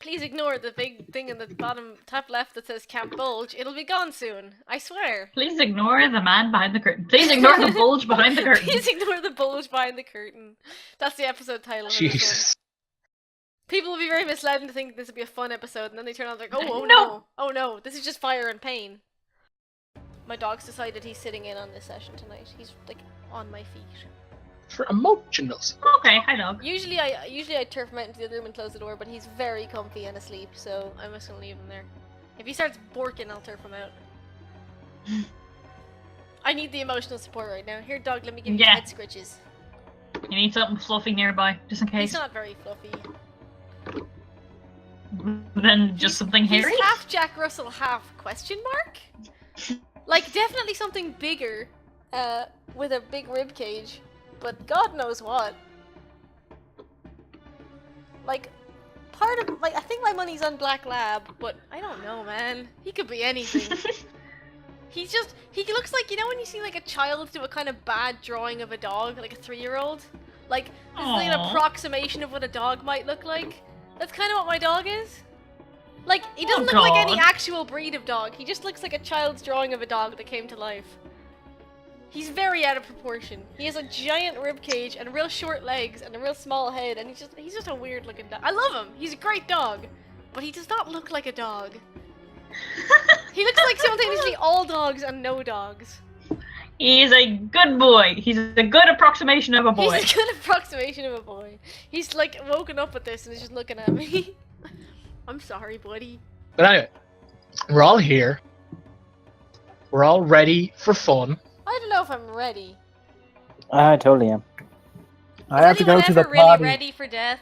Please ignore the big thing in the bottom top left that says Camp Bulge. It'll be gone soon. I swear. Please ignore the man behind the curtain. Please ignore the bulge behind the curtain. Please ignore the bulge behind the curtain. That's the episode title. Jesus. People will be very misled into thinking this will be a fun episode, and then they turn out like, oh no, oh no, this is just fire and pain. My dog's decided he's sitting in on this session tonight. He's like on my feet. For emotionals. Okay, hi dog. Usually I turf him out into the other room and close the door, but he's very comfy and asleep, so I'm just gonna leave him there. If he starts borking, I'll turf him out. I need the emotional support right now. Here, dog, let me give you head scritches. You need something fluffy nearby, just in case. He's not very fluffy. Then just something hairy? He's half Jack Russell, half question mark? Like, definitely something bigger, with a big rib cage, but God knows what. Like, I think my money's on Black Lab, but I don't know, man. He could be anything. He looks like, you know when you see like a child do a kind of bad drawing of a dog, like a 3-year-old? Like, this is like an approximation of what a dog might look like. That's kind of what my dog is. Like, he doesn't look like any actual breed of dog. He just looks like a child's drawing of a dog that came to life. He's very out of proportion. He has a giant rib cage and real short legs and a real small head, and he's just a weird looking dog. I love him. He's a great dog, but he does not look like a dog. He looks like simultaneously all dogs and no dogs. He's a good boy. He's a good approximation of a boy. He's a good approximation of a boy. He's like woken up at this and is just looking at me. I'm sorry, buddy. But anyway, we're all here. We're all ready for fun. I don't know if I'm ready. I totally am. I have to go to the really party. Ready for death?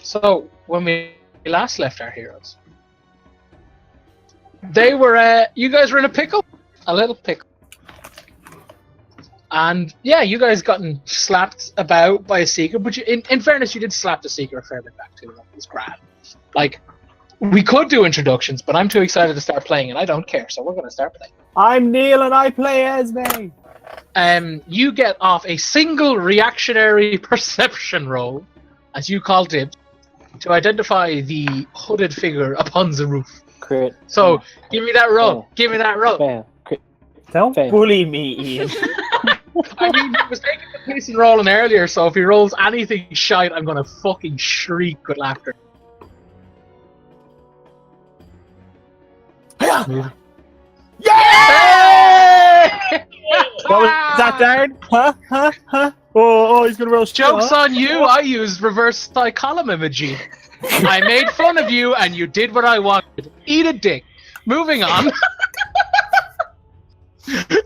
So, when we last left our heroes, they were, you guys were in a pickle. A little pickle. And yeah, you guys gotten slapped about by a seeker, but you, in fairness, you did slap the seeker a fair bit back too. It was grand. Like, we could do introductions, but I'm too excited to start playing, and I don't care, so we're going to start playing. I'm Neil, and I play Esme. You get off a single reactionary perception roll, as you call dibs, to identify the hooded figure upon the roof. Crit. So, give me that roll. Fail. Give me that roll. Fail. Crit. Don't Fail. bully me, Ian. I mean, he was taking the piece and rolling earlier, so if he rolls anything shite, I'm gonna fucking shriek with laughter. Yeah! Hey! What was that, Darren? Huh? Oh, he's gonna roll shit. Joke's on you, I used reverse psychology. I made fun of you and you did what I wanted. Eat a dick. Moving on.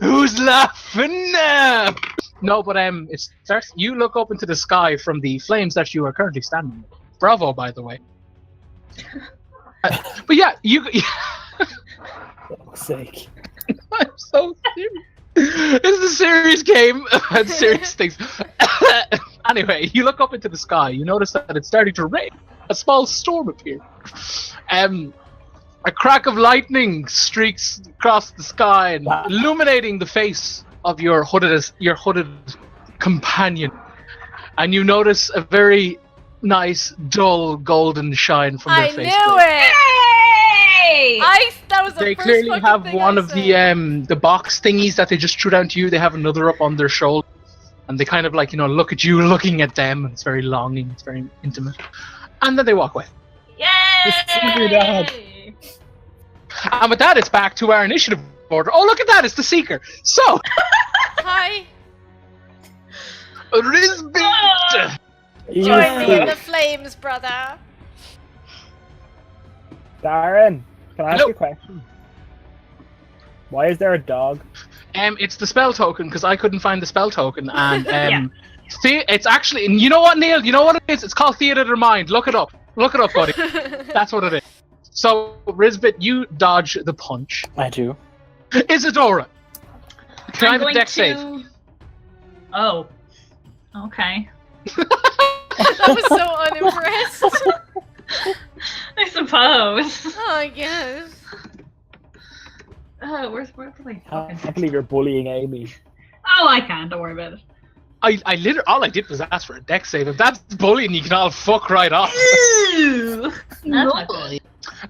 Who's laughing now? No, but it starts. You look up into the sky from the flames that you are currently standing in. Bravo, by the way. But yeah, you. For fuck's sake. I'm so serious. It's a serious game and serious things. Anyway, you look up into the sky. You notice that it's starting to rain. A small storm appeared. A crack of lightning streaks across the sky and illuminating the face of your hooded companion. And you notice a very nice, dull, golden shine from their face. I knew it! That was the They first clearly fucking have thing one I of said. the box thingies that they just threw down to you. They have another up on their shoulder. And they kind of like, look at you looking at them. And it's very longing. It's very intimate. And then they walk away. Yay! And with that, it's back to our initiative order. Oh, look at that! It's the Seeker. So, Hi. Rizbit. Join me in the flames, brother. Darren, can I ask Hello. you a question? Why is there a dog? It's the spell token because I couldn't find the spell token, and it's actually. And you know what, Neil? You know what it is? It's called Theater of the Mind. Look it up. Look it up, buddy. That's what it is. So, Rizbit, you dodge the punch. I do. Isadora, can I have a going deck to... save? Oh. Okay. That was so unimpressed. I suppose. Oh, I guess. Where's the I can't believe you're bullying Amy. Oh, I can. Don't worry about it. I literally all I did was ask for a deck save. If that's bullying, you can all fuck right off. Ew. That's not good.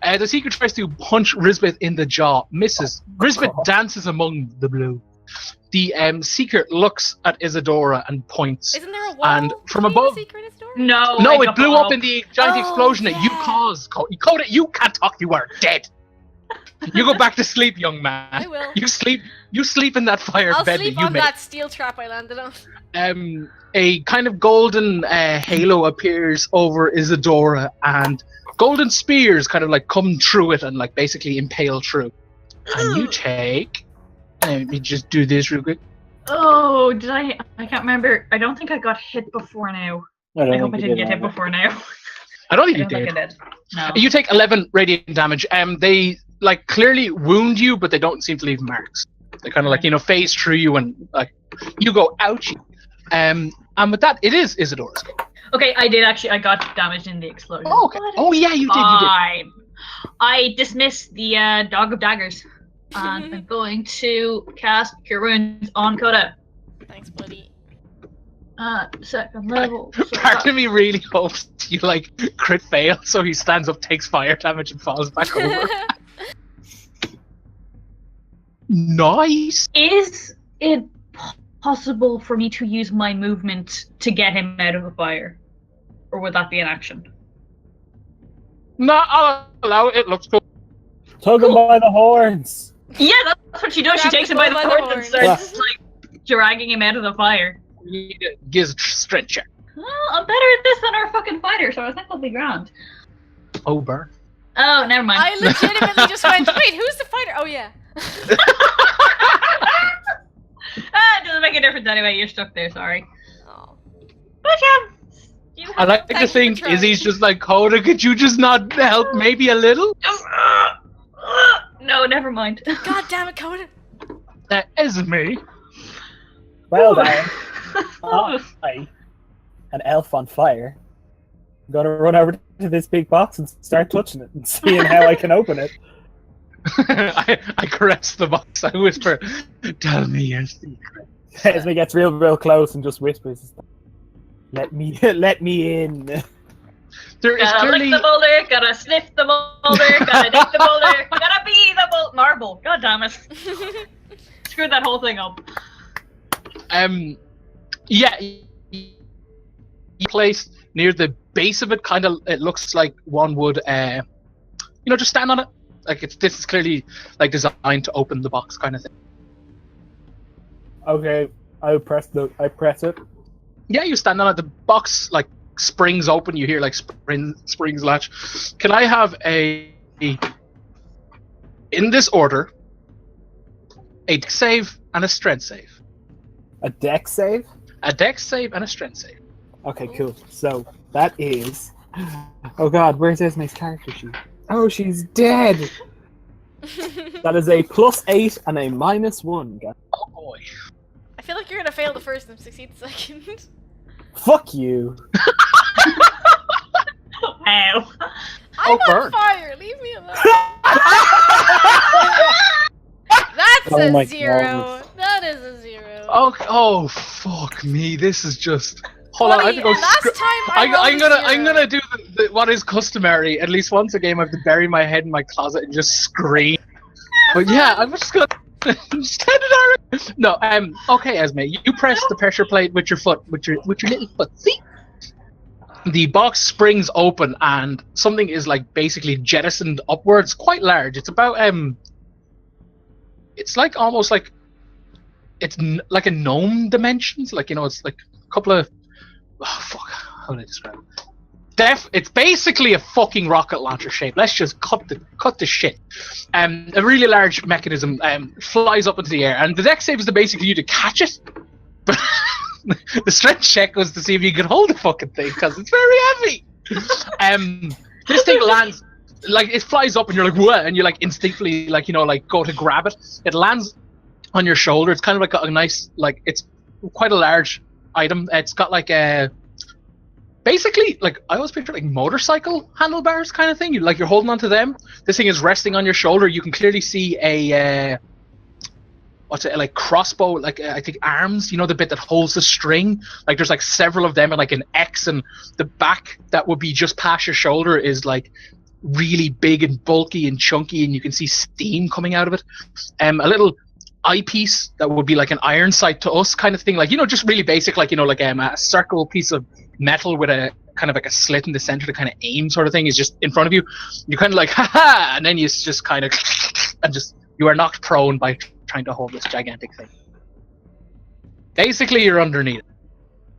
The Seeker tries to punch Risbeth in the jaw, misses. Risbeth God. dances among the blue. The Seeker looks at Isadora and points. Isn't there a wall? And from between above- the secret and his door? No. No, I it got blew blown up in the giant Oh, explosion that you yeah. caused. Coda, you can't talk. You are dead. You go back to sleep, young man. I will. You sleep. You sleep in that fire I'll bed sleep that you on made. that steel trap I landed on. A kind of golden halo appears over Isadora, and golden spears kind of like come through it and like basically impale through. And you take. Let me just do this real quick. Oh, did I? I can't remember. I don't think I got hit before now. don't I hope I think you didn't did get hit either. before now. I don't I think you don't think did. I did. No. You take 11 radiant damage. They like clearly wound you, but they don't seem to leave marks. They kind of like phase through you and like you go ouch. And with that, it is Isadora's go. Okay, I did actually. I got damaged in the explosion. Oh, okay. Oh yeah, you did. Fine. I dismissed the Dog of Daggers, and I'm going to cast Cure Wounds on Coda. Thanks, buddy. Second level. Part of me really hopes you like crit fail, so he stands up, takes fire damage, and falls back over. Nice. Is it possible for me to use my movement to get him out of the fire, or would that be an action? No, I'll allow it. It looks cool. Tug him by the horns. Yeah, that's what she does. She Grab takes the him by bull the by the horns and horns. starts like dragging him out of the fire. You need to give a strength check. Well, I'm better at this than our fucking fighter, so I think I'll be grand. Oh, burn. Oh, never mind. I legitimately just went, wait, who's the fighter? Oh, yeah. It doesn't make a difference anyway. You're stuck there. Sorry. Oh. But yeah, you I like Thank to you for think trying. Izzy's just like, Coda, could you just not help maybe a little? No, never mind. God damn it, Coda. That is me. Well then, Oh. I, an elf on fire, I'm gonna run over to this big box and start touching it and seeing how I can open it. I caress the box. I whisper, tell me your secret. Esme gets real close and just whispers, let me in. There is Gotta clearly... lick the boulder, gotta sniff the boulder, gotta dig the boulder, gotta be the marble. God damn it. Screwed that whole thing up. Yeah, you placed near the base of it, kind of, it looks like one would, just stand on it. Like, this is clearly, like, designed to open the box kind of thing. Okay, I press it. Yeah, you stand on it, the box, like, springs open, you hear, like, springs latch. Can I have in this order, a dex save and a strength save? A dex save? A dex save and a strength save. Okay, cool. So that is. Oh god, where's Esme's character sheet? Oh, she's dead. That is a +8 and a -1. Guys. Oh boy. I feel like you're gonna fail the first and succeed the second. Fuck you. Ow. I'm on burn. fire! Leave me alone! That's Oh my a 0! God. That is a 0. Oh, fuck me. This is just. Hold on, I have to go. last time I'm rolled a I'm 0. gonna do what is customary. At least once a game, I have to bury my head in my closet and just scream. But yeah, I'm just gonna stand it already. No, okay, Esme, you press the pressure plate with your foot, with your little foot. See, the box springs open and something is like basically jettisoned upwards, quite large. It's about it's like almost like like a gnome dimensions. Like it's like a couple of. Oh fuck! How do I describe it? It's basically a fucking rocket launcher shape. Let's just cut the shit. A really large mechanism flies up into the air, and the deck save is basically you to catch it. But the strength check was to see if you could hold the fucking thing because it's very heavy. This thing lands like it flies up, and you're like what? And you like instinctively like go to grab it. It lands on your shoulder. It's kind of like a nice it's quite a large item. It's got like a basically like I always picture like motorcycle handlebars kind of thing. You're holding onto them. This thing is resting on your shoulder. You can clearly see what's it like crossbow, like I think arms, you know, the bit that holds the string, like there's like several of them and like an X, and the back that would be just past your shoulder is like really big and bulky and chunky, and you can see steam coming out of it. A little eyepiece that would be like an iron sight to us kind of thing, like, you know, just really basic, like, you know, like a circle piece of metal with a kind of like a slit in the center to kind of aim sort of thing is just in front of you. You're kind of like, haha, and then you just kind of and just you are knocked prone by trying to hold this gigantic thing. Basically, you're underneath.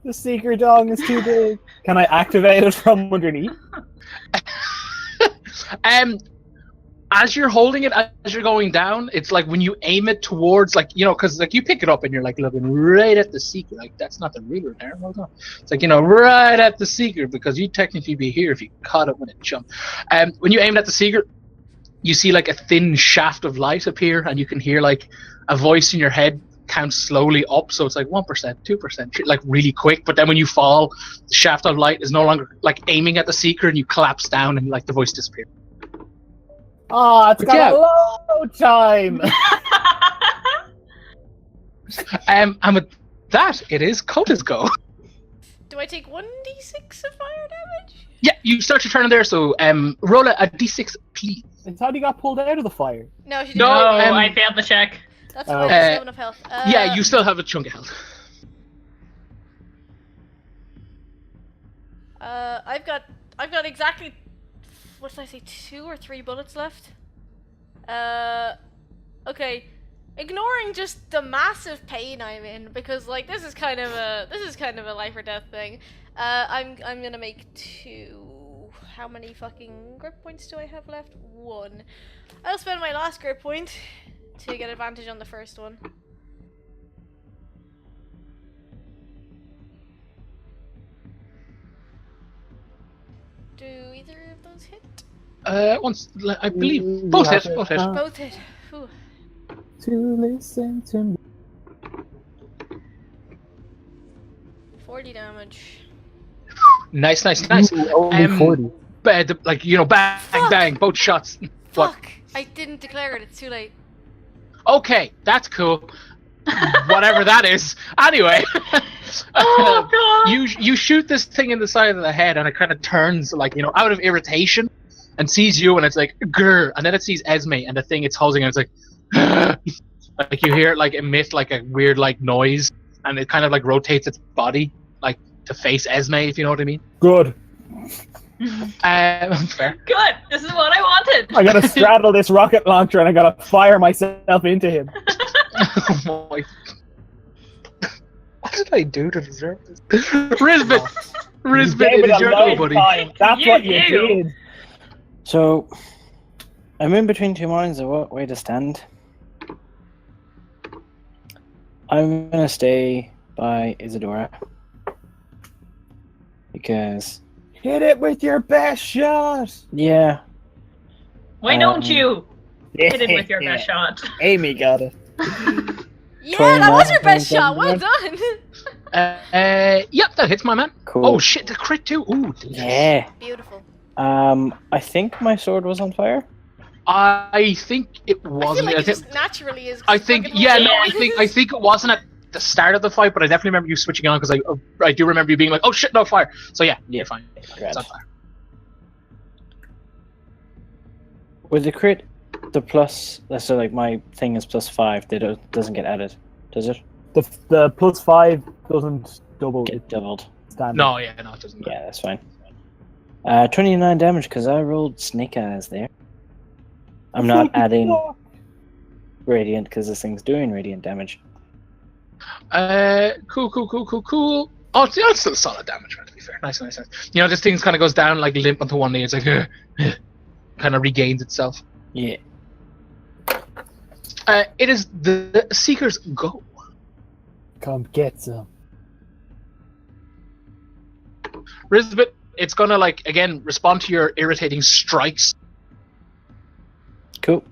The seeker dong is too big. Can I activate it from underneath? As you're holding it, as you're going down, it's like when you aim it towards, like, you know, because like you pick it up and you're like looking right at the seeker, like that's not the ruler there. Well done. It's like, you know, right at the seeker, because you'd technically be here if you caught it when it jumped. When you aim at the seeker, you see like a thin shaft of light appear, and you can hear like a voice in your head count slowly up. So it's like 1%, 2%, like really quick. But then when you fall, the shaft of light is no longer like aiming at the seeker, and you collapse down, and like the voice disappears. Oh, it's got a load time. And with that, it is Kota's go. Do I take 1d6 of fire damage? Yeah, you start your turn in there, so roll a d6, please. It's how he got pulled out of the fire. No, she didn't. No, No, I failed the check. That's Oh. minus 7 of health. Yeah, you still have a chunk of health. I've got exactly, what did I say, 2 or 3 bullets left. Okay, ignoring just the massive pain I'm in, because like this is kind of a life or death thing. I'm gonna make 2. How many fucking grip points do I have left? 1. I'll spend my last grip point to get advantage on the first one. Do either of those hit? Once, I believe, both hit, both hit. Both hit. Whew. To listen to me. 40 damage. Nice. Ooh, only 40. Like, you know, bang, Fuck. bang, both shots. What? Fuck! I didn't declare it, it's too late. Okay, that's cool. Whatever that is. Anyway, Oh god! you shoot this thing in the side of the head, and it kind of turns, like, you know, out of irritation, and sees you, and it's like, grr, and then it sees Esme, and the thing it's holding, and it's like, like you hear it like emit like a weird like noise, and it kind of like rotates its body like to face Esme, if you know what I mean. Good. Fair. Good! This is what I wanted! I gotta straddle this rocket launcher and I gotta fire myself into him. Oh my. What did I do to deserve this? Risbit, Gave it it is a your load go, buddy. time. That's what you You. did. So, I'm in between two minds of what way to stand. I'm gonna stay by Isadora. Because, Hit it with your best shot. yeah. Why don't you hit it with your best shot? Amy got it. Yeah, that was your 29, best shot. Well 27. done. Yep, that hits my man. Cool. Oh shit, the crit too. Ooh, delicious. Yeah. Beautiful. I think my sword was on fire. I think it I feel wasn't. like I it think, just naturally is. I think, fucking yeah, no, hilarious. I think it wasn't at the start of the fight, but I definitely remember you switching on, because I do remember you being like, oh shit, no fire. So yeah, Yeah. you're fine. Grand. It's on fire. With the crit, the plus, so like my thing is +5, that doesn't get added, does it? The +5 doesn't double. Get It's doubled. standard. No, yeah, no, it doesn't. Yeah, that's fine. 29 damage because I rolled Snake Eyes there. I'm not adding Radiant because this thing's doing Radiant damage. Cool. Oh, it's still solid damage, man, to be fair. Nice. You know, this thing kind of goes down like limp onto one knee. It's like, kind of regains itself. Yeah. It is the Seeker's go. Come get some. Risbit, it's gonna, like, again, respond to your irritating strikes. Cool.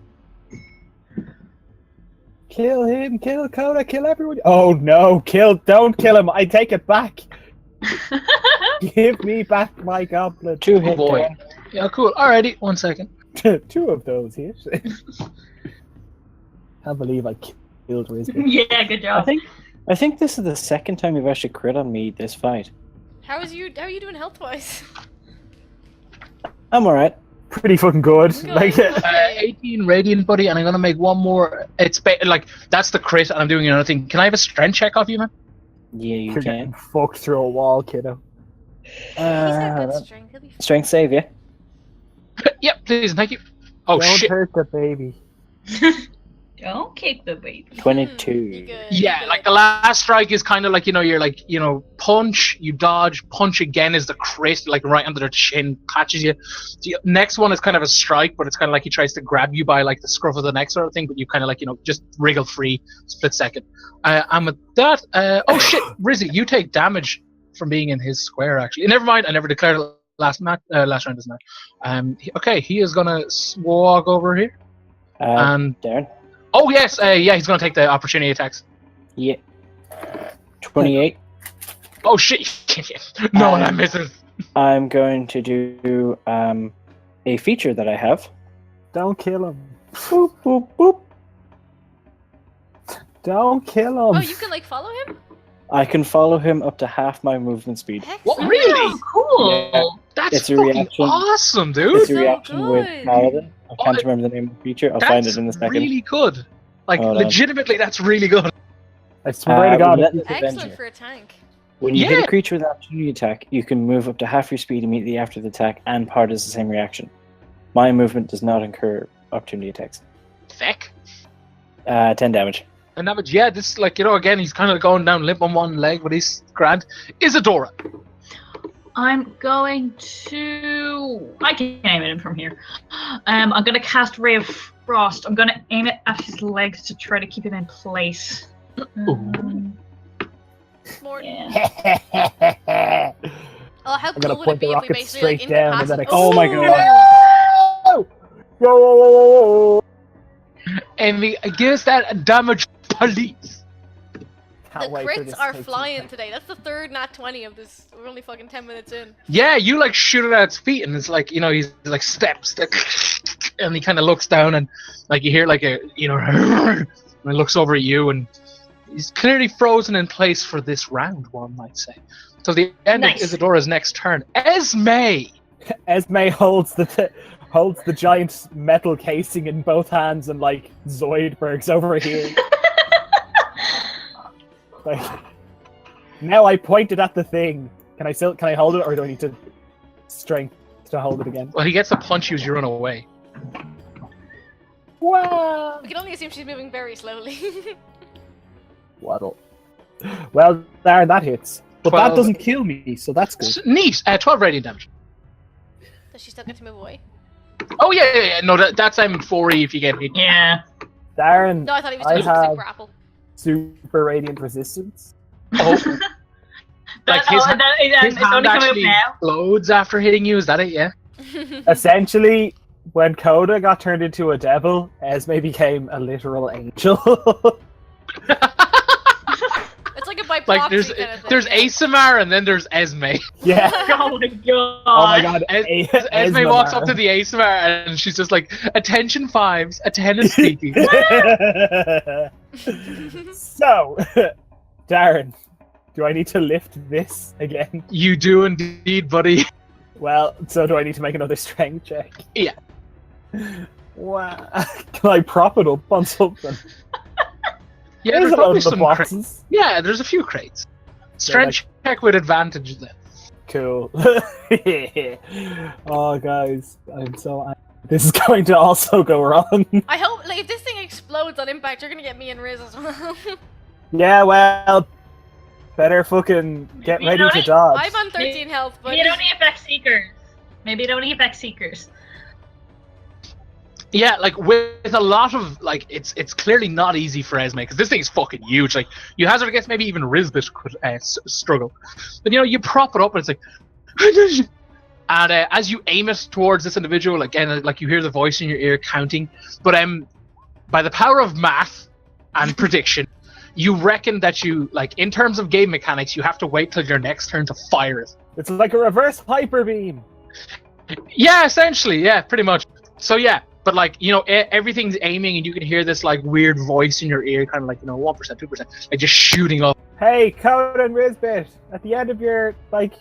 Kill him, kill Coda, kill everyone. Oh no, don't kill him. I take it back. Give me back my goblet. 2 Oh hit boy. there. Yeah, cool. Alrighty, 1 second. 2 of those hit. Can't believe I Wisby. Yeah, good job. I think this is the second time you've actually crit on me this fight. How are you doing health wise? I'm alright. Pretty fucking good. Good. Like, 18 radiant, buddy, and I'm gonna make one more. It's like that's the crit, and I'm doing another thing. Can I have a strength check off you, man? Yeah, you you're can. getting fucked through a wall, kiddo. He's got good strength. He'll be fine. Strength save, yeah? Yep, please, and thank you. Oh Don't shit! hurt the baby. Don't kick the baby. 22. You good, Yeah, you like good. the last strike is kind of like you're like punch, you dodge, punch again is the crit, like right under the chin, catches you. The next one is kind of a strike, but it's kind of like he tries to grab you by like the scruff of the neck sort of thing, but you kind of like just wriggle free, split second. And with that, oh shit, Rizzy, you take damage from being in his square. Actually, never mind, I never declared it last round, isn't it? Okay, he is gonna walk over here, and Darren? oh yes, yeah, he's gonna take the opportunity attacks. Yeah. 28. Oh shit! No, that misses. I'm going to do a feature that I have. Don't kill him. Boop, boop, boop. Don't kill him. Oh, you can like follow him? I can follow him up to half my movement speed. What, Excellent. really? Oh, cool. Yeah. That's It's a fucking reaction. awesome, It's dude. a So reaction with good. Paladin. I can't Oh, remember the name of the feature. I'll find That's it in a second. really good. Like Hold on. legitimately, that's really good. I swear to God. Relentless Excellent Avenger. for a tank. When you hit Yeah. a creature with an opportunity attack, you can move up to half your speed immediately after the attack, and part is the same reaction. My movement does not incur opportunity attacks. Feck. 10 damage. And damage, yeah, this like again, he's kind of going down limp on one leg, but he's grand. Isadora. I'm going to. I can aim at him from here. I'm going to cast Ray of Frost. I'm going to aim it at his legs to try to keep him in place. Smart. Yeah. Oh, how I'm gonna cool would it point the be if we rocket basically like straight down and then Oh my God. Whoa! Yo! And he gives that damage, police. The Can't wait for crits this to are take flying some today. That's the third nat 20 of this. We're only fucking 10 minutes in. Yeah, you like shoot it at its feet, and it's like he's like steps, and he kind of looks down, and like you hear like a and he looks over at you, and he's clearly frozen in place for this round, one might say. So the end Nice. of Isadora's next turn. Esme. Esme holds the giant metal casing in both hands and like Zoidberg's over here. Like, now I pointed at the thing. Can I hold it, or do I need to strength to hold it again? Well, he gets to punch you as you run away. Wow! We can only assume she's moving very slowly. Waddle. Well, Darren, that hits. But 12. that doesn't kill me, so that's good. Neat. 12 radiant damage. Does she still get to move away? Oh yeah. No, that's 4E if you get hit. Yeah. Darren, No, I thought he was I doing something have- grapple. super radiant resistance. Oh, Like his his his it's hand only coming up actually now. explodes after hitting you. Is that it? Yeah. Essentially, when Coda got turned into a devil, Esme became a literal angel. It's like a by Like proxy there's kind of thing. there's yeah. Asamar and then there's Esme. yeah. Oh my god. Oh my god. Esme walks up to the Asamar and she's just like, "Attention fives, attendance speaking." So, Darren, do I need to lift this again? You do indeed, buddy. Well, so do I need to make another strength check? Yeah. Wow. Can I prop it up on something? Yeah, There's there's a probably load of the some boxes. Yeah, there's a few crates. Strength check with advantage then. Cool. Oh, guys, I'm so angry. This is going to also go wrong. I hope, like, if this thing explodes on impact, you're gonna get me and Riz as well. Yeah, well, better fucking get You ready know to what? dodge. I'm on 13 health, but Maybe it only affects Seekers. Maybe it only affects Seekers. Yeah, like with a lot of like, it's clearly not easy for Esme because this thing is fucking huge. Like you hazard a guess, maybe even Rizbit could struggle, but you prop it up and it's like, and as you aim it towards this individual, again, like you hear the voice in your ear counting, but by the power of math and prediction, you reckon that you like in terms of game mechanics, you have to wait till your next turn to fire it. It's like a reverse hyper beam. Yeah, essentially, yeah, pretty much. So yeah. but like everything's aiming, and you can hear this like weird voice in your ear, kind of like 1%, 2%, like just shooting up. Hey, Coda and Rizbit, at the end of your,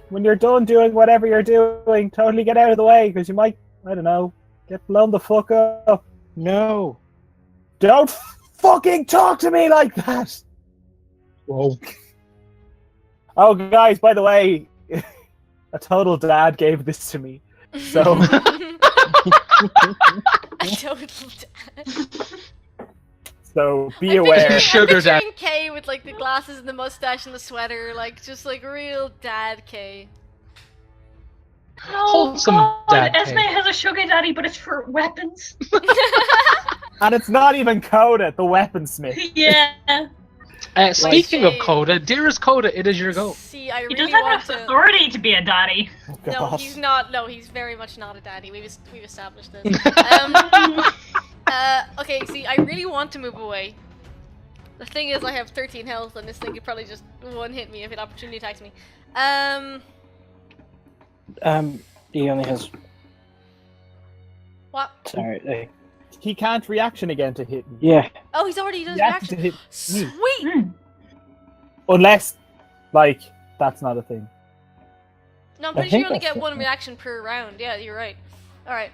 when you're done doing whatever you're doing, totally get out of the way, because you might, I don't know, get blown the fuck up. No. Don't fucking talk to me like that! Whoa. Oh, guys, by the way, a total dad gave this to me, so... A total dad. So, be aware. I'm Sugar dad. picturing Kay with like the glasses and the mustache and the sweater, like just like real dad Kay. Oh Wholesome god, dad Esme cake. has a sugar daddy, but it's for weapons. And it's not even Coda, the weaponsmith. Yeah. Speaking of Shame. Coda, dearest Coda, it is your go. See, I He really doesn't have want enough to. authority to be a daddy. Oh, No, God. he's not. No, he's very much not a daddy. We've established this. Okay, see, I really want to move away. The thing is, I have 13 health, and this thing could probably just one-hit me if it opportunity attacks me. He only has. What? Sorry. He can't reaction again to hit me. Yeah. Oh, he's already done his Reaction reaction. to hit me. Sweet! Hmm. Unless, that's not a thing. No, I'm I pretty sure you think only that's get one it. reaction per round. Yeah, you're right. Alright.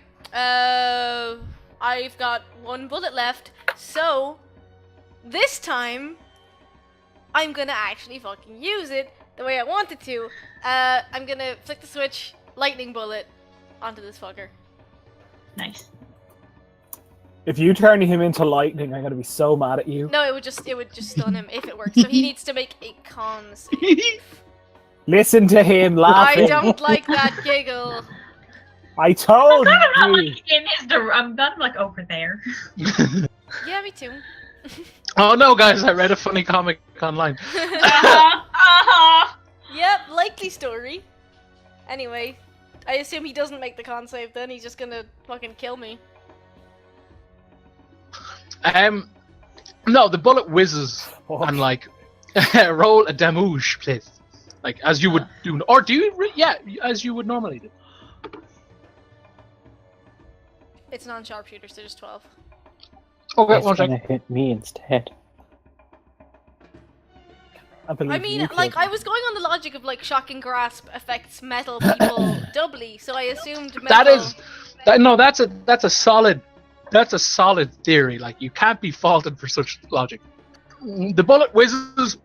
I've got one bullet left, so this time I'm gonna actually fucking use it the way I wanted to. I'm gonna flick the switch, lightning bullet onto this fucker. Nice. If you turn him into lightning, I'm gonna be so mad at you. No, it would just stun him if it works. So he needs to make a con save. Listen to him I laughing. don't like that giggle. I told I'm not you. like in his I'm not like over there. Yeah, me too. Oh no, guys! I read a funny comic online. Yep, likely story. Anyway, I assume he doesn't make the con save then, he's just gonna fucking kill me. No, the bullet whizzes Fuck. and like roll a damage, please. Like as you would do, or do you? Yeah, as you would normally do. It's non-sharpshooter, so just 12. Okay, It's one gonna second. hit me instead. I mean, like, I was going on the logic of, like, shocking grasp affects metal people doubly, so I assumed metal... That's a solid theory. Like you can't be faulted for such logic. The bullet whizzes.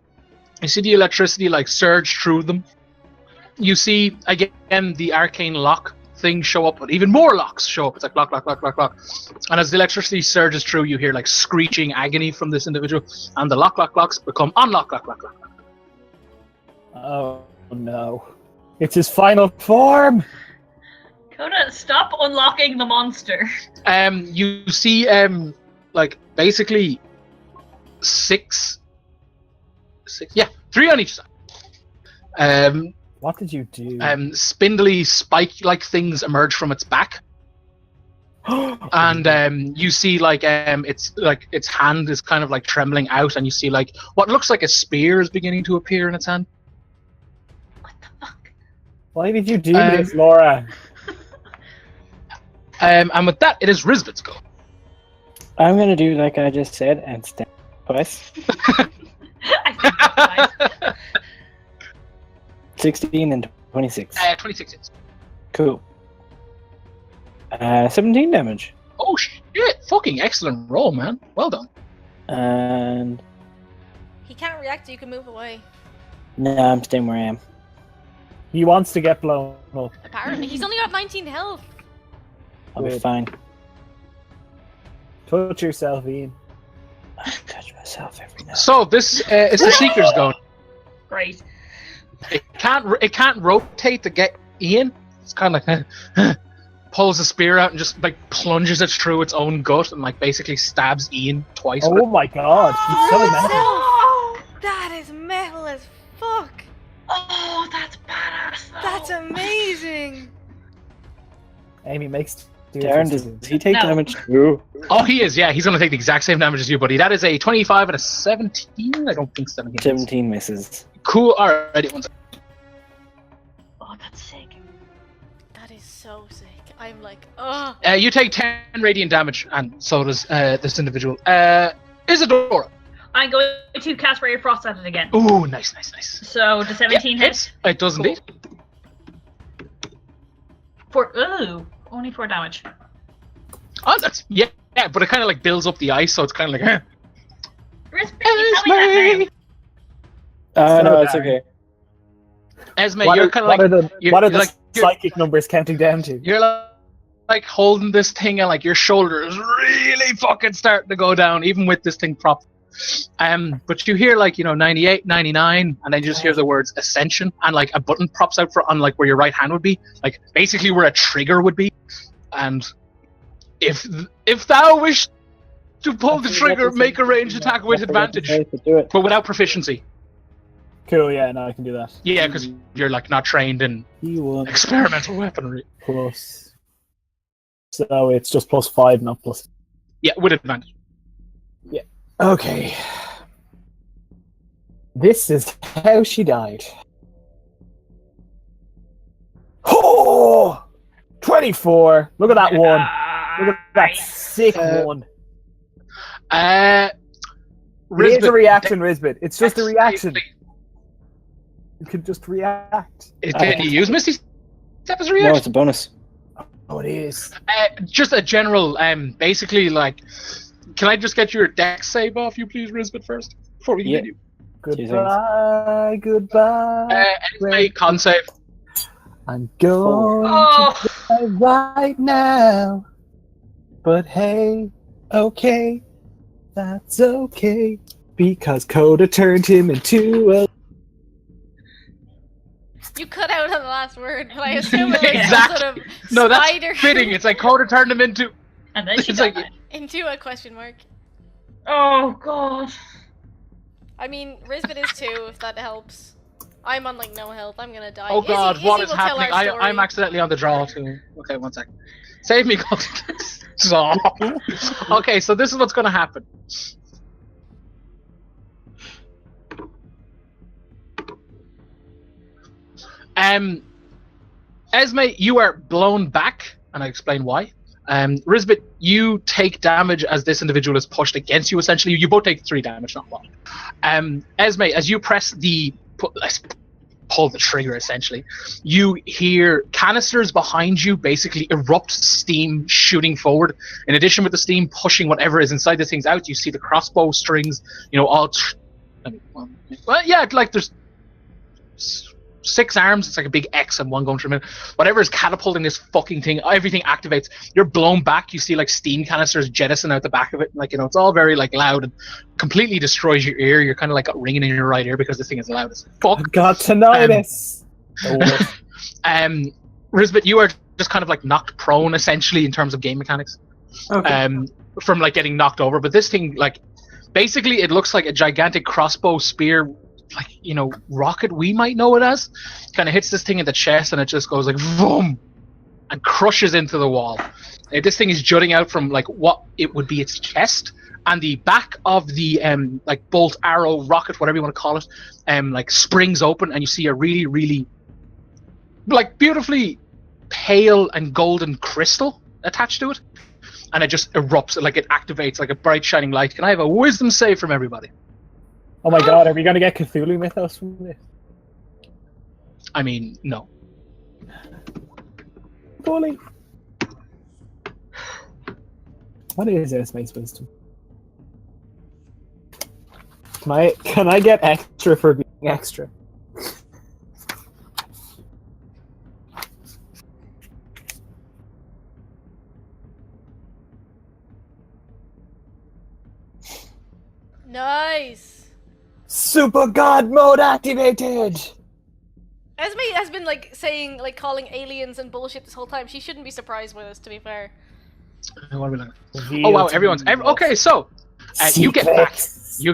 You see the electricity like surge through them. You see again the arcane lock thing show up, but even more locks show up. It's like lock, lock, lock, lock, lock. And as the electricity surges through, you hear like screeching agony from this individual, and the locks become unlock, lock, lock, lock. Oh no. It's his final form! Coda, stop unlocking the monster. You see like basically six, yeah, 3 on each side. What did you do? Spindly spike-like things emerge from its back, and you see like its hand is kind of like trembling out, and you see like what looks like a spear is beginning to appear in its hand. What the fuck? Why did you do this, Laura? And with that, it is Rizbit's go. I'm gonna do like I just said and stab twice. I think that's nice. 16 and 26. 26 hits. Cool. 17 damage. Oh shit! Fucking excellent roll, man. Well done. And He can't react, so you can move away. no, I'm staying where I am. He wants to get blown up. Apparently. He's only got 19 health. I'll be Good. fine. Touch yourself, Ian. I touch myself every now. So this is the Seeker's go. Great. It can't rotate to get Ian. It's kind of like pulls the spear out and just like plunges it through its own gut and like basically stabs Ian twice. with Oh my god, he's so metal. Oh, That is metal as fuck. oh, that's badass. though. That's amazing. Amy makes... Darren, does he take No. damage too? it. Oh, he is. Yeah, he's gonna take the exact same damage as you, buddy. That is a 25 and a 17. I don't think 17. 17 misses. Cool. Alrighty, one second. Oh, that's sick. That is so sick. I I'm like, ugh. You take 10 radiant damage, and so does this individual. Isadora. I'm going to cast Ray of Frost at it again. Ooh, nice. So, does 17 hit? Hits. It does indeed. Only 4 damage. Oh, that's yeah, but it kind of like builds up the ice, so it's kind of like. Tell me that name. No, it's okay. Esme, you're kind of like. What are the like, psychic numbers counting down to? You're like holding this thing, and like your shoulder is really fucking starting to go down, even with this thing propped. But you hear like 98, 99, and then you just hear the words ascension, and like a button pops out on like where your right hand would be, like basically where a trigger would be, and if thou wish to pull the trigger, make a ranged attack with advantage, but without proficiency. Cool, yeah, no, I can do that. Yeah, because you're like not trained in E1 experimental weaponry. plus. So it's just +5, not plus. Yeah, with advantage. Okay. This is how she died. Oh! 24! Look at that one. Look at that sick one. It is a reaction, Risbit. It's just a reaction. You can just react. Can you use Misty Step as a reaction? No, it's a bonus. Oh, it is. Just a general, basically, like, can I just get your dex save off you, please, Risbit, first? Before we continue. Goodbye. Anyway, con save. I'm going to die right now. But hey, okay, that's okay. Because Coda turned him into a... You cut out on the last word, but I assume it was Exactly. some sort of No, that's spider. fitting. It's like Coda turned him into... And then she It's died. like- Into a question mark. Oh, God. I mean, Risbit is too, if that helps. I'm on like no health. I'm gonna die. Oh god, what is will tell happening? our story. I'm accidentally on the draw too. Okay, one second. Save me, God. So, okay, so this is what's going to happen. Esme, you are blown back, and I explain why. Risbit, you take damage as this individual is pushed against you, essentially. You both take 3 damage, not 1. Esme, as you press pull the trigger, essentially, you hear canisters behind you basically erupt steam shooting forward. In addition, with the steam pushing whatever is inside the things out, you see the crossbow strings, all... like there's 6 arms. It's like a big X and one going through it. Whatever is catapulting this fucking thing, everything activates. You're blown back. You see like steam canisters jettison out the back of it. Like, it's all very like loud and completely destroys your ear. You're kind of like ringing in your right ear because this thing is loud as fuck. I've got tinnitus. Risbit, you are just kind of like knocked prone essentially in terms of game mechanics. Okay. From like getting knocked over. But this thing, like, basically it looks like a gigantic crossbow spear, like, rocket we might know it as, kind of hits this thing in the chest, and it just goes like boom and crushes into the wall. This thing is jutting out from like what it would be its chest, and the back of the like bolt, arrow, rocket, whatever you want to call it, like springs open, and you see a really, really like beautifully pale and golden crystal attached to it, and it just erupts, like it activates like a bright shining light. Can I have a wisdom save from everybody? Oh my god, are we going to get Cthulhu Mythos from this? I mean, no. Bully. What is Esme's wisdom? Can I get extra for being extra? Nice. Super God mode activated! Esme has been calling aliens and bullshit this whole time. She shouldn't be surprised with us, to be fair. What are we looking? Oh wow, everyone's okay. So you get back. You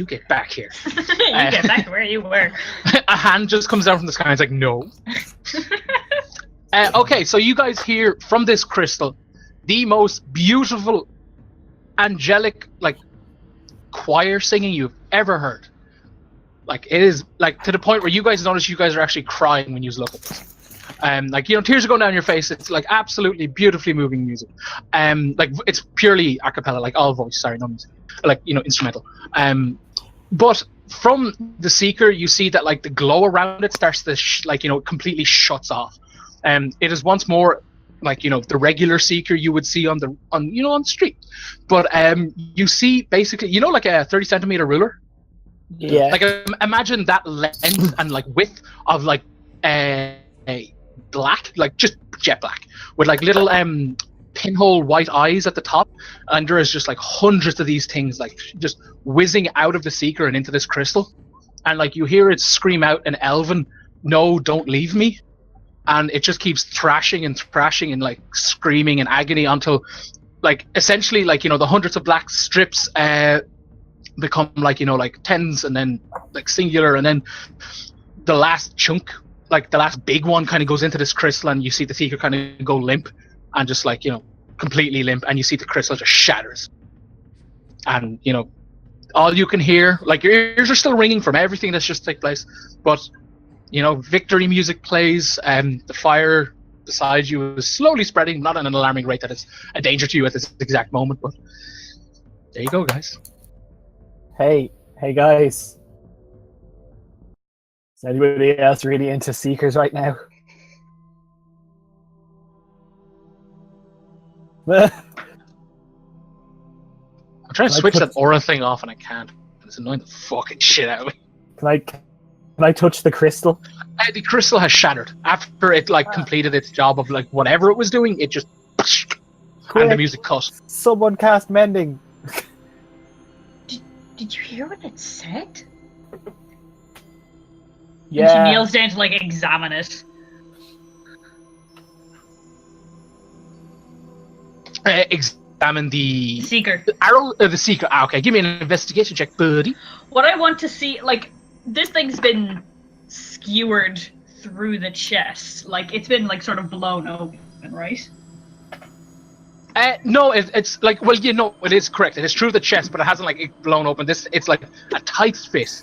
get back here. You get back where you were. A hand just comes down from the sky and it's like, no. Okay, so you guys hear from this crystal the most beautiful, angelic, like, choir singing you've ever heard. Like, it is, like, to the point where you guys notice you guys are actually crying when you look at this. Like, you know, tears are going down your face. It's like absolutely beautifully moving music. Like it's purely a cappella, like all voice. Sorry, no music. Like, you know, instrumental. But from the Seeker, you see that like the glow around it starts to like, you know, completely shuts off. It is once more like, you know, the regular Seeker you would see on the street. But you see basically, you know, like a 30-centimeter ruler. Yeah. Like imagine that length and like width of like a black, like just jet black, with like little pinhole white eyes at the top, and there is just like hundreds of these things like just whizzing out of the Seeker and into this crystal, and like you hear it scream out in Elven, "No, don't leave me," and it just keeps thrashing and thrashing and like screaming in agony until like essentially like, you know, the hundreds of black strips become like, you know, like tens, and then like singular, and then the last chunk, like the last big one, kind of goes into this crystal, and you see the Seeker kind of go limp, and just like, you know, completely limp, and you see the crystal just shatters, and you know, all you can hear, like your ears are still ringing from everything that's just taken place, but you know, victory music plays, and the fire beside you is slowly spreading, not at an alarming rate that it's a danger to you at this exact moment, but there you go, guys. Hey guys. Is anybody else really into Seekers right now? I'm trying to I switch put- that aura thing off and I can't. It's annoying the fucking shit out of me. Can I touch the crystal? The crystal has shattered after it like completed its job of like whatever it was doing. It just and the music cut. Someone cast mending. Did you hear what it said? Yeah. And she kneels down to like examine it. Examine the Seeker. arrow. The Seeker. Ah, okay, give me an investigation check, buddy. What I want to see, like, this thing's been skewered through the chest. Like, it's been, like, sort of blown open, right? No, it's like, well, you know, it is correct. It is through the chest, but it hasn't like blown open. It's like a tight fit.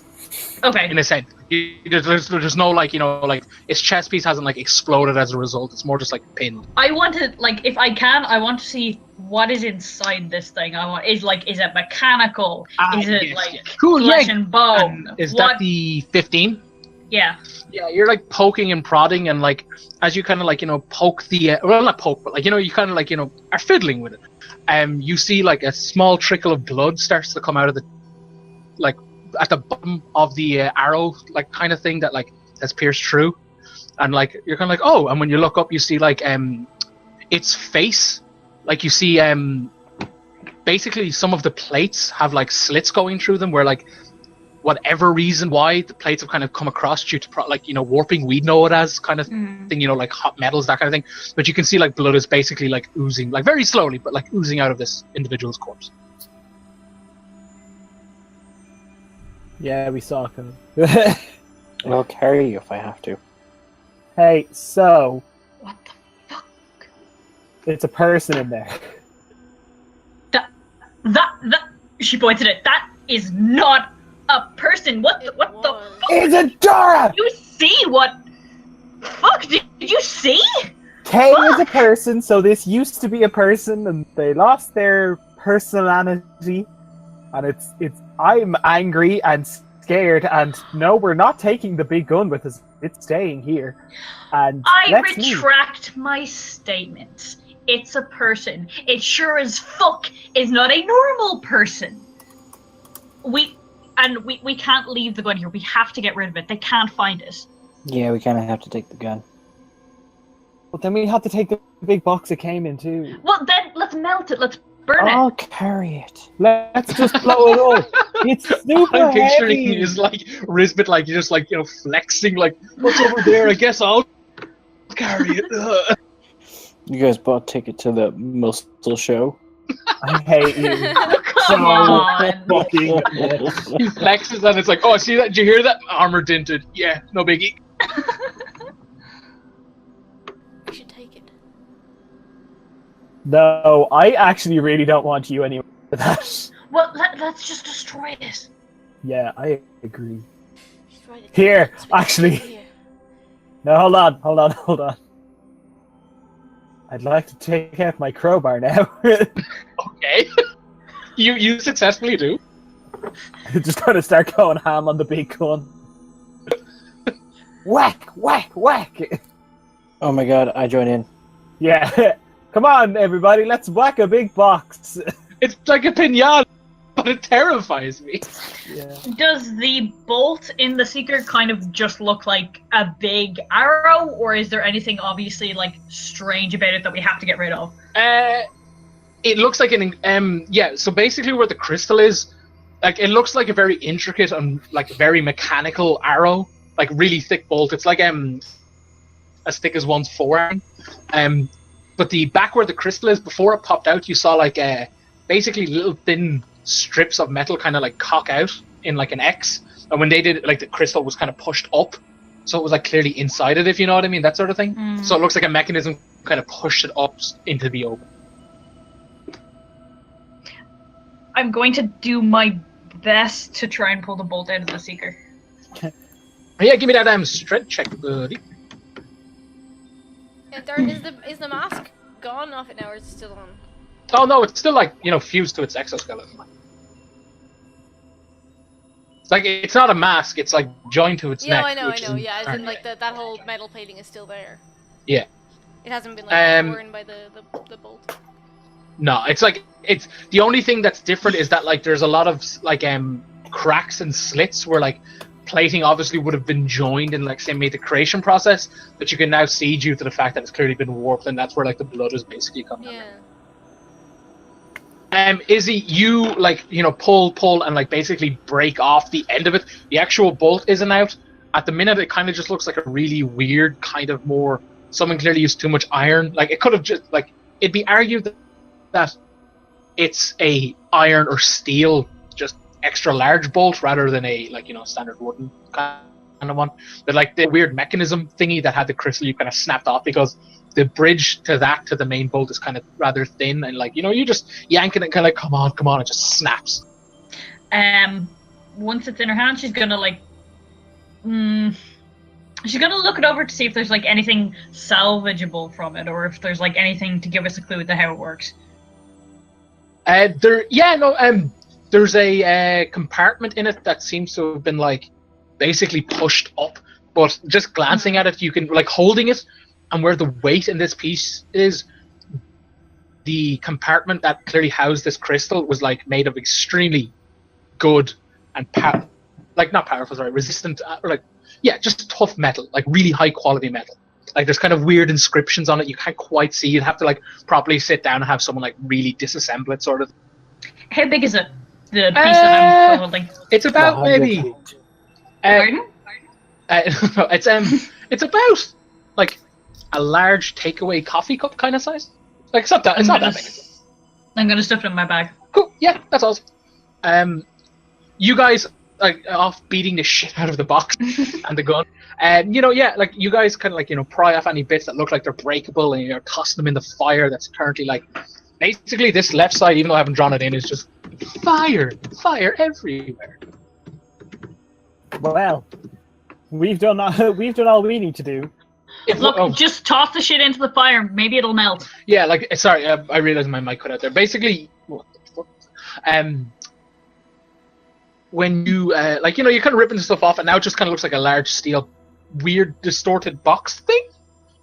Okay. In a sense, there's no like, you know, like its chest piece hasn't like exploded as a result. It's more just like pinned. I want to, like, if I can, I want to see what is inside this thing. Is it mechanical? Is it yes, like yes. Cool, flesh yeah. and bone? Is that the 15? Yeah. Yeah, you're like poking and prodding, and like as you kind of like, you know, poke the well, not poke, but like, you know, you kind of like, you know, are fiddling with it. You see like a small trickle of blood starts to come out of the, like at the bottom of the arrow, like kind of thing that like has pierced through, and like you're kind of like, oh, and when you look up, you see like its face, like you see basically some of the plates have like slits going through them, where like whatever reason why the plates have kind of come across due to like, you know, warping, we know it as kind of thing, you know, like hot metals, that kind of thing. But you can see like blood is basically like oozing, like very slowly, but like oozing out of this individual's corpse. Yeah, we saw it. I'll carry you if I have to. Hey, so What the fuck? it's a person in there. That she pointed at. That is not a person. What the fuck? It's a Dora! You see what? Fuck, did you see? Kay is a person, so this used to be a person, and they lost their personality. And it's I'm angry and scared, and no, we're not taking the big gun with us. It's staying here. And I let's leave. retract my statement. It's a person. It sure as fuck is not a normal person. We can't leave the gun here. We have to get rid of it. They can't find it. Yeah, we kind of have to take the gun. But then we have to take the big box it came in too. Well, then let's melt it. Let's burn I'll it. carry it. Let's just blow it up. It's super I'm picturing heavy. is like Risbit, like you're just like, you know, flexing, like what's over there? I guess I'll carry it. You guys bought a ticket to the muscle show? I hate you. Oh, come on. Fucking He flexes and it's like, oh, see that? Did you hear that? Armor dinted. Yeah, no biggie. We should take it. No, I actually really don't want you anywhere for that. Well, let's just destroy it. Yeah, I agree. She's right, it's Here, it's actually. here. No, hold on. I'd like to take out my crowbar now. Okay. You successfully do. Just gonna start going ham on the big gun. Whack, whack, whack! Oh my god, I join in. Yeah. Come on, everybody, let's whack a big box. It's like a pinata, but it terrifies me. Yeah. Does the bolt in the Seeker kind of just look like a big arrow, or is there anything obviously like strange about it that we have to get rid of? It looks like so basically where the crystal is, like it looks like a very intricate and like very mechanical arrow, like really thick bolt. It's like as thick as one's forearm. But the back where the crystal is, before it popped out, you saw like basically little thin strips of metal kind of like cock out in like an X, and when they did it, like the crystal was kind of pushed up, so it was like clearly inside it, if you know what I mean, that sort of thing. So it looks like a mechanism kind of pushed it up into the open. I'm going to do my best to try and pull the bolt out of the Seeker. Yeah, give me that strength check, buddy. And Darn, is the mask gone off it now, or is it still on? Oh no, it's still like, fused to its exoskeleton. It's like, it's not a mask, it's like joined to its neck. I know, yeah, as in like that whole metal plating is still there. Yeah. It hasn't been like torn by the bolt. No, it's like, it's the only thing that's different is that like there's a lot of like cracks and slits where like plating obviously would have been joined in like say made the creation process, but you can now see due to the fact that it's clearly been warped, and that's where like the blood is basically coming out. Izzy, you like pull and like basically break off the end of it. The actual bolt isn't out at the minute. It kind of just looks like a really weird kind of more. Someone clearly used too much iron. Like it could have just like it'd be argued that it's a iron or steel just extra large bolt rather than a like standard wooden kind of one. But like the weird mechanism thingy that had the crystal, you kind of snapped off because the bridge to the main bolt is kind of rather thin, and like you just yanking it kind of like come on, it just snaps. Once it's in her hand, she's gonna like she's gonna look it over to see if there's like anything salvageable from it, or if there's like anything to give us a clue to how it works. There's a compartment in it that seems to have been like basically pushed up, but just glancing at it, you can like holding it, and where the weight in this piece is, the compartment that clearly housed this crystal was like made of extremely good and resistant, just tough metal, like really high quality metal. Like there's kind of weird inscriptions on it. You can't quite see. You'd have to like properly sit down and have someone like really disassemble it, sort of. How big is it? The piece that I'm holding. It's about maybe. Pardon? It's about like a large takeaway coffee cup kind of size. Like it's not that big. I'm gonna stuff it in my bag. Cool. Yeah, that's awesome. You guys like off beating the shit out of the box and the gun. Like you guys kind of like pry off any bits that look like they're breakable, and you're tossing them in the fire. That's currently like basically this left side, even though I haven't drawn it in, is just fire everywhere. Well, we've done all we need to do. Just toss the shit into the fire. Maybe it'll melt. Yeah, like sorry, I realized my mic cut out there. Basically, what the fuck? When you you're kind of ripping the stuff off, and now it just kind of looks like a large steel, weird distorted box thing.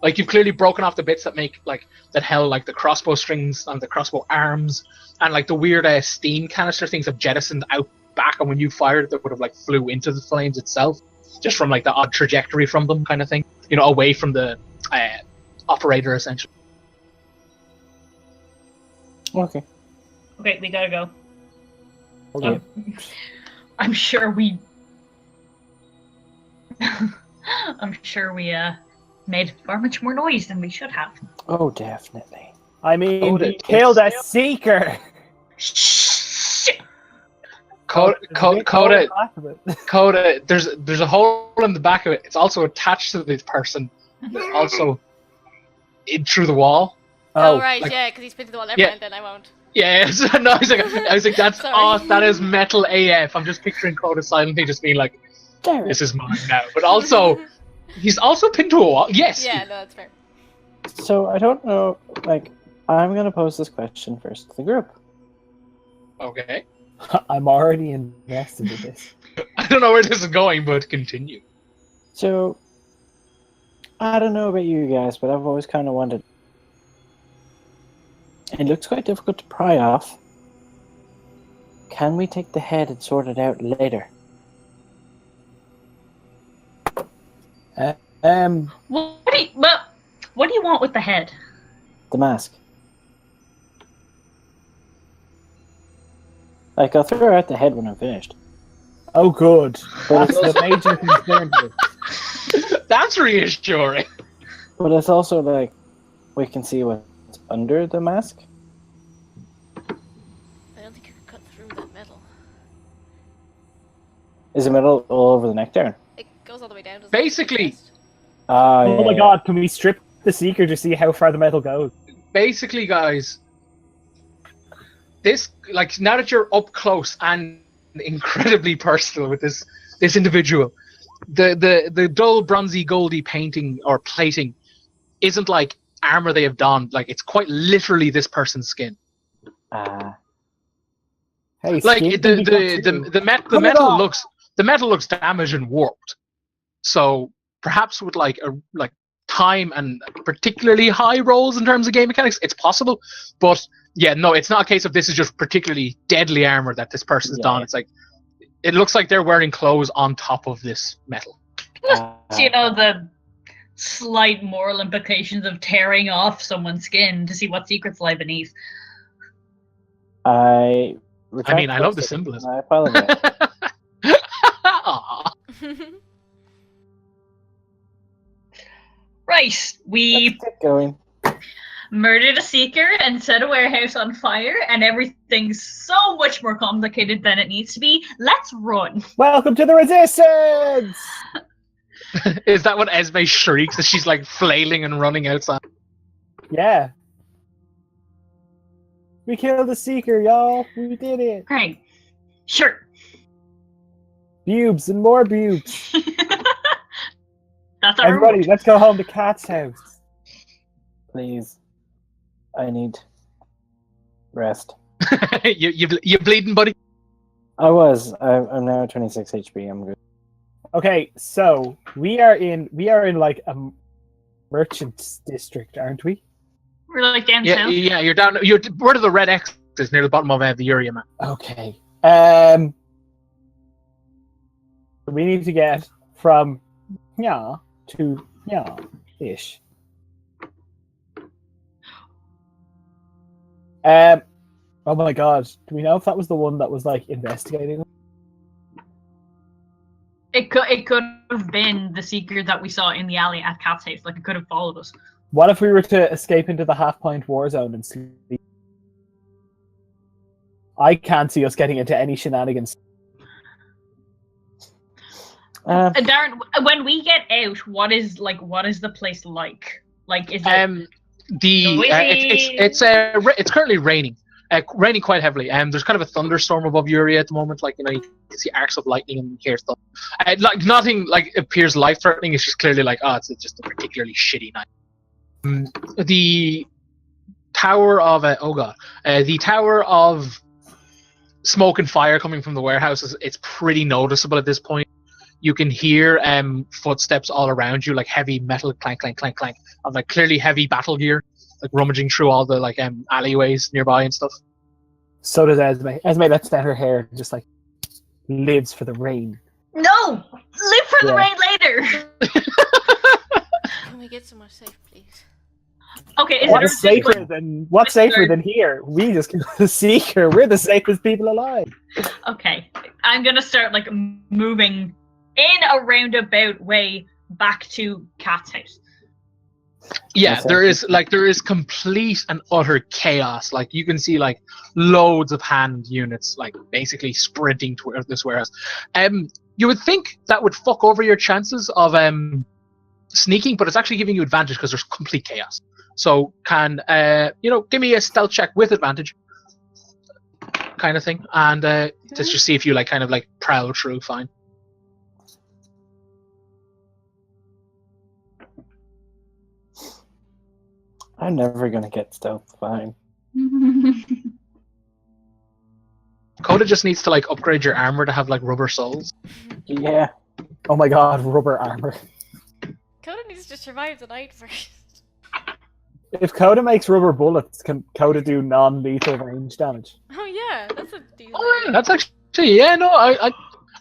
Like you've clearly broken off the bits that make that held like the crossbow strings and the crossbow arms, and like the weird steam canister things have jettisoned out back, and when you fired it, that would have like flew into the flames itself, just from like the odd trajectory from them kind of thing, away from the operator essentially. Okay, we gotta go. Okay. I'm sure we made far much more noise than we should have. Oh, definitely. I mean, we killed a Seeker. Coda, there's a hole in the back of it. It's also attached to this person. Also in through the wall. Oh right, yeah, because he's pinned to the wall. Never mind, then I won't. Yeah, no, I was like, that's that is metal AF. I'm just picturing Coda silently just being like, this is mine now. But also, he's also pinned to a wall. Yes. Yeah, no, that's fair. So I don't know. Like, I'm gonna pose this question first to the group. Okay. I'm already invested in this. I don't know where this is going, but continue. So I don't know about you guys, but I've always kind of wondered. It looks quite difficult to pry off. Can we take the head and sort it out later? What do you want with the head? The mask. Like, I'll throw out the head when I'm finished. Oh, good. But That's it's, the major concern here. That's reassuring. but it's also like, we can see what's under the mask. I don't think you could cut through that metal. Is the metal all over the neck there? It goes all the way down. doesn't it? Basically- Oh my god, can we strip the Seeker to see how far the metal goes? Basically, guys, this, like, now that you're up close and incredibly personal with this individual, the dull bronzy goldy painting or plating isn't like armor they have donned. Like, it's quite literally this person's skin. Hey, Like skin the can be cut too. the metal looks damaged and warped. So perhaps with like time and particularly high rolls in terms of game mechanics, it's possible. But yeah, no, it's not a case of this is just particularly deadly armor that this person's done. It's like it looks like they're wearing clothes on top of this metal. You know, the slight moral implications of tearing off someone's skin to see what secrets lie beneath. I love the symbolism. I apologize. Aw. Right, we Let's get going. murdered a seeker and set a warehouse on fire, and everything's so much more complicated than it needs to be. Let's run. Welcome to the Resistance! Is that what Esme shrieks as she's like flailing and running outside? Yeah. We killed the Seeker, y'all. We did it. Right. Sure. Bubes and more bubes. That's our Everybody, let's go home to Cat's house. Please. I need rest. you bleeding, buddy? I'm now at 26 HP. I'm good. Okay, so we are in like a merchant's district, aren't we? We're like downtown. Yeah, you're down. Where are the red X's near the bottom of the Yuria map? Okay. We need to get from to ish. Oh my god. Do we know if that was the one that was like investigating? It could have been the seeker that we saw in the alley at Cat's house. Like, it could have followed us. What if we were to escape into the half-point war zone and sleep? I can't see us getting into any shenanigans. Darren, when we get out, what is the place like? Like, is it it's currently raining. Raining quite heavily. There's kind of a thunderstorm above Yuria at the moment. Like, you know, you can see arcs of lightning and hear stuff. Like, nothing like appears life-threatening. It's just clearly like, it's just a particularly shitty night. The tower of the tower of smoke and fire coming from the warehouse it's pretty noticeable at this point. You can hear footsteps all around you, like heavy metal clank, clank, clank, clank, of like clearly heavy battle gear, like rummaging through all the like alleyways nearby and stuff. So does Esme. Esme lets down her hair and just like lives for the rain. No! Live for the rain later! Can we get somewhere safe, please? Okay, What's safer than here? We just killed the Seeker. We're the safest people alive. Okay, I'm gonna start like moving in a roundabout way back to Cat's house. Yeah, there is complete and utter chaos. Like, you can see like loads of hand units like basically sprinting towards this warehouse. You would think that would fuck over your chances of sneaking, but it's actually giving you advantage because there's complete chaos. So give me a stealth check with advantage, kind of thing, and let's just see if you like kind of like prowl through. Fine. I'm never gonna get stealth. Fine. Coda just needs to like upgrade your armor to have like rubber soles. Yeah. Oh my god, rubber armor. Coda needs to survive the night first. If Coda makes rubber bullets, can Coda do non-lethal range damage? Oh yeah, that's a decent Oh, yeah, idea. that's actually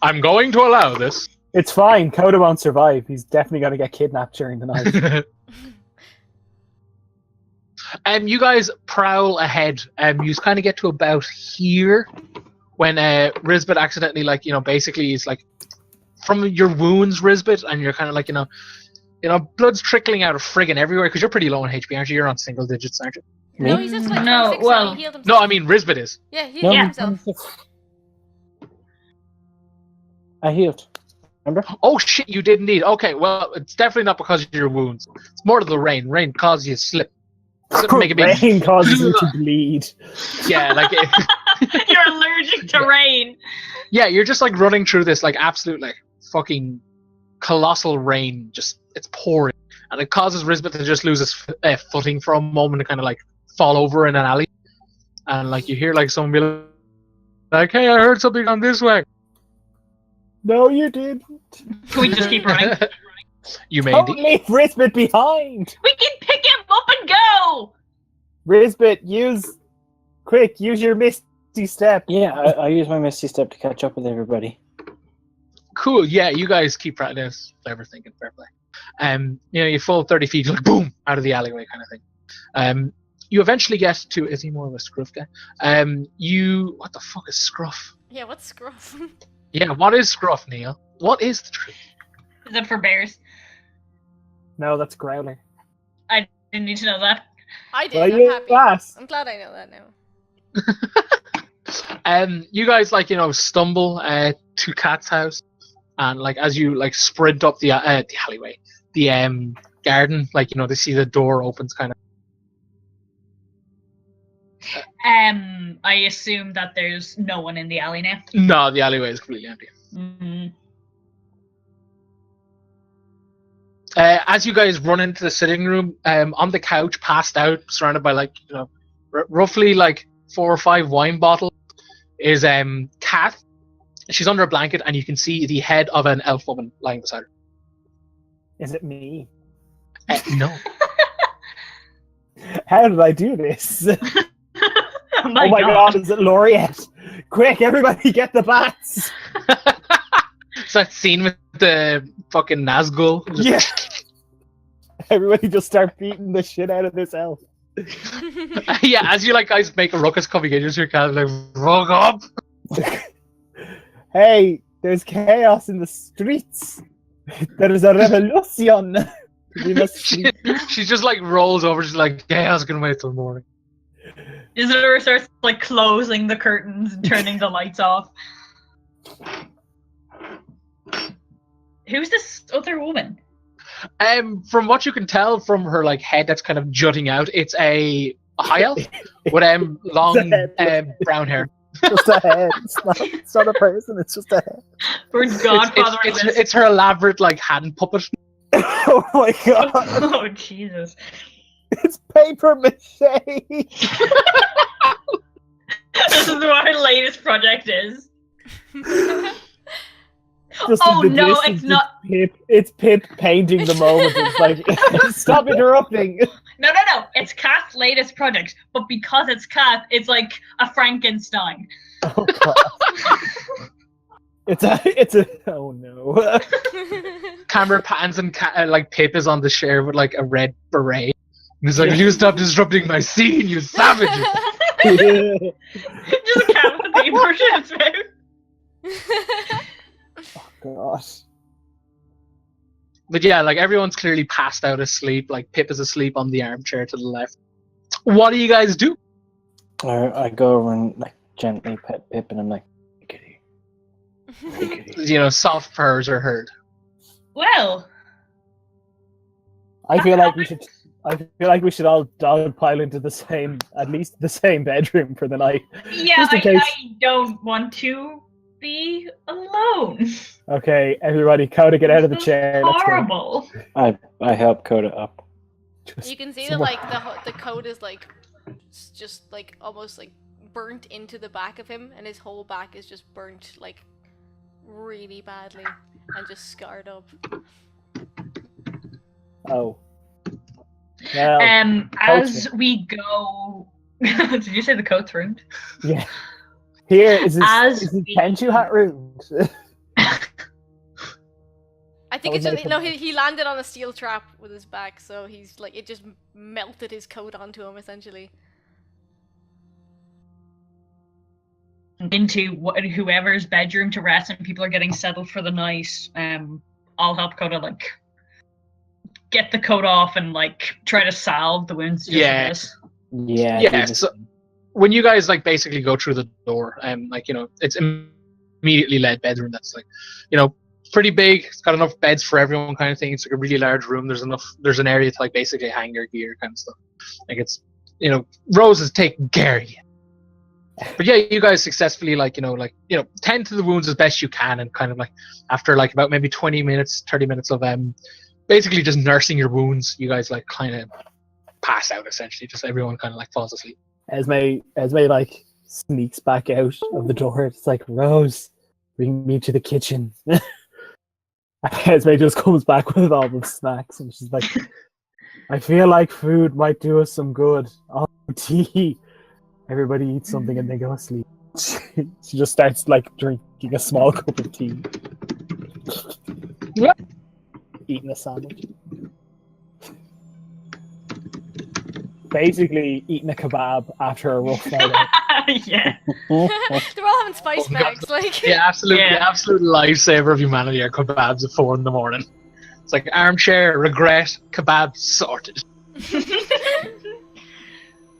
I'm going to allow this. It's fine, Coda won't survive. He's definitely going to get kidnapped during the night. You guys prowl ahead. You kind of get to about here when Risbet accidentally, like, basically is like from your wounds, Risbet, and you're kind of like, blood's trickling out of friggin' everywhere because you're pretty low on HP, aren't you? You're on single digits, aren't you? No, he's just like No, 26, well- and he healed himself. No, I mean Risbet is. Yeah, he No, healed himself. I healed. Remember? Oh shit, you did indeed. Okay, well, it's definitely not because of your wounds. It's more of the rain. Rain causes you to slip. Make a big... Rain causes you to bleed. Yeah, like You're allergic to rain. yeah, you're just like running through this like absolute like fucking colossal rain. Just it's pouring, and it causes Risbet to just lose his footing for a moment and kind of like fall over in an alley. And like you hear like someone be like, "Hey, I heard something on this way." No, you didn't. Can we just keep running? You may Don't indeed. leave Risbet behind. We can pick him up and go! Risbet, use your Misty Step. Yeah, I use my Misty Step to catch up with everybody. Cool. Yeah, you guys keep practicing. Clever thinking, fair play. You fall 30 feet, like boom, out of the alleyway, kind of thing. You eventually get to. Is he more of a scruff guy? What the fuck is scruff? Yeah, what's scruff? Yeah, what is scruff, Neil? What is the truth? Is it for bears? No, that's Growler. I didn't need to know that. I did. Well, I'm you happy. asked. I'm glad I know that now. You guys like stumble to Cat's house, and like as you like sprint up the alleyway, the garden, like they see the door opens kind of. I assume that there's no one in the alley now. No, the alleyway is completely empty. Mm-hmm. As you guys run into the sitting room, on the couch, passed out, surrounded by like roughly like 4 or 5 wine bottles, is Kat. She's under a blanket, and you can see the head of an elf woman lying beside her. Is it me? No. How did I do this? Oh my god, is it Laureate? Quick, everybody get the bats! It's that scene with the fucking Nazgul. Yeah. Everybody just start beating the shit out of this elf. Yeah, as you guys make a ruckus coming in, you're kind of like, fuck up. Hey, there's chaos in the streets. There is a revolution. We must sleep. She just like rolls over. She's like, yeah, I was gonna wait till morning. Isidore starts like closing the curtains and turning the lights off. Who's this other woman? From what you can tell from her like head that's kind of jutting out, it's a high elf with long brown hair. Just a head. It's not a person. It's just a head. We're godfathering this. It's her elaborate like hand puppet. Oh my god! Oh Jesus! It's paper mache. This is what her latest project is. Just Oh in the no, distance, it's not. It's Pip painting the moment. It's like, stop interrupting. No. It's Kat's latest project, but because it's Kat, it's like a Frankenstein. Oh, God. It's a. Oh no. Camera pans and like Pip is on the chair with like a red beret. And he's like, "You stop disrupting my scene, you savages!" Just a cat with a paintbrush in its mouth. Gosh. But yeah, like everyone's clearly passed out asleep. Like Pip is asleep on the armchair to the left. What do you guys do? I go over and like gently pet Pip, and I'm like, "Kitty, kitty." Soft purrs are heard. Well, I feel like we should all dogpile into at least the same bedroom for the night. yeah, Just in case. I don't want to be alone. Okay, everybody, Coda, get out of the This is chair. Let's go. horrible. I help Coda up. You can see that Someone- like the coat is like just like almost like burnt into the back of him, and his whole back is just burnt like really badly and just scarred up. Oh. Well, As we go, did you say the coat's ruined? yeah. Here is his, As is his we- Tenchu hat ruined? I think That it's would just make no. him- He landed on a steel trap with his back, so he's like it just melted his coat onto him essentially. Into whoever's bedroom to rest, and people are getting settled for the night. I'll help Coda like get the coat off and like try to salve the wounds. Just Yeah. a bit. Yeah. Yeah, do the so- same. When you guys like basically go through the door, like it's immediately led bedroom that's like, pretty big. It's got enough beds for everyone, kind of thing. It's like a really large room. There's an area to like basically hang your gear, kind of stuff. Like it's, Rose is taking care of you. But yeah, you guys successfully tend to the wounds as best you can, and kind of like after like about maybe 20 minutes, 30 minutes of basically just nursing your wounds, you guys like kind of pass out essentially. Just everyone kind of like falls asleep. Esme like sneaks back out of the door. It's like, Rose, bring me to the kitchen. Esme just comes back with all the snacks, and she's like, I feel like food might do us some good. Oh, tea. Everybody eats something and they go to sleep. She just starts like drinking a small cup of tea. Eating a sandwich. Basically eating a kebab after a rough night out. Yeah. They're all having spice Oh, God. bags, like. The absolute Yeah. lifesaver of humanity are kebabs at 4 a.m. It's like armchair, regret, kebab sorted.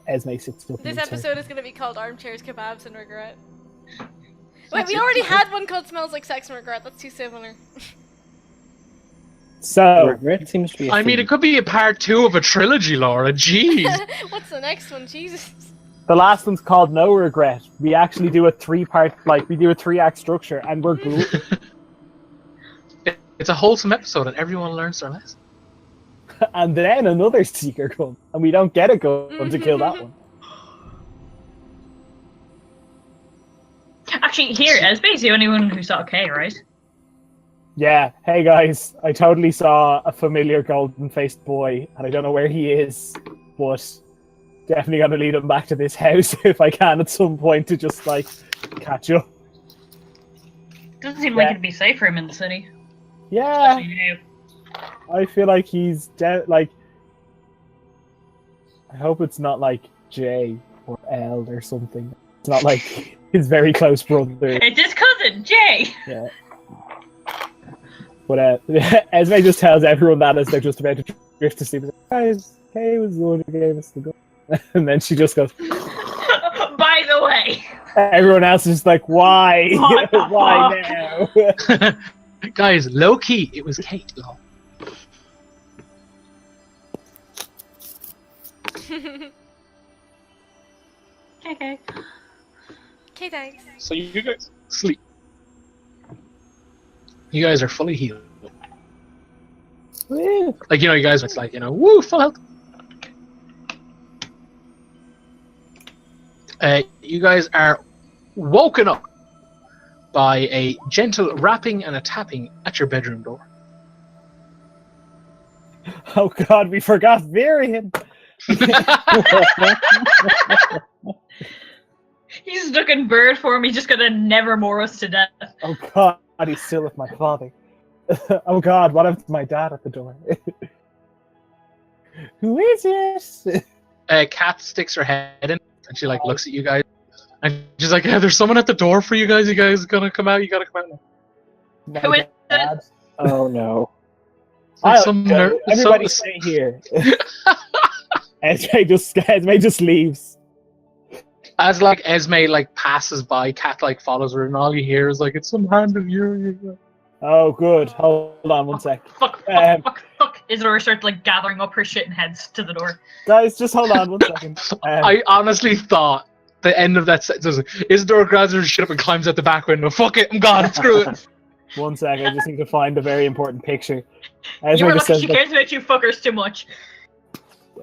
Esme sits up. This and eats her. episode is going to be called Armchairs, Kebabs, and Regret. Wait, we already had one called Smells Like Sex and Regret. That's too similar. So, Regret seems to be. I mean, it could be a part 2 of a trilogy, Laura. Jeez. What's the next one? Jesus. the last one's called No Regret. We actually do a 3-part, we do a 3-act structure, and we're good. It's a wholesome episode, and everyone learns their lesson. And then another seeker comes, and we don't get a gun to kill that one. Actually, here, Esbe's the only one who saw Kay, right? Yeah, hey guys, I totally saw a familiar golden-faced boy, and I don't know where he is, but definitely gonna lead him back to this house if I can at some point to just, catch up. Doesn't seem like Yeah. it'd be safe for him in the city. Yeah, Especially now. I feel like he's dead, I hope it's not J or L or something. It's not like his very close brother. It's his cousin, Jay! Yeah. But Esme just tells everyone that as they're just about to drift to sleep. Guys, Kay was the one who gave us the gun. And then she just goes, By the way, everyone else is just like, why? What the Why fuck? now? Guys, low key, it was Kate. Lol. okay. Okay, thanks. So you guys sleep. You guys are fully healed. Woo. You guys, it's woo, full health. You guys are woken up by a gentle rapping and a tapping at your bedroom door. Oh god, we forgot Varian. He's stuck in bird form, he's just gonna never-more us to death. Oh god, he's still with my father. Oh god, what if my dad at the door? Who is it? Kat sticks her head in and she looks at you guys and she's like, "Yeah, there's someone at the door for you guys. You guys gonna come out? You gotta come out now." Who is it? Dad. Oh no. Like some ner- Everybody some- stay here. Esme just leaves. As Esme passes by, Kat follows her, and all you hear is it's some hand of Yuria. Oh good. Hold on one sec. Fuck. Isadora starts gathering up her shit and heads to the door. Guys, just hold on one second. I honestly thought the end of that sentence was Isadora grabs her shit up and climbs out the back window. Fuck it, I'm gone. Screw it. One sec, I just need to find a very important picture. You Esme were just lucky says, she cares about you fuckers too much.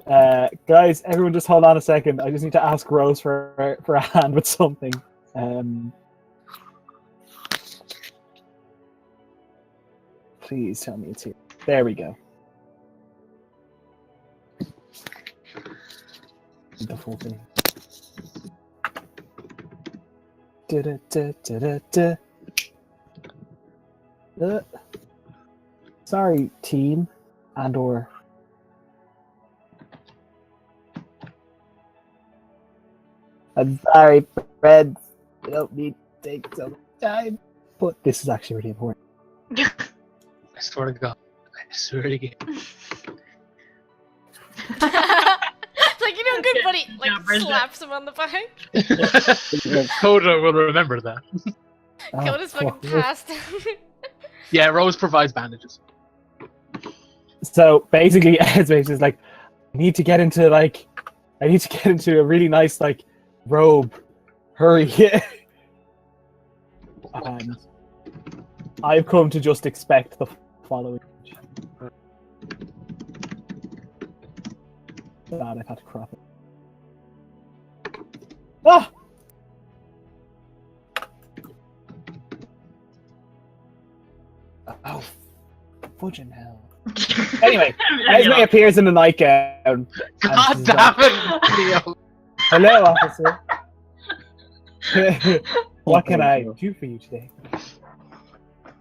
Guys, everyone just hold on a second. I just need to ask Rose for a hand with something. Please tell me it's here. There we go. The full thing. Sorry, team, and/or. I'm sorry, friends. I don't need to take so much time. But this is actually really important. I swear to God. I swear to God. It's like, you're doing good, buddy. Like, Brisbane. slaps him on the back. Coda will remember that. Coda's fucking fuck. passed. Yeah, Rose provides bandages. So basically, Esme's is like, I need to get into a really nice like robe. Hurry! And I've come to just expect the following. God, I've had to crop it. Ah! Oh, fudging hell. Anyway, Esme appears in the nightgown. God she's damn it, Leo. Hello, officer. What can I do for you today?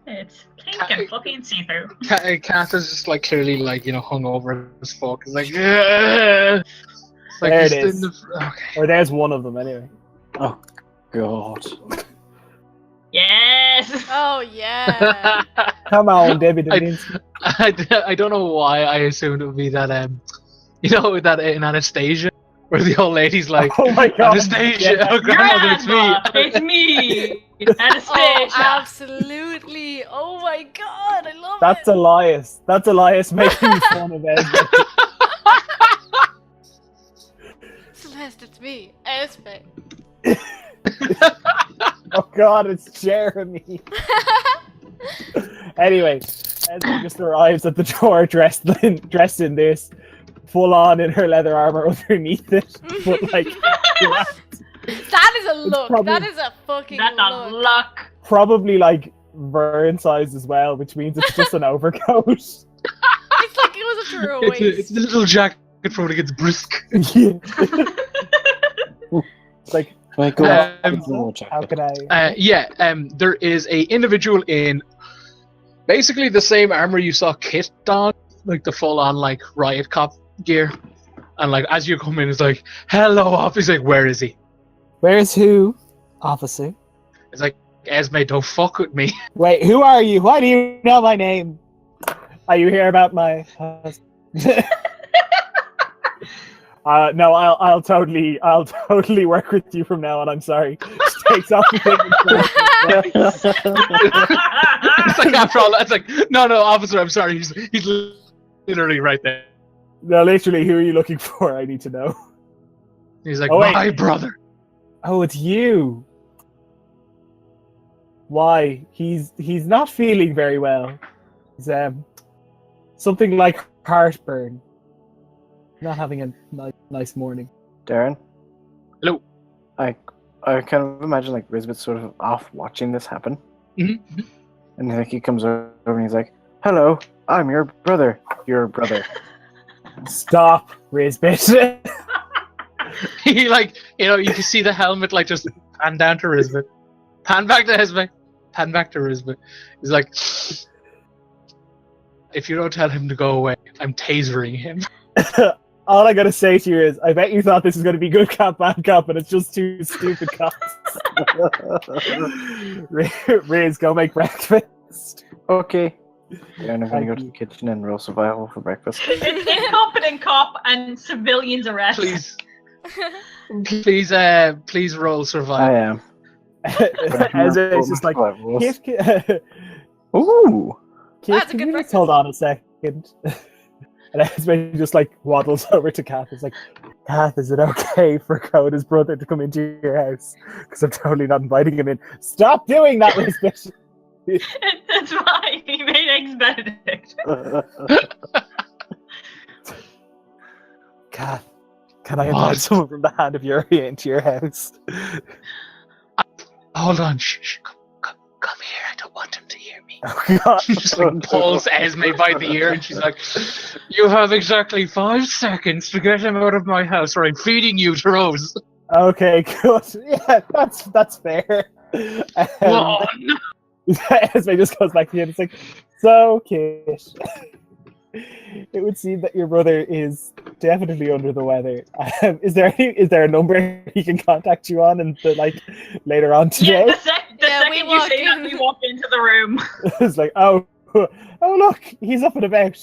It's pink and fucking see-through. Kath is just like clearly like, you know, hungover as fuck. It's like, yeah. It's like There he's it is. in the- okay. Or there's one of them anyway. Oh, God. Yes! Oh, yeah. Come on, Debbie Deminsky. I don't know why I assumed it would be that you know, that in Anastasia where the old lady's like, Oh my God. Anastasia, Yeah. oh grandmother, it's me. It's me! Oh, Anastasia! absolutely. Oh my god, I love That's it. Elias. That's Elias making fun of Esme. Celeste, it's me. Esme. Oh God, it's Jeremy. Anyway, Esme just arrives at the door dressed in this, full on in her leather armor underneath it, but like That is a look. probably- That is a fucking That's a look. luck. probably like Vern size as well, which means it's just an overcoat. It's like it was a throwaway. It's the little jacket for when it gets brisk. Yeah. It's like, Can I go off Um, with the little how jacket? can I? There is a individual in basically the same armor you saw Kit on, like the full on like riot cop gear. And like as you come in, it's like, hello, officer. He's like, where is he? Where's who, officer? It's like, Esme, don't fuck with me. Wait, who are you? Why do you know my name? Are you here about my husband? No, I'll totally work with you from now on. I'm sorry. Just takes off the thing. It's like after all that, it's like, no, officer, I'm sorry. He's literally right there. No, literally, who are you looking for? I need to know. He's like, Oh, wait. my brother. Oh, it's you. Why? He's not feeling very well. He's something like heartburn. Not having a nice morning. Darren? Hello. I kind of imagine like Risbet's sort of off watching this happen. Mhm. And like he comes over and he's like, hello, I'm your brother. Your brother. Stop, Rizbit. He like, you know, you can see the helmet like just pan down to Risbet, pan back to Esme, pan back to Risbet. He's like, if you don't tell him to go away, I'm tasering him. All I gotta say to you is, I bet you thought this was gonna be good cop, bad cop, and it's just two stupid cops. Riz, go make breakfast. Okay. Darren, I'm gonna go to the Thank kitchen and roll survival for breakfast. It's incompetent cop and civilians arrest. Please roll I survival. am. It's just like, Kif, Ooh! That's a can good you just breakfast. hold on a second? And Esme just like waddles over to Kath. It's like, Kath, is it okay for Coda's brother to come into your house? Because I'm totally not inviting him in. Stop doing that, Rizbit. That's why he made Eggs Benedict. Kath, can I What? invite someone from the Hand of Yuria into your house? Hold on, shh. Come here. I don't want him to hear me. Oh god. She just like pulls Esme by the ear, and she's like, "You have exactly 5 seconds to get him out of my house, or I'm feeding you to Rose." Okay, good. Yeah, that's fair. What? Esme just goes back to you and it's like, so Kish, it would seem that your brother is definitely under the weather. Is there a number he can contact you on and later on today? Yeah, the second we you say that, walk we in. walk into the room. It's like, oh look, he's up and about.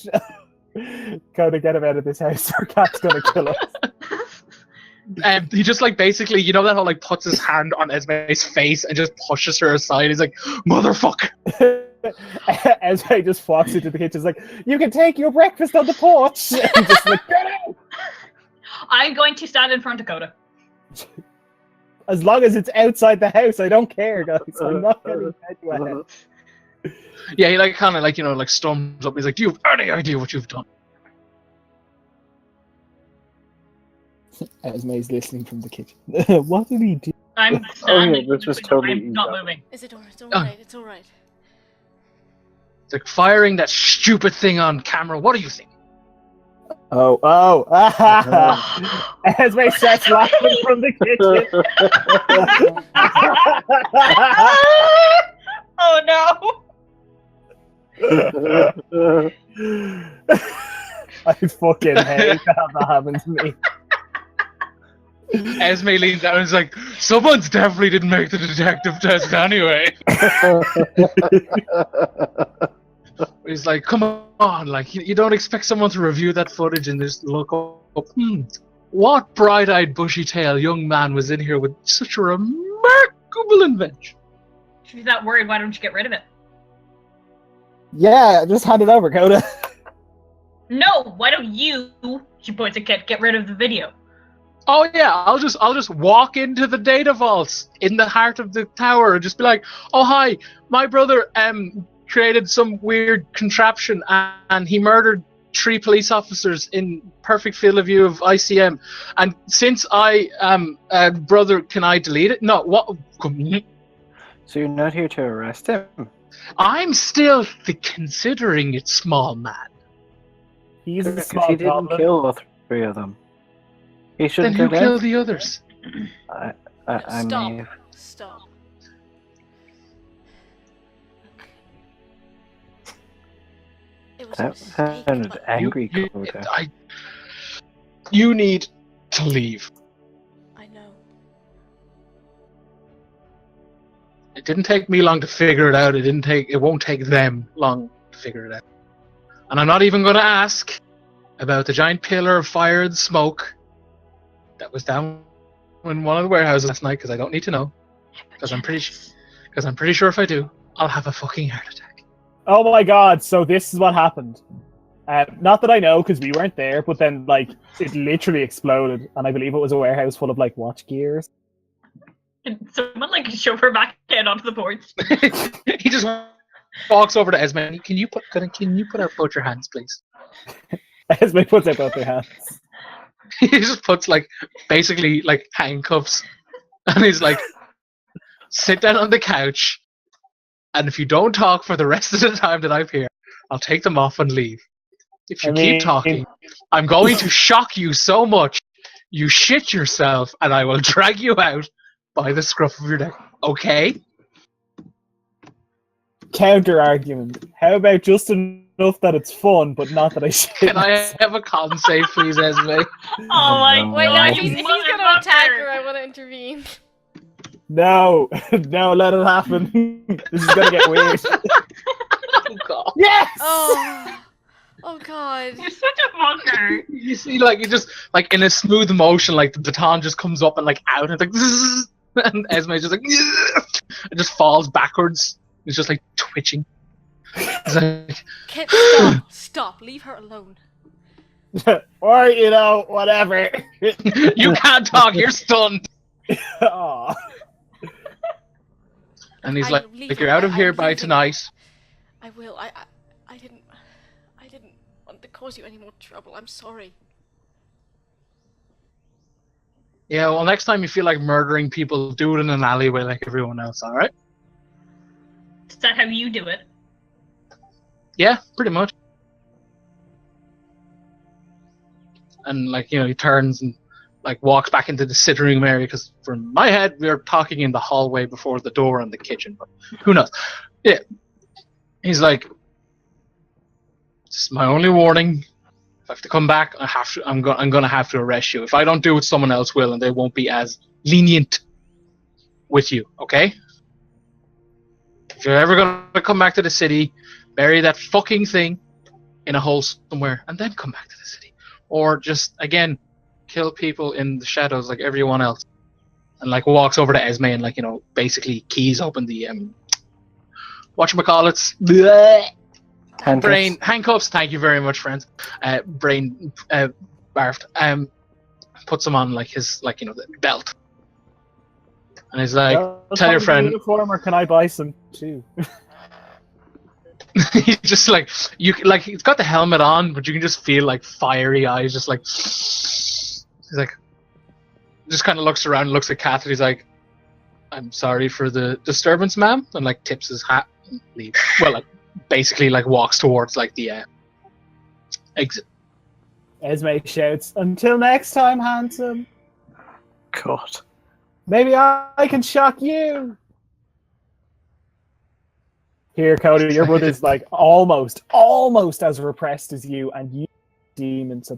Gotta get him out of this house or Cat's gonna kill us. He just like basically, you know that how like puts his hand on Esme's face and just pushes her aside. He's like, "Motherfucker!" Esme just walks into the kitchen. Is like, you can take your breakfast on the porch. And just like, get out. I'm going to stand in front of Coda. As long as it's outside the house, I don't care, guys. I'm not getting anywhere. Yeah, he like kind of like like storms up. He's like, "Do you have any idea what you've done?" Esme's listening from the kitchen. What did he do? I'm standing. this was totally I'm not easy. moving. Is it alright? It's alright. It's alright. It's like firing that stupid thing on camera. What do you think? Oh. Esme starts laughing from the kitchen. Oh no! I fucking hate to have that happen to me. Esme leans down and is like, "Someone's definitely didn't make the detective test anyway." He's like, "Come on, like you don't expect someone to review that footage and just look up. What bright-eyed, bushy-tailed young man was in here with such a remarkable invention?" If you're that worried, why don't you get rid of it? Yeah, just hand it over, Coda. No, why don't you? She points at Kit. Get rid of the video. Oh yeah, I'll just walk into the data vaults in the heart of the tower and just be like, "Oh hi, my brother created some weird contraption and he murdered 3 police officers in perfect field of view of ICM. And since I am a brother, can I delete it? No, what? So you're not here to arrest him? I'm still considering it, small man. He's a Because small he didn't problem. kill all 3 of them. He Then shouldn't who have killed the others? I Stop. may have... Stop. It was a That mistake. sounded but- angry, Coda. You need to leave. I know. It didn't take me long to figure it out. It won't take them long to figure it out. And I'm not even going to ask about the giant pillar of fire and smoke that was down in one of the warehouses last night, because I don't need to know. Because I'm pretty sure if I do, I'll have a fucking heart attack. Oh my god, so this is what happened. Not that I know, because we weren't there, but then, it literally exploded, and I believe it was a warehouse full of, watch gears. Can someone shove her back in onto the porch? He just walks over to Esme. Can you put out both your hands, please? Esme puts out both their hands. He just puts basically handcuffs, and he's like, "Sit down on the couch, and if you don't talk for the rest of the time that I'm here, I'll take them off and leave. If you keep talking, I'm going to shock you so much you shit yourself, and I will drag you out by the scruff of your neck. Okay?" Counter argument. How about just enough that it's fun, but not that I shit Can I myself? have a con save, please, Esme? Oh my no. Wait, no, god, if he's you gonna attack her, motherfucker. I wanna intervene. No, no, let it happen. This is gonna get weird. Oh, God. Yes! Oh god. You're such a fucker. You see, you just, in a smooth motion, the baton just comes up and, out, and it's zzz, and Esme's just it just falls backwards. It's just, twitching. It's like, Kit, stop, leave her alone. Or, whatever. you can't talk, you're stunned. Aw. And he's Leave like, her, "You're out of I'm here by leaving. tonight." I will. I didn't want to cause you any more trouble. I'm sorry. Yeah, well, next time you feel like murdering people, do it in an alleyway like everyone else, alright? Is that how you do it? Yeah, pretty much. And, like, you know, he turns and, like, walks back into the sitting room area, because from my head, we were talking in the hallway before the door in the kitchen, but who knows? Yeah. He's like, this is my only warning. If I have to come back, I'm gonna have to arrest you. If I don't do it, someone else will, and they won't be as lenient with you, okay? If you're ever gonna come back to the city, bury that fucking thing in a hole somewhere, and then come back to the city. Or just, again, kill people in the shadows like everyone else. And, like, walks over to Esme and, like, you know, basically keys open the, whatchamacallits? Bleh. Brain handcuffs. Thank you very much, friends. Brain barfed. Puts him on, like, his, like, you know, the belt. And he's like, tell your friend. Uniform, or can I buy some too? He's just like, he's got the helmet on, but you can just feel like fiery eyes, just like, he's like, just kind of looks around, looks at Kath, and he's like, I'm sorry for the disturbance, ma'am, and like tips his hat and leaves. Well, like, basically like walks towards like the exit. Esme shouts, "Until next time, handsome. God. Maybe I can shock you." Here, Coda, your brother's like almost as repressed as you, and you demon. So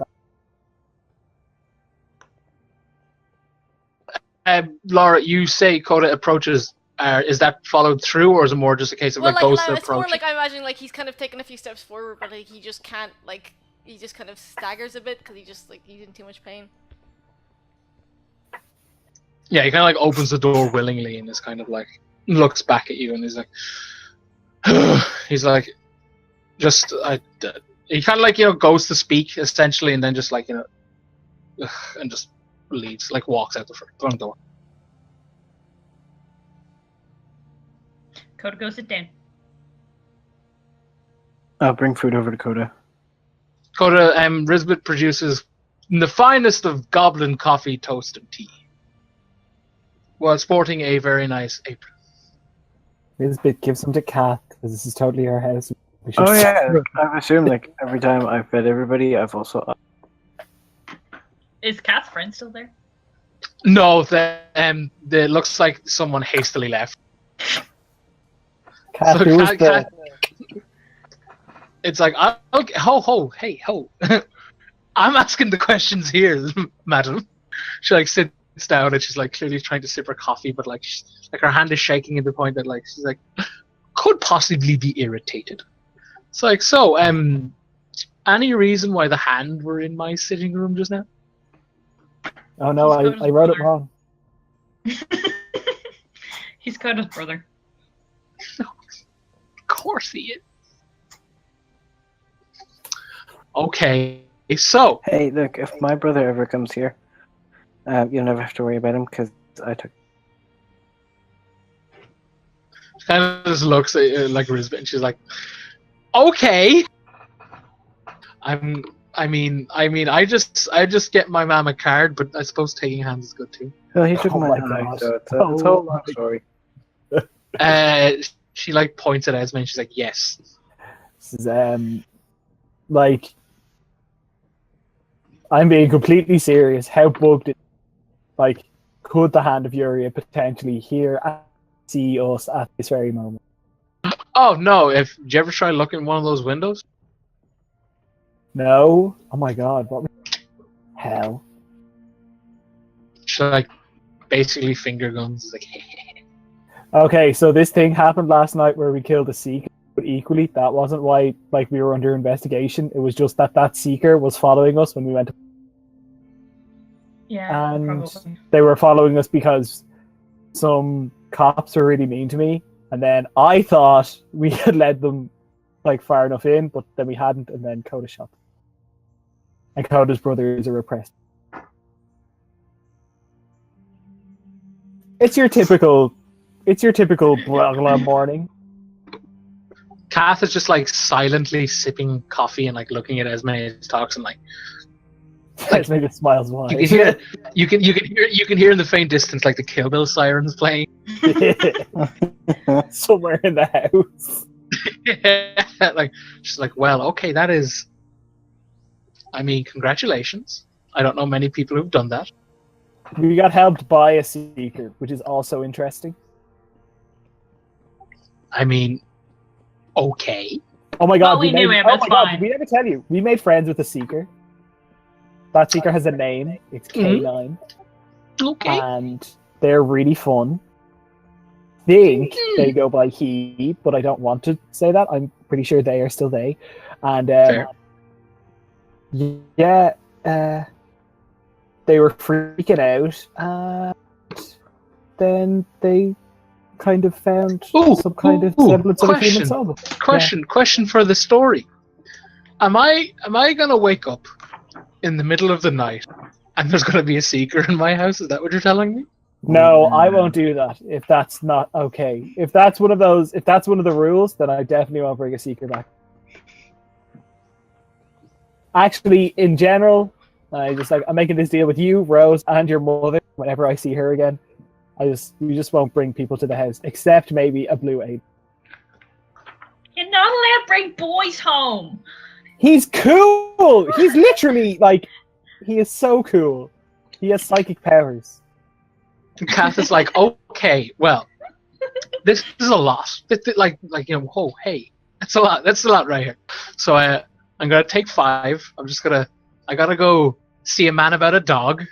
that. Laura, you say Coda approaches. Is that followed through, or is it more just a case of like goes to it's approach? more like I imagine like he's kind of taken a few steps forward, but like he just can't like he just kind of staggers a bit because he's in too much pain. Yeah, he kind of like opens the door willingly and is kind of like looks back at you and he's like, he's like, just he kind of like, you know, goes to speak essentially and then just like, you know, and just leaves, like walks out the front door. Coda, go sit down. I'll bring food over to Coda. Coda, Risbet produces the finest of goblin coffee, toast, and tea, while sporting a very nice apron. Lisbeth gives them to Kath because this is totally her house. Oh yeah, I've assumed like every time I've fed everybody, I've also. Is Kath's friend still there? No, the looks like someone hastily left. Kath, So who was Kath, it's like, hey, ho. I'm asking the questions here, madam. She like sits down and she's like clearly trying to sip her coffee, but like her hand is shaking at the point that like she's like could possibly be irritated. It's like, so any reason why the hand were in my sitting room just now? Oh no, I wrote it wrong. He's Coda's brother. Of course he is. Okay, so Hey, look, if my brother ever comes here, you'll never have to worry about him because I took. she kind of just looks at like Risbet and she's like, okay. I just get my mom a card, but I suppose taking hands is good too. Well, he took Oh my my hand, God. so it's a whole long story. She like points at Esme and she's like, yes. This is like, I'm being completely serious. How bugged it? Like, could the hand of Yuria potentially hear and see us at this very moment? Oh no! Did you ever try looking in one of those windows? No. Oh my God! What? Hell. She like basically finger guns. Like, Okay, so this thing happened last night where we killed a seeker, but equally, that wasn't why like we were under investigation. It was just that seeker was following us when we went to. Yeah, And probably. they were following us because some cops were really mean to me, and then I thought we had led them like far enough in, but then we hadn't, and then Coda shot them. And Coda's brothers are repressed. It's your typical blah blah morning. Kath is just like silently sipping coffee and like looking at Esme as talks and like, Esme just smiles wide. You can hear in the faint distance like the Kill Bill sirens playing. Somewhere in the house. Like she's like, well, okay, that is. I mean, congratulations. I don't know many people who've done that. We got helped by a seeker, which is also interesting. I mean, okay. Oh my god, Well, we knew him, it's God, fine. did we ever tell you? We made friends with a seeker. That seeker has a name. It's K9. Okay. And they're really fun. Think they go by he, but I don't want to say that. I'm pretty sure they are still they. And Fair. yeah, they were freaking out, and then they kind of found some kind of semblance of a human soul. Question for the story. Am I gonna wake up in the middle of the night and there's gonna be a seeker in my house? Is that what you're telling me? No, I won't do that if that's not okay. If that's one of the rules, then I definitely won't bring a seeker back. Actually, in general, I'm making this deal with you, Rose, and your mother. Whenever I see her again, we just won't bring people to the house, except maybe a blue aid. You're not allowed to bring boys home. He's cool. He's literally he is so cool. He has psychic powers. And Kath is like, okay, well, this is a lot. Oh, hey, that's a lot. That's a lot right here. So I'm gonna take 5. I gotta go see a man about a dog.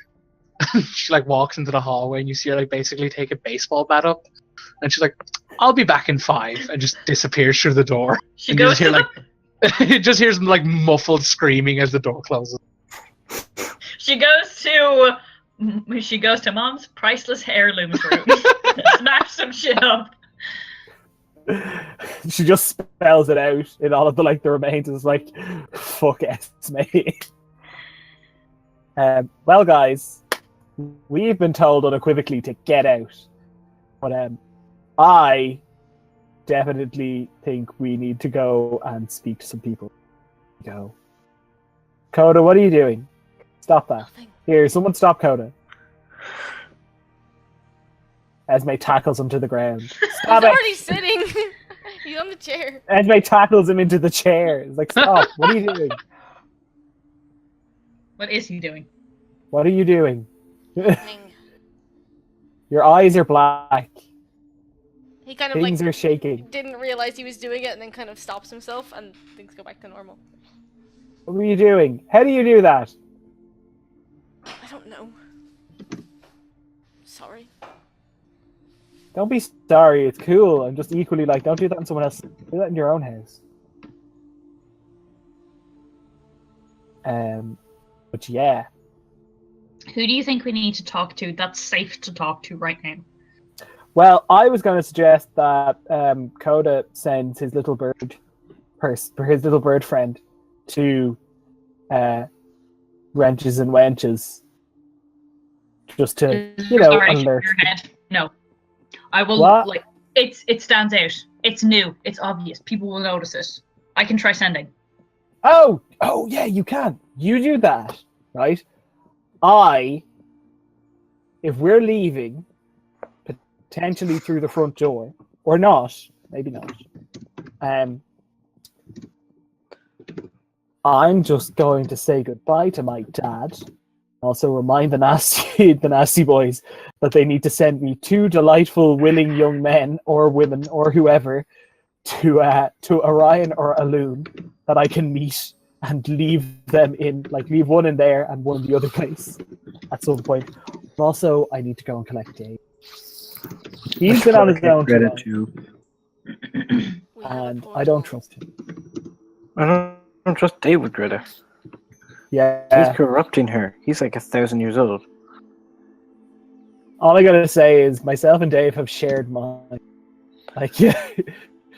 She walks into the hallway and you see her basically take a baseball bat up, and she's like, "I'll be back in 5," and just disappears through the door. She and goes you to it just hears muffled screaming as the door closes. She goes to Mom's priceless heirlooms room. Smash some shit up. She just spells it out in all of the remains. It's like, fuck Esme. Well, guys, we've been told unequivocally to get out, but I definitely think we need to go and speak to some people. Go, Coda. What are you doing? Stop that! Nothing. Here, someone stop Coda. Esme tackles him to the ground. He's Stop it! already sitting. He's on the chair. Esme tackles him into the chair. He's like, stop! What are you doing? What is he doing? What are you doing? Nothing. Your eyes are black. He kind of Things are shaking. didn't realize he was doing it and then kind of stops himself and things go back to normal. What are you doing? How do you do that? I don't know. Sorry. Don't be sorry. It's cool. I'm just equally don't do that in someone else. Do that in your own house. But yeah. Who do you think we need to talk to that's safe to talk to right now? Well, I was going to suggest that Coda sends his little bird friend to Wrenches and Wenches, just to Sorry, alert. your head. No, I will. What? It stands out. It's new. It's obvious. People will notice it. I can try sending. Oh yeah, you can. You do that, right? If we're leaving, potentially through the front door, or not, maybe not. I'm just going to say goodbye to my dad. Also remind the nasty boys that they need to send me 2 delightful, willing young men or women or whoever to Orion or Alun that I can meet and leave them in, leave one in there and one in the other place at some point. But also, I need to go and collect Dave. He's been on his own too long, and I don't trust him. I don't trust Dave with Greta. Yeah. He's corrupting her. He's 1,000 years old. All I gotta say is myself and Dave have shared mind. Yeah.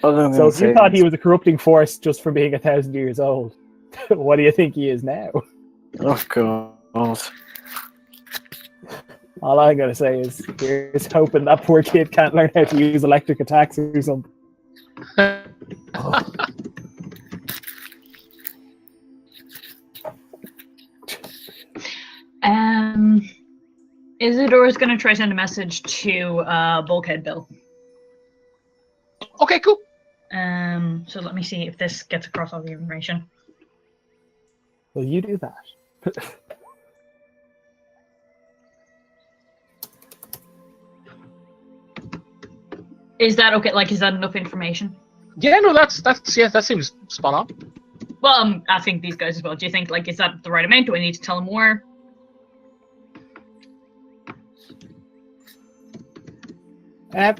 So if you thought he was a corrupting force just from being 1,000 years old, what do you think he is now? Oh God. All I'm gonna say is here's hoping that poor kid can't learn how to use electric attacks or something. Isidore's gonna try to send a message to Bulkhead Bill. Okay, cool. So let me see if this gets across all the information. Will you do that? Is that okay? Like, is that enough information? Yeah, no, that's yeah, that seems spot on. Well, I'm asking these guys as well. Do you think, like, is that the right amount? Do I need to tell them more?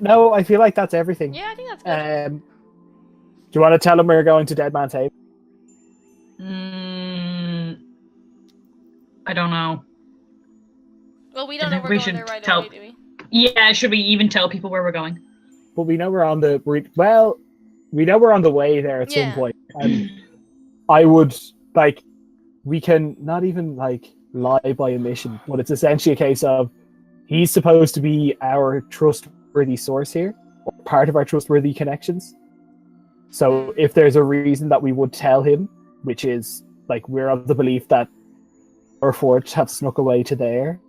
No, I feel like that's everything. Yeah, I think that's good. Do you want to tell them we're going to Dead Man's Haven? I don't know. Well, we don't I know think we're we going there should right tell- away, do we? Yeah, should we even tell people where we're going? But we know we're on the we know we're on the way there at some Yeah. point. And I would like we can not even like lie by omission, but it's essentially a case of he's supposed to be our trustworthy source here, or part of our trustworthy connections. So if there's a reason that we would tell him, which is like we're of the belief that our forge have snuck away to there,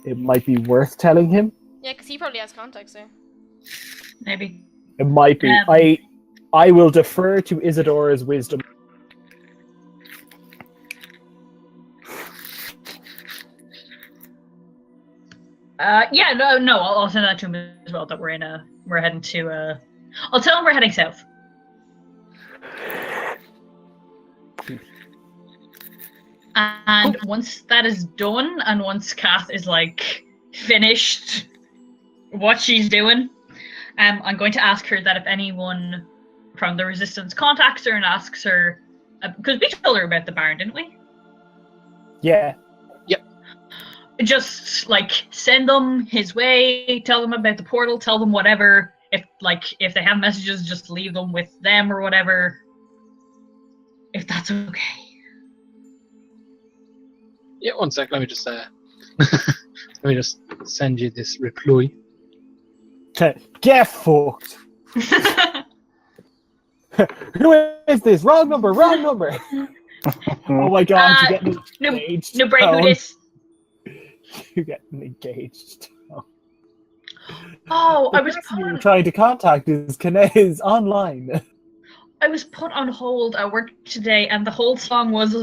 it might be worth telling him. Yeah, because he probably has contacts there. Maybe. It might be. I will defer to Isidora's wisdom. Yeah, no, I'll send that to him as well. That we're heading to. I'll tell him we're heading south. And once that is done, and once Kath is like finished what she's doing, I'm going to ask her that if anyone from the Resistance contacts her and asks her, because we told her about the barn, didn't we? Yeah. Just like send them his way, tell them about the portal, tell them whatever. If they have messages, just leave them with them or whatever. If that's okay. Yeah, one sec. Let me just send you this reply. Get fucked. Who is this? Wrong number. Wrong number. Oh my god! You're getting engaged. No break with this. You're getting engaged. Oh, The person you were trying to contact is online. I was put on hold at work today, and the whole song was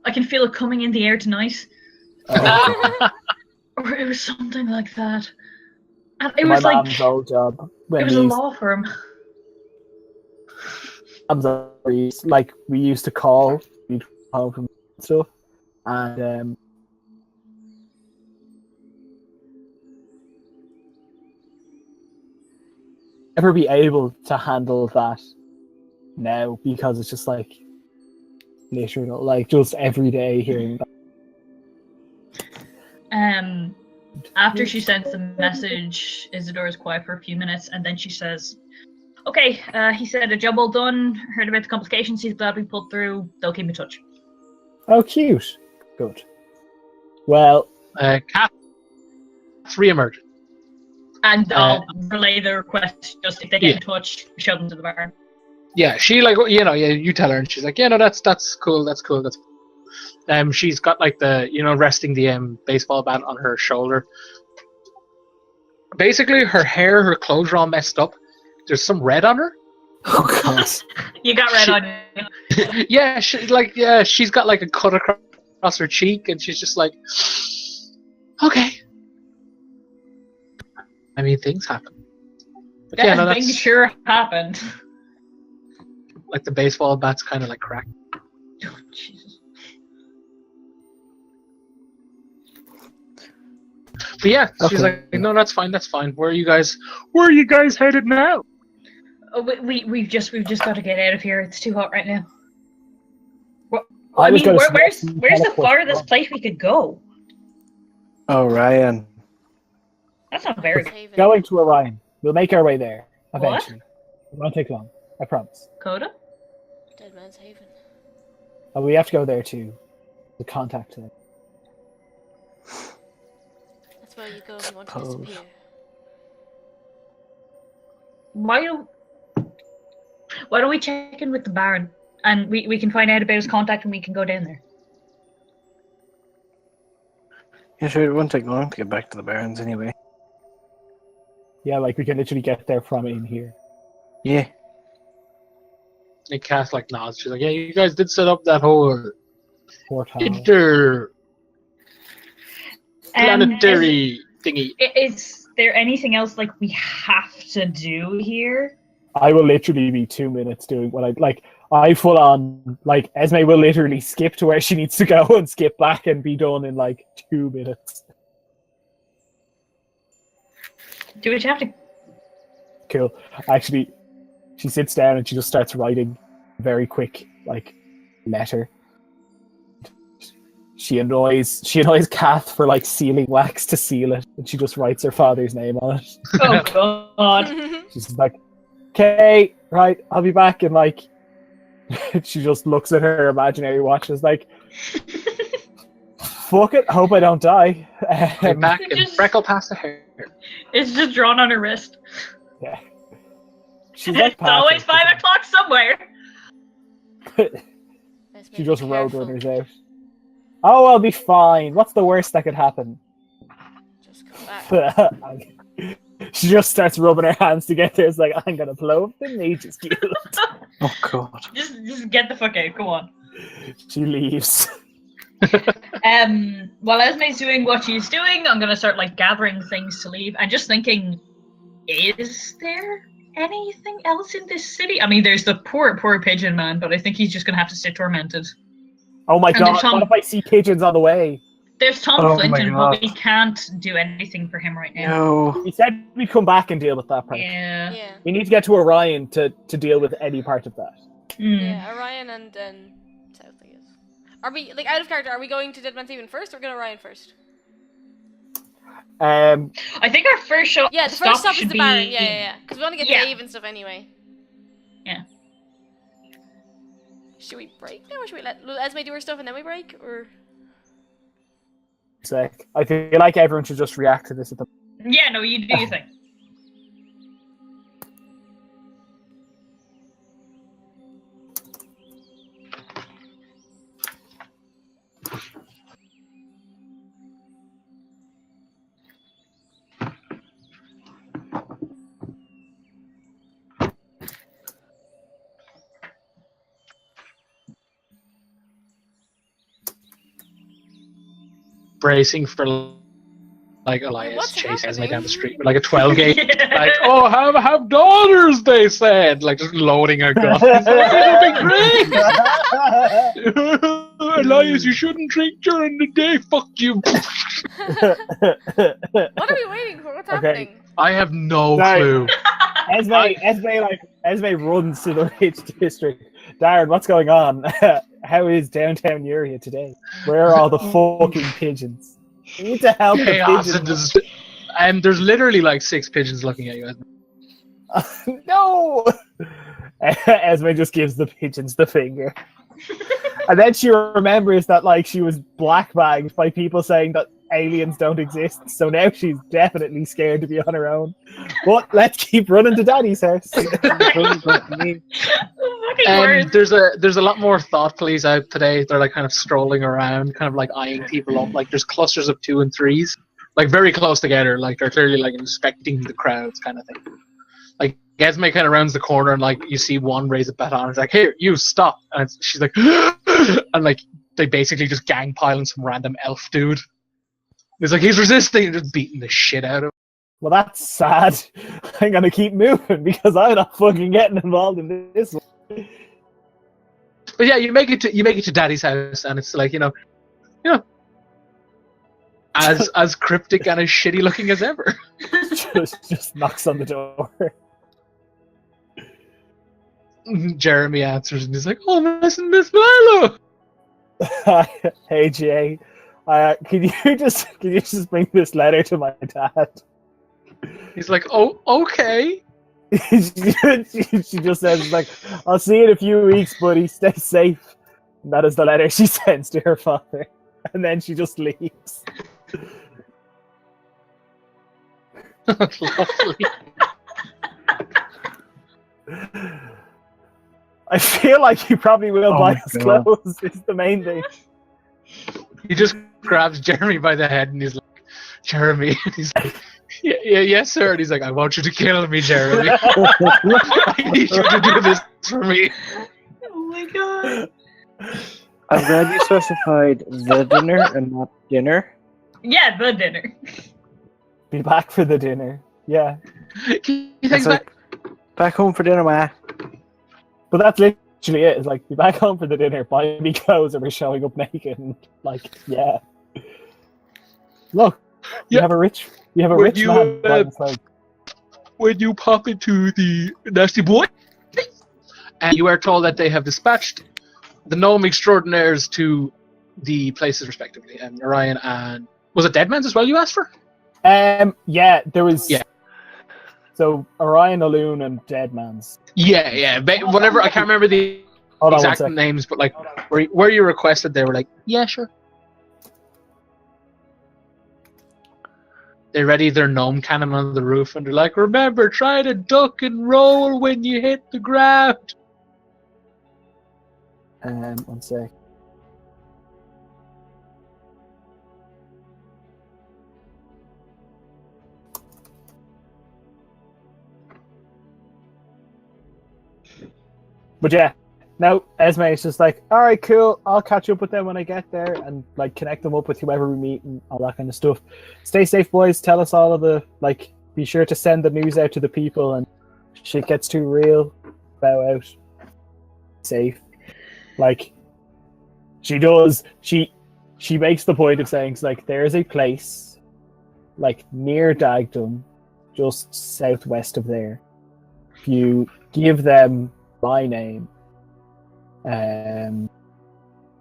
"I Can Feel It Coming in the Air Tonight," or it was something like that. And it was my like mom's old job. it was a law firm. Like we used to call, we'd call from stuff, and never be able to handle that now because it's just like literal, like just every day hearing that. After she sends the message, Isidora's quiet for a few minutes, and then she says, "Okay, he said a job well done. Heard about the complications. He's glad we pulled through. They'll keep in touch." Oh, cute. Good. Well, Kath's re-emerged. And I'll relay the request. Just if they get in touch, show them to the barn. Yeah, she you tell her, and she's like, yeah, no, that's cool, that's cool. She's got like the resting the baseball bat on her shoulder. Basically, her hair, her clothes are all messed up. There's some red on her. oh god. You got red on you. Yeah, she's got like a cut across her cheek, and she's just like, okay. I mean, things happen. But Things sure happened. Like the baseball bat's kind of like cracked. Oh, Jesus. But yeah, she's like, no, that's fine. Where are you guys headed now? Oh, we've just got to get out of here. It's too hot right now. Well, I was gonna where's suggest the farthest place we could go? Oh, Ryan. That's not very Haven. Going to Orion. We'll make our way there eventually. It won't take long. I promise. Coda? Dead Man's Haven. And we have to go there to contact them. That's where you go if you want to disappear. Why don't we check in with the Baron and we can find out about his contact and we can go down there. Yeah, sure, it won't take long to get back to the Barrens anyway. Yeah, like we can literally get there from in here. Yeah. And Cass like nods. She's like, "Yeah, you guys did set up that whole Portal. interplanetary thingy." Is there anything else like we have to do here? I will literally be 2 minutes doing what I full on, like, Esme will literally skip to where she needs to go and skip back and be done in, like, 2 minutes. Do we have to? Cool. Actually, she sits down and she just starts writing a very quick, like, letter. She annoys Kath for, like, sealing wax to seal it, and she just writes her father's name on it. Oh God! She's like, okay, right, I'll be back in, like... She just looks at her imaginary watch and is like, fuck it, hope I don't die. Get back and freckle past the hair. It's just drawn on her wrist. Yeah. She's like It's always 5 o'clock somewhere. She just roadrunners out. Oh, I'll be fine. What's the worst that could happen? Just come back. She just starts rubbing her hands together. It's like, I'm gonna blow up the Mage's Guild. Oh god. Just get the fuck out. Go on. She leaves. While Esme's doing what she's doing, I'm gonna start like gathering things to leave and just thinking, is there anything else in this city? I mean, there's the poor pigeon man, but I think he's just gonna have to stay tormented. Oh my And god, there's Tom- what if I see pigeons on the way? There's Tom Oh my Flinton, God. but we can't do anything for him right now. No. We said we'd come back and deal with that part. Yeah. Yeah. We need to get to Orion to deal with any part of that. Hmm. Yeah, Orion and then South, I guess. Are we, like, out of character, are we going to Dead Man's Haven first or going to Orion first? I think our first shot. Yeah, the first stop is should the be... Baron. Yeah. Because we want to get Yeah. the Haven stuff anyway. Yeah. Should we break now or should we let Esme do her stuff and then we break? Or... Sick. I feel like everyone should just react to this at the Yeah, no, you do your thing. Bracing for like Elias What's chasing Esme happening? down the street with like a 12 gauge. Yeah. Like, oh, have daughters, they said. Like, just loading her gun. It's like, it'll be great. Elias, you shouldn't drink during the day. Fuck you. What are we waiting for? What's Okay. happening? I have no Sorry. clue. Esme runs to the Rich District. Darren, what's going on? How is downtown Yuria today? Where are all the fucking pigeons? We need to help the Chaos pigeons. and there's literally like 6 pigeons looking at you. Esme. No! Esme just gives the pigeons the finger. And then she remembers that like she was blackbagged by people saying that aliens don't exist, so now she's definitely scared to be on her own. But let's keep running to Daddy's house. Fucking words. There's a lot more thought police out today. They're like kind of strolling around, kind of like eyeing people up. Like there's clusters of 2 and 3s, like very close together. Like they're clearly like inspecting the crowds, kind of thing. Like Esme kind of rounds the corner and like you see one raise a baton. It's like, here, you stop, and she's like, and like they basically just gang pile on some random elf dude. It's like he's resisting, and just beating the shit out of him. Well, that's sad. I'm gonna keep moving because I'm not fucking getting involved in this one. But yeah, you make it to Daddy's house, and it's like you know, as cryptic and as shitty looking as ever. just knocks on the door. Jeremy answers, and he's like, "Oh, Miss Milo." Hey Jay, can you just bring this letter to my dad? He's like, "Oh, okay." she just says like, "I'll see you in a few weeks, buddy. Stay safe." And that is the letter she sends to her father, and then she just leaves. Lovely. I feel like he probably will Oh buy my us God. clothes. It's the main thing. He just grabs Jeremy by the head and he's like, Jeremy, and he's like, yes, sir. And he's like, I want you to kill me, Jeremy. I need you to do this for me. Oh my god. I'm glad you specified the dinner and not dinner. Yeah, the dinner. Be back for the dinner. Yeah. He It's thinks like, back home for dinner, ma. But that's literally it. It's like, be back home for the dinner, buy me clothes, and we're showing up naked. And, like, yeah. Look, you Yeah. have a rich When man. you, buying clothes. when you pop into the nasty boy, and you are told that they have dispatched the gnome extraordinaires to the places respectively, and Orion and was it Deadman's as well? You asked for? Yeah, there was. Yeah. So Orion, Aloon, and Deadman's. Yeah. Whatever. I can't remember the Hold on one exact second. names, but like where you requested, they were like, yeah, sure. They ready their gnome cannon on the roof, and they're like, remember, try to duck and roll when you hit the ground. One sec. But yeah, now Esme is just like, all right, cool. I'll catch up with them when I get there, and like connect them up with whoever we meet and all that kind of stuff. Stay safe, boys. Tell us all of the like. Be sure to send the news out to the people, and shit gets too real. Bow out. Safe. Like she does. She makes the point of saying, like, there's a place, like near Dagdom, just southwest of there. If you give them my name,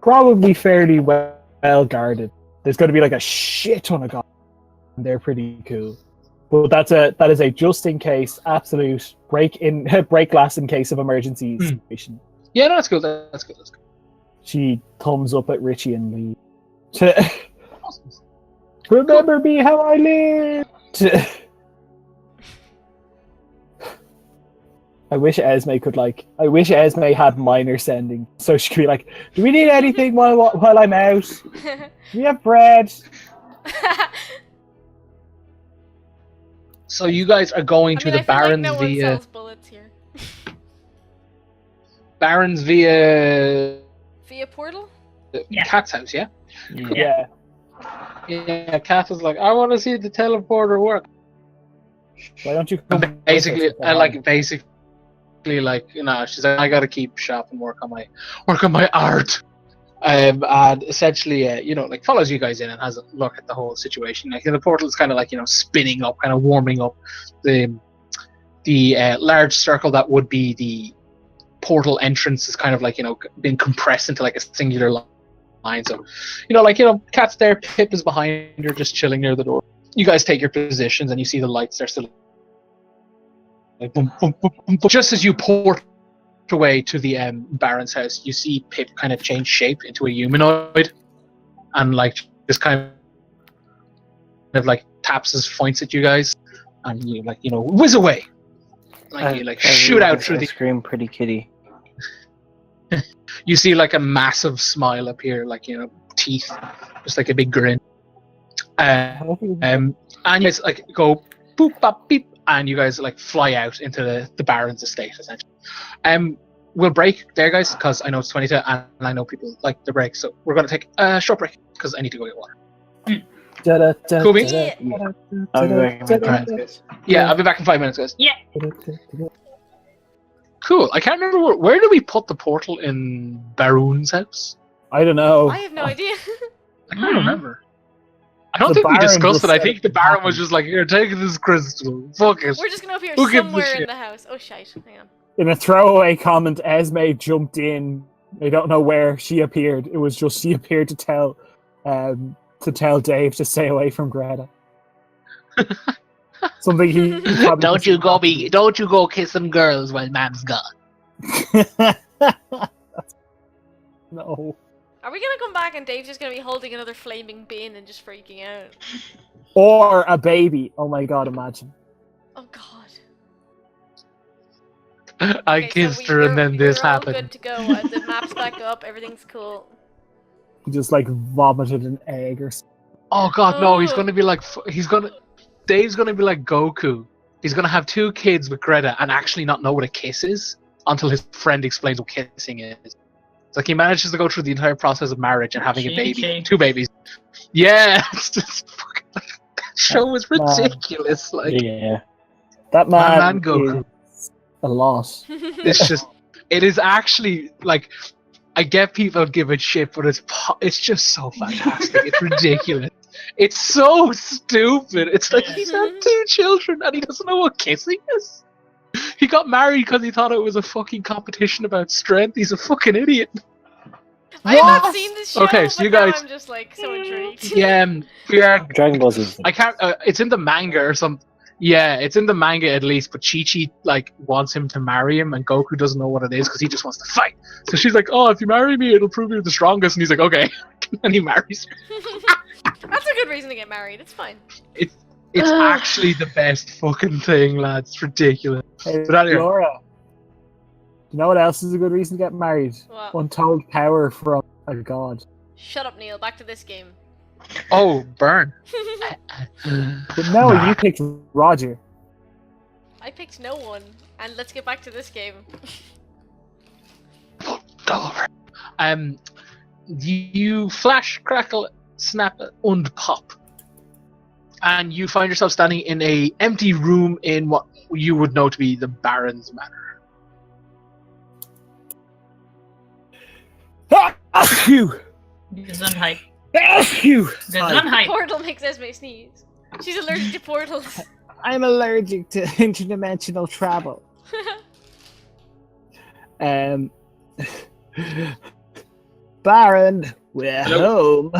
probably fairly well guarded. There's going to be like a shit ton of guys. They're pretty cool, but that is a just in case, absolute break glass in case of emergency situation. Yeah, no, that's good. That's good. She thumbs up at Richie and Lee. Remember me how I lived. I wish Esme had minor sending, so she could be like, "Do we need anything while I'm out? Do we have bread?" So you guys are going to the I feel Barons like no one via sells bullets here. Barons via Via portal? Yeah. Cat's house, yeah? Yeah. Yeah, Cat was like, I want to see the teleporter work. Why don't you come And basically, with us? you know, she's like, I gotta keep shop and work on my art. And essentially, you know, like follows you guys in and has a look at the whole situation. Like the portal is kind of like, you know, spinning up, kind of warming up. The large circle that would be the portal entrance is kind of like, you know, being compressed into like a singular line. So, you know, like, you know, Cat's there, Pip is behind her, just chilling near the door. You guys take your positions and you see the lights there still. Like, boom, boom, boom, boom, boom. Just as you port away to the Baron's house, you see Pip kind of change shape into a humanoid, and like just kind of like taps his points at you guys, and you like, you know, whiz away, like you like shoot out through the. Scream, pretty kitty. You see like a massive smile appear, like, you know, teeth, just like a big grin. And you guys like go boop bop beep, and you guys like fly out into the Baron's estate essentially. We'll break there, guys, because I know it's 22 and I know people like the break, so we're gonna take a short break because I need to go get water. Cool beans? Yeah. I'll be back in 5 minutes, guys. Yeah, I'll be back in 5 minutes, guys. Yeah. Cool. I can't remember where did we put the portal in Baron's house? I don't know. I have no idea. I can't remember. I don't The think we Baron discussed just it. I said think it the Baron was happened. just like, here, take this crystal. Fuck it. We're just gonna appear Who gives a somewhere in shit? the house. Oh shite, hang on. In a throwaway comment, Esme jumped in. I don't know where she appeared. It was just she appeared to tell Dave to stay away from Greta. Something he probably don't you go kissing girls while Mam's gone. No. Are we gonna come back and Dave's just gonna be holding another flaming bin and just freaking out? Or a baby. Oh my god, imagine. Oh god. I Okay, so kissed her and then this we're all happened. good to go. The map's back up, everything's cool. He just like vomited an egg or something. Oh god, no! He's Oh. gonna be like Dave's gonna be like Goku. He's gonna have 2 kids with Greta and actually not know what a kiss is until his friend explains what kissing is. It's like he manages to go through the entire process of marriage and having a baby, Cheeky. 2 babies. Yeah, it's just fucking, that show was ridiculous. Like Yeah. That man man Goku. is a lot. It's just, it is actually like, I get people giving shit, but it's just so fantastic. It's ridiculous. It's so stupid. It's like he's had 2 children and he doesn't know what kissing is. He got married because he thought it was a fucking competition about strength. He's a fucking idiot. I have not seen this show, Okay, so but you now guys- I'm just like so intrigued. Yeah, yeah. Dragon Ball Z. I can't. It's in the manga or something. Yeah, it's in the manga at least. But Chi-Chi like wants him to marry him, and Goku doesn't know what it is because he just wants to fight. So she's like, "Oh, if you marry me, it'll prove you're the strongest." And he's like, "Okay," and he marries her. That's a good reason to get married. It's fine. It's actually the best fucking thing, lads. It's ridiculous. Hey, But anyway. Laura, you know what else is a good reason to get married? What? Untold power from a god. Shut up, Neil. Back to this game. Oh, burn. But no, you picked Roger. I picked no one, and let's get back to this game. Over. You flash, crackle, snap, and pop, and you find yourself standing in a empty room in what you would know to be the Baron's Manor. Phew! Gesundheit. Phew! Gesundheit. Portal makes Esme sneeze. She's allergic to portals. I'm allergic to interdimensional travel. Baron, we're home.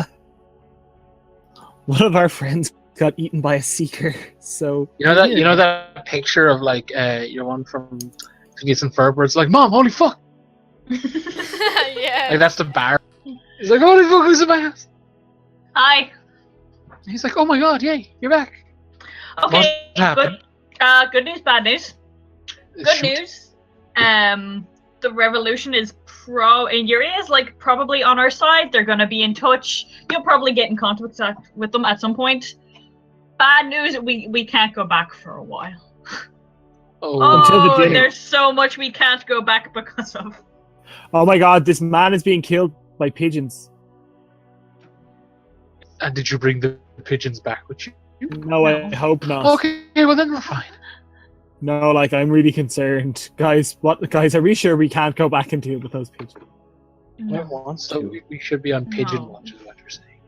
One of our friends got eaten by a seeker, so You know that picture of like your one from I think it's in Ferber. It's like, Mom, holy fuck! Yeah. Like that's the Baron. He's like, holy fuck, who's in my house? Hi. He's like, oh my god, yay, you're back. Okay, What happened? good news, bad news. Good news. The revolution is and Yuria is like probably on our side. They're gonna be in touch. You'll probably get in contact with them at some point. Bad news, we can't go back for a while. Until the Oh, dinner. there's so much we can't go back because of. oh my god, this man is being killed by pigeons. And did you bring the pigeons back with you? No, I hope not. Okay, well then we're fine. No, like I'm really concerned, guys. Guys, are we sure we can't go back and deal with those pigeons? Wants to. We should be on pigeon No. watch, is what you're saying.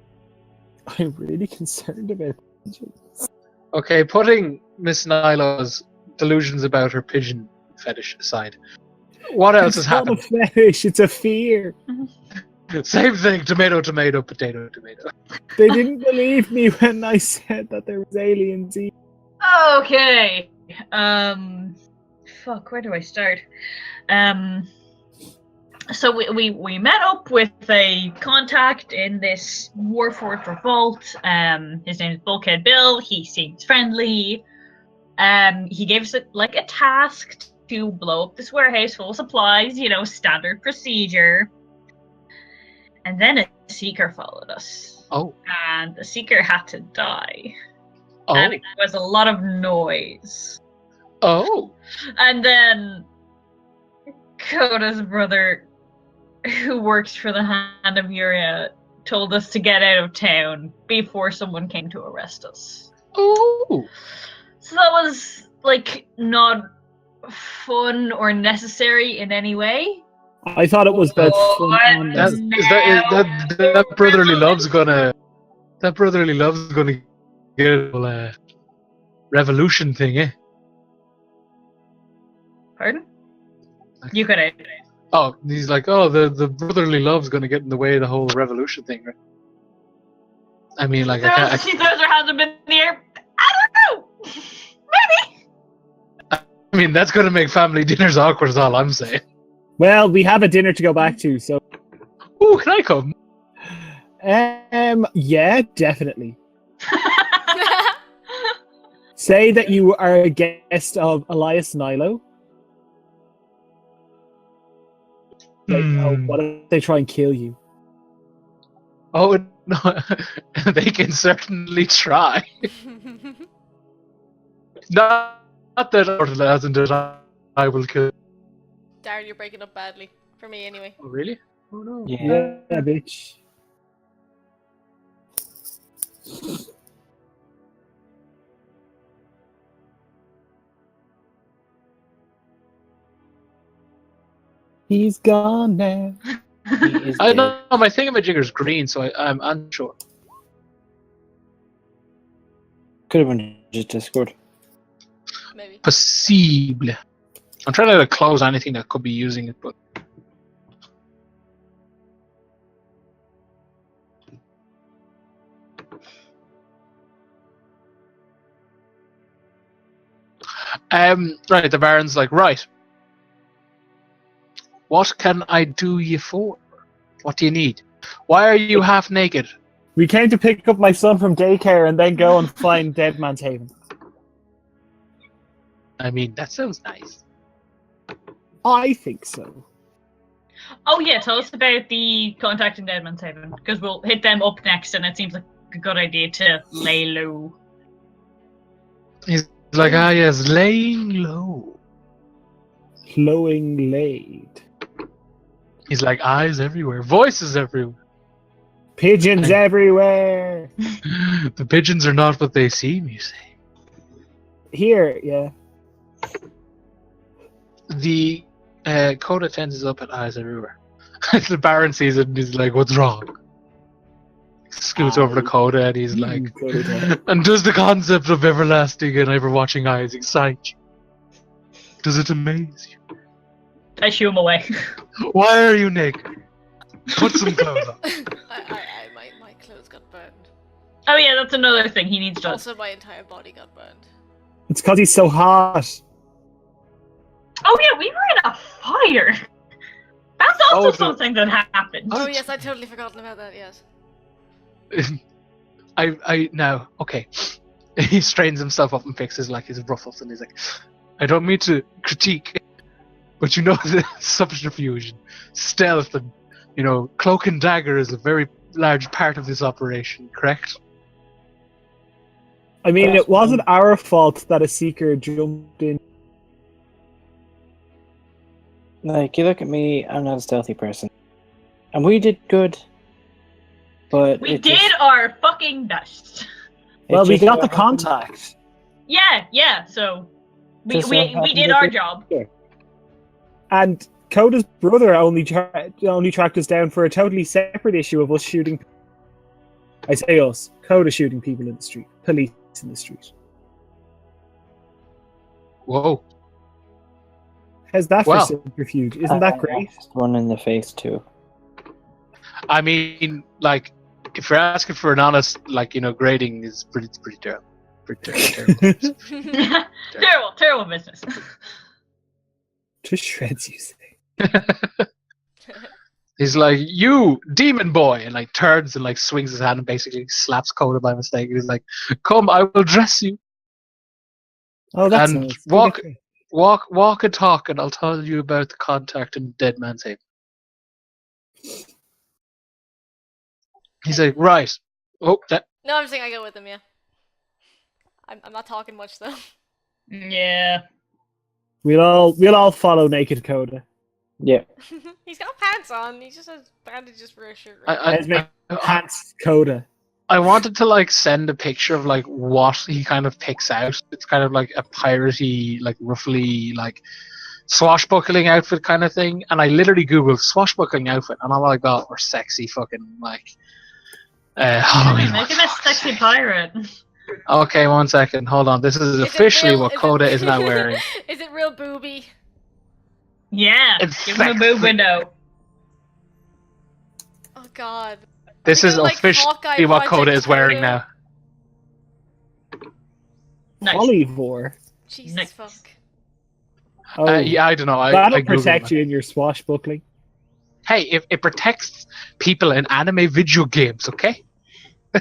I'm really concerned about pigeons. Okay, putting Miss Nyla's delusions about her pigeon fetish aside, what else has It's not a happened? fetish, it's a fear. Same thing. Tomato, tomato, potato, tomato. They didn't believe me when I said that there was aliens. Okay. Fuck, where do I start? So we met up with a contact in this Warfort revolt. His name is Bulkhead Bill. He seems friendly. He gave us a task to blow up this warehouse full of supplies, standard procedure. And then a seeker followed us. Oh. And the seeker had to die. Oh. And it was a lot of noise. Oh. And then Koda's brother, who works for the Hand of Yuria, told us to get out of town before someone came to arrest us. Oh. So that was, not fun or necessary in any way. I thought it was both fun and That brotherly love's gonna. That brotherly love's gonna get a revolution thing, eh? Pardon? You could have. Oh, he's like, oh, the brotherly love's gonna get in the way of the whole revolution thing, right? I mean, like, She throws her hands up in the air. I don't know! Maybe! I mean, that's gonna make family dinners awkward, is all I'm saying. Well, we have a dinner to go back to, so Ooh, can I come? yeah, definitely. Say that you are a guest of Elias Nilo. Like, oh, what if they try and kill you? Oh no, they can certainly try. Not that Orton hasn't it. I will kill. Darren, you're breaking up badly. For me, anyway. Oh really? Oh no. Yeah. Yeah, bitch. He's gone now. He is I dead. know my thingamajigger's green, so I'm unsure. Could have been just Discord. Maybe. Possible. I'm trying to close anything that could be using it, but right. The Baron's like, right. What can I do you for? What do you need? Why are you half naked? We came to pick up my son from daycare and then go and find Dead Man's Haven. I mean, that sounds nice. I think so. Oh yeah, tell us about the contacting Dead Man's Haven, because we'll hit them up next, and it seems like a good idea to lay low. He's like, ah, yes, laying low. Flowing laid. He's like, eyes everywhere, voices everywhere. Pigeons everywhere. The pigeons are not what they seem, you say. Here, yeah. The Coda tends up at eyes everywhere. The Baron sees it and he's like, what's wrong? Scoots over to Coda and he's like, and does the concept of everlasting and ever watching eyes excite you? Does it amaze you? I shoo him away. Why are you naked? Put some clothes on. My clothes got burned. Oh yeah, that's another thing he needs done. Also, my entire body got burned. It's because he's so hot. Oh yeah, we were in a fire. That's also Oh, something that happened. Oh yes, I'd totally forgotten about that. Yes. I now okay. He strains himself up and fixes like his ruffles and he's like, I don't mean to critique, but you know the subterfuge, stealth, and cloak and dagger is a very large part of this operation, correct? I mean, it wasn't our fault that a seeker jumped in. Like, you look at me, I'm not a stealthy person. And we did good. But We did our fucking best. Well, we got the happened. contact. Yeah, so we Just so happened did that our they- job. And Coda's brother only tracked us down for a totally separate issue of us shooting. I say us. Coda shooting people in the street. Police in the street. Whoa. How's that Well, for subterfuge? Isn't that great? One in the face, too. I mean, like, if you're asking for an honest, grading is pretty terrible. Pretty terrible. terrible business. To shreds, you say. He's like, you demon boy, and turns and swings his hand and basically slaps Coda by mistake. He's like, come, I will dress you. Oh, that's And nice. walk and talk, and I'll tell you about the contact in Dead Man's Haven. He's like, right. Oh, that. No, I'm saying I go with him. Yeah. I'm not talking much though. Yeah. We'll all follow naked Coda. Yeah. He's got pants on. He just has bandages for his shirt. Pants Coda. I wanted to send a picture of what he kind of picks out. It's kind of like a piratey, roughly swashbuckling outfit kind of thing. And I literally googled swashbuckling outfit, and all I got were sexy fucking Halloween. Make him a sexy pirate. Okay, 1 second. Hold on. This is officially what Coda is now wearing. Is it real booby? Yeah. It's Give him a sexy. boob window. Oh god. This We is do, officially Hawkeye what Coda Project is wearing Coda. now. Nice. Polyvore. Jesus Nice. fuck. Oh, Yeah, I don't know. I that'll Googled protect it. you in your swashbuckling. Hey, if it protects people in anime video games, okay?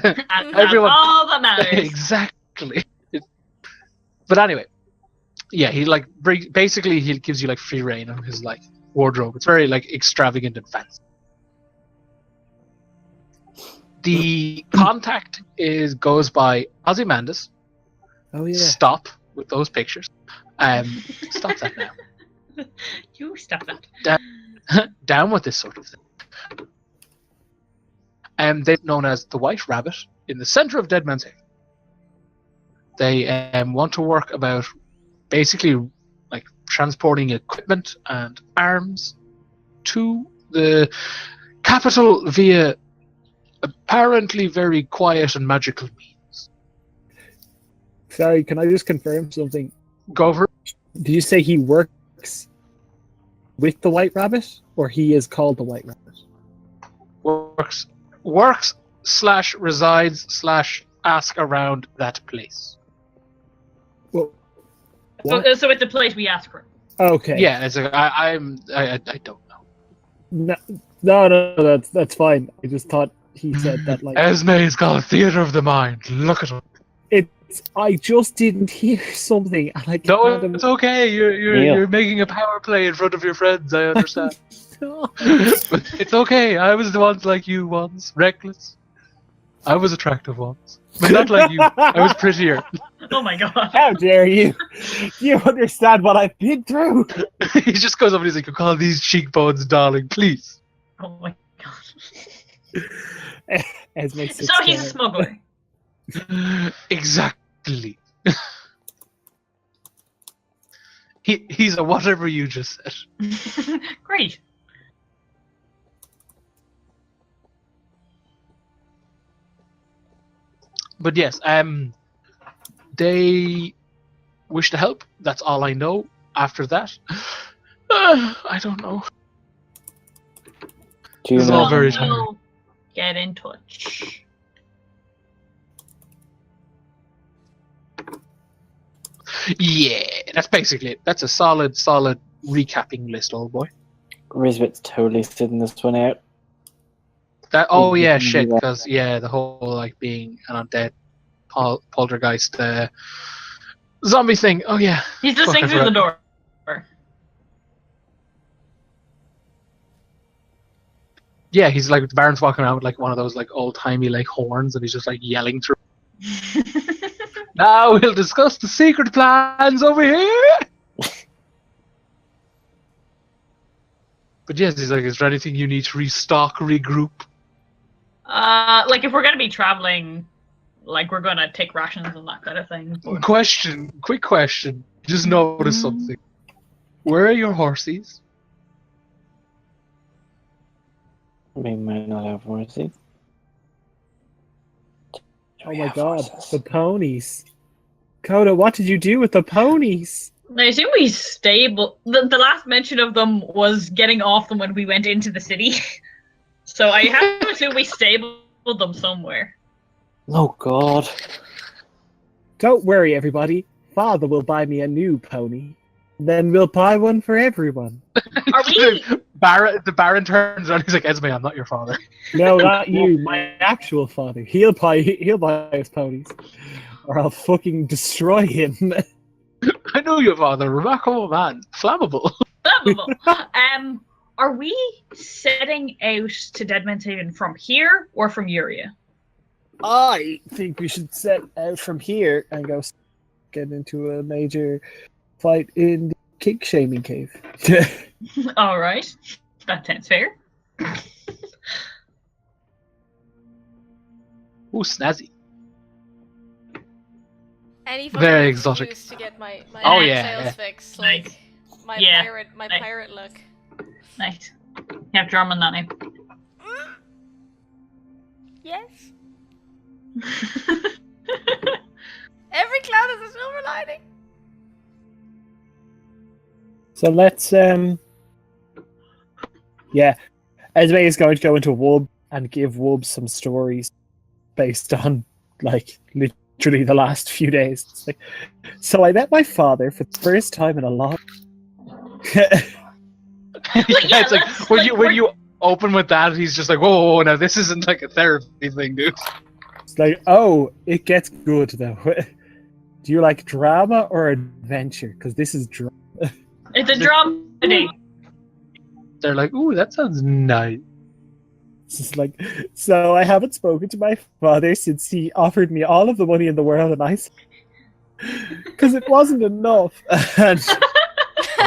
And Everyone- that's all that matters. Exactly. But anyway, yeah, he basically he gives you free reign on his wardrobe. It's very extravagant and fancy. The contact goes by Ozymandias. Oh yeah. Stop with those pictures. Stop that now. You stop that. Down with this sort of thing. They're known as the White Rabbit in the center of Dead Man's Haven. They want to work about basically like transporting equipment and arms to the capital via apparently very quiet and magical means. Sorry, can I just confirm something? Go for it. Did you say he works with the White Rabbit, or he is called the White Rabbit? Works / resides / ask around that place. Well, So it's the place we ask for. okay. Yeah, I don't know. No, that's fine. I just thought he said that like Esme is called Theater of the Mind. Look at him. I just didn't hear something, and I No, can't it's okay. You're making a power play in front of your friends. I understand. But it's okay. I was the ones like you once, reckless. I was attractive once, but not like you. I was prettier. Oh my god. How dare you? Do you understand what I've been through? He just goes up and he's like, "You call these cheekbones, darling, please." Oh my god. Esme So he's a smuggler. Exactly. He's a whatever you just said. Great. But yes, they wish to help. That's all I know. After that, I don't know. Do you This is know? all very We'll get in touch. Yeah, that's basically it. That's a solid recapping list, old boy. Rizbit's totally sitting this one out. Yeah, shit, because the whole like being an undead poltergeist zombie thing. Oh yeah. He's just Fuck, saying I through the forgot. door. Yeah, he's like the Baron's walking around with like one of those like old timey like horns, and he's just like yelling through. Now we'll discuss the secret plans over here. But yes, he's like, is there anything you need to restock, regroup? Like if we're gonna be traveling, like we're gonna take rations and that kind of thing. but- Quick question. Just notice something. Where are your horses? We might not have horses. Oh my god, the ponies. Coda, what did you do with the ponies? I assume we stable. The last mention of them was getting off them when we went into the city. So I have to assume we stabled them somewhere. Oh god. Don't worry, everybody. Father will buy me a new pony. Then we'll buy one for everyone. Are we? The Baron turns around. He's like, Esme, I'm not your father. No, not you. My actual father. He'll buy us ponies, or I'll fucking destroy him. I know your father. Remarkable man. Flammable. Flammable. Are we setting out to Deadman's Haven from here or from Yuria? I think we should set out from here and go get into a major fight in the kink shaming cave. All right, that sounds fair. Ooh, snazzy. Any Very fucking exotic. excuse to get my Oh, sales yeah. fix, like my Yeah. pirate look. Nice. You have drum on that name. Yes. Every cloud has a silver lining. So let's Esme is going to go into Wub and give Wub some stories based on like literally the last few days. It's like, so I met my father for the first time in a long It's like when you open with that, he's just like, whoa, now this isn't like a therapy thing, dude. It's like, oh, it gets good though. Do you like drama or adventure? Because this is drama. It's a drum today. They're like, ooh, that sounds nice. It's just like, so I haven't spoken to my father since he offered me all of the money in the world, and I because it wasn't enough. And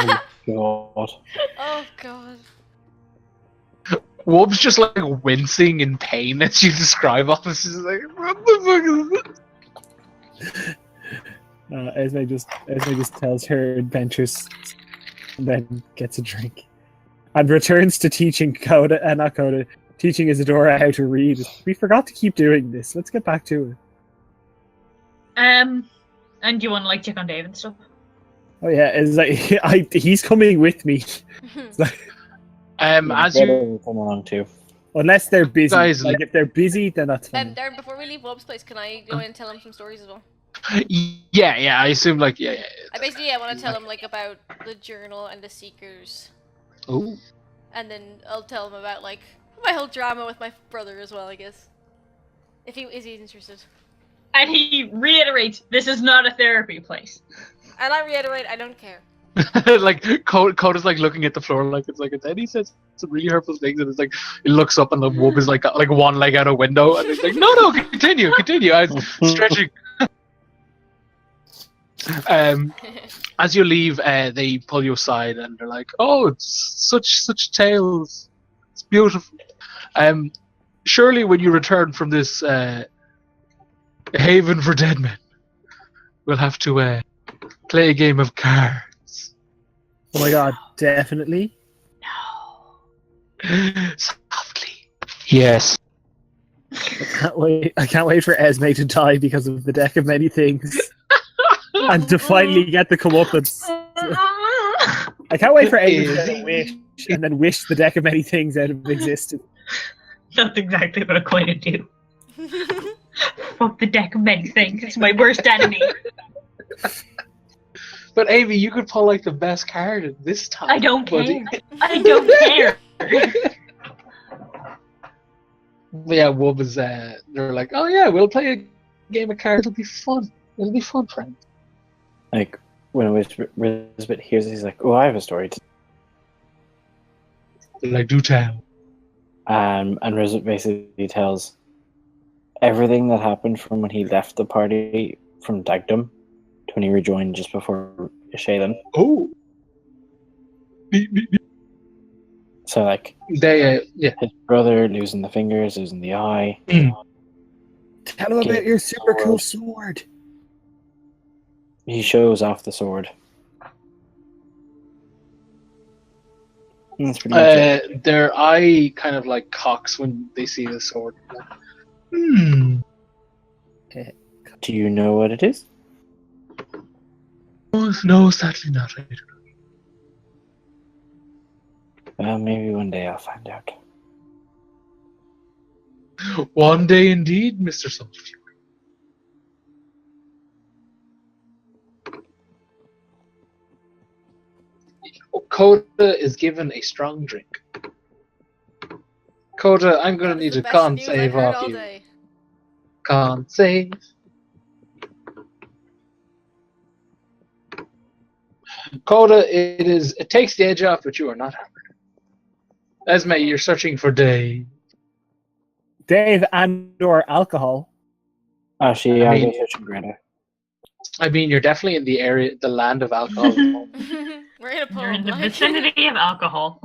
Oh God. Oh god. Woob's just like wincing in pain as you describe all this. She's like, what the fuck is this? Esme just tells her adventures, and then gets a drink, and returns to teaching Coda, not Coda, teaching Isadora how to read. We forgot to keep doing this. Let's get back to it. And do you want to like check on Dave and stuff? Oh yeah, it's like he's coming with me. It's like, As you come along too. unless they're busy. Guys, Like if they're busy, then that's fine. Darren, before we leave Bob's place, can I go in and tell him some stories as well? yeah, I assume like yeah. I basically want to tell him like about the journal and the Seekers, Oh, and then I'll tell him about like my whole drama with my brother as well, I guess. If he is interested. And he reiterates, this is not a therapy place. And I reiterate, I don't care. like Coda's like looking at the floor like it's like, and then he says some really hurtful things, and it's like he looks up and the Woob is like one leg out a window, and he's like, no, continue. I was stretching. As you leave, they pull you aside and they're like, "Oh, it's such tales. It's beautiful. Surely when you return from this haven for dead men, we'll have to play a game of cards." Oh my god, definitely. Softly. Yes. I can't wait for Esme to die because of the deck of many things. And to finally get the comeuppance. I can't wait for Amy to get a wish and then wish the deck of many things out of existence. That's exactly what I'm going to do. Fuck the deck of many things. It's my worst enemy. But Amy, you could pull like the best card at this time. I don't buddy. care. I don't care. Yeah, Wub is they're like, "Oh yeah, we'll play a game of cards. It'll be fun. It'll be fun, friend." Like when Elizabeth hears it, he's like, "Oh, I have a story." They're like, "Do tell." And Elizabeth basically tells everything that happened from when he left the party from Dagdom to when he rejoined just before Shaylin. Oh. So like They yeah. his brother losing the fingers, losing the eye. Tell him about your super cool sword. He shows off the sword. And that's pretty much it. Their eye kind of like cocks when they see the sword. Do you know what it is? No, sadly not. I don't Well, maybe one day I'll find out. know. One day indeed, Mr. Soulsview. Coda is given a strong drink. Coda, I'm gonna need a con save off you. Day. Con save. Coda, it takes the edge off, but you are not hammered. Esme, you're searching for Dave. Dave and/or alcohol. Actually, I I'll mean- go searching Greta. I mean, you're definitely in the area, the land of alcohol. We're in a pub. You're in the like. vicinity of alcohol.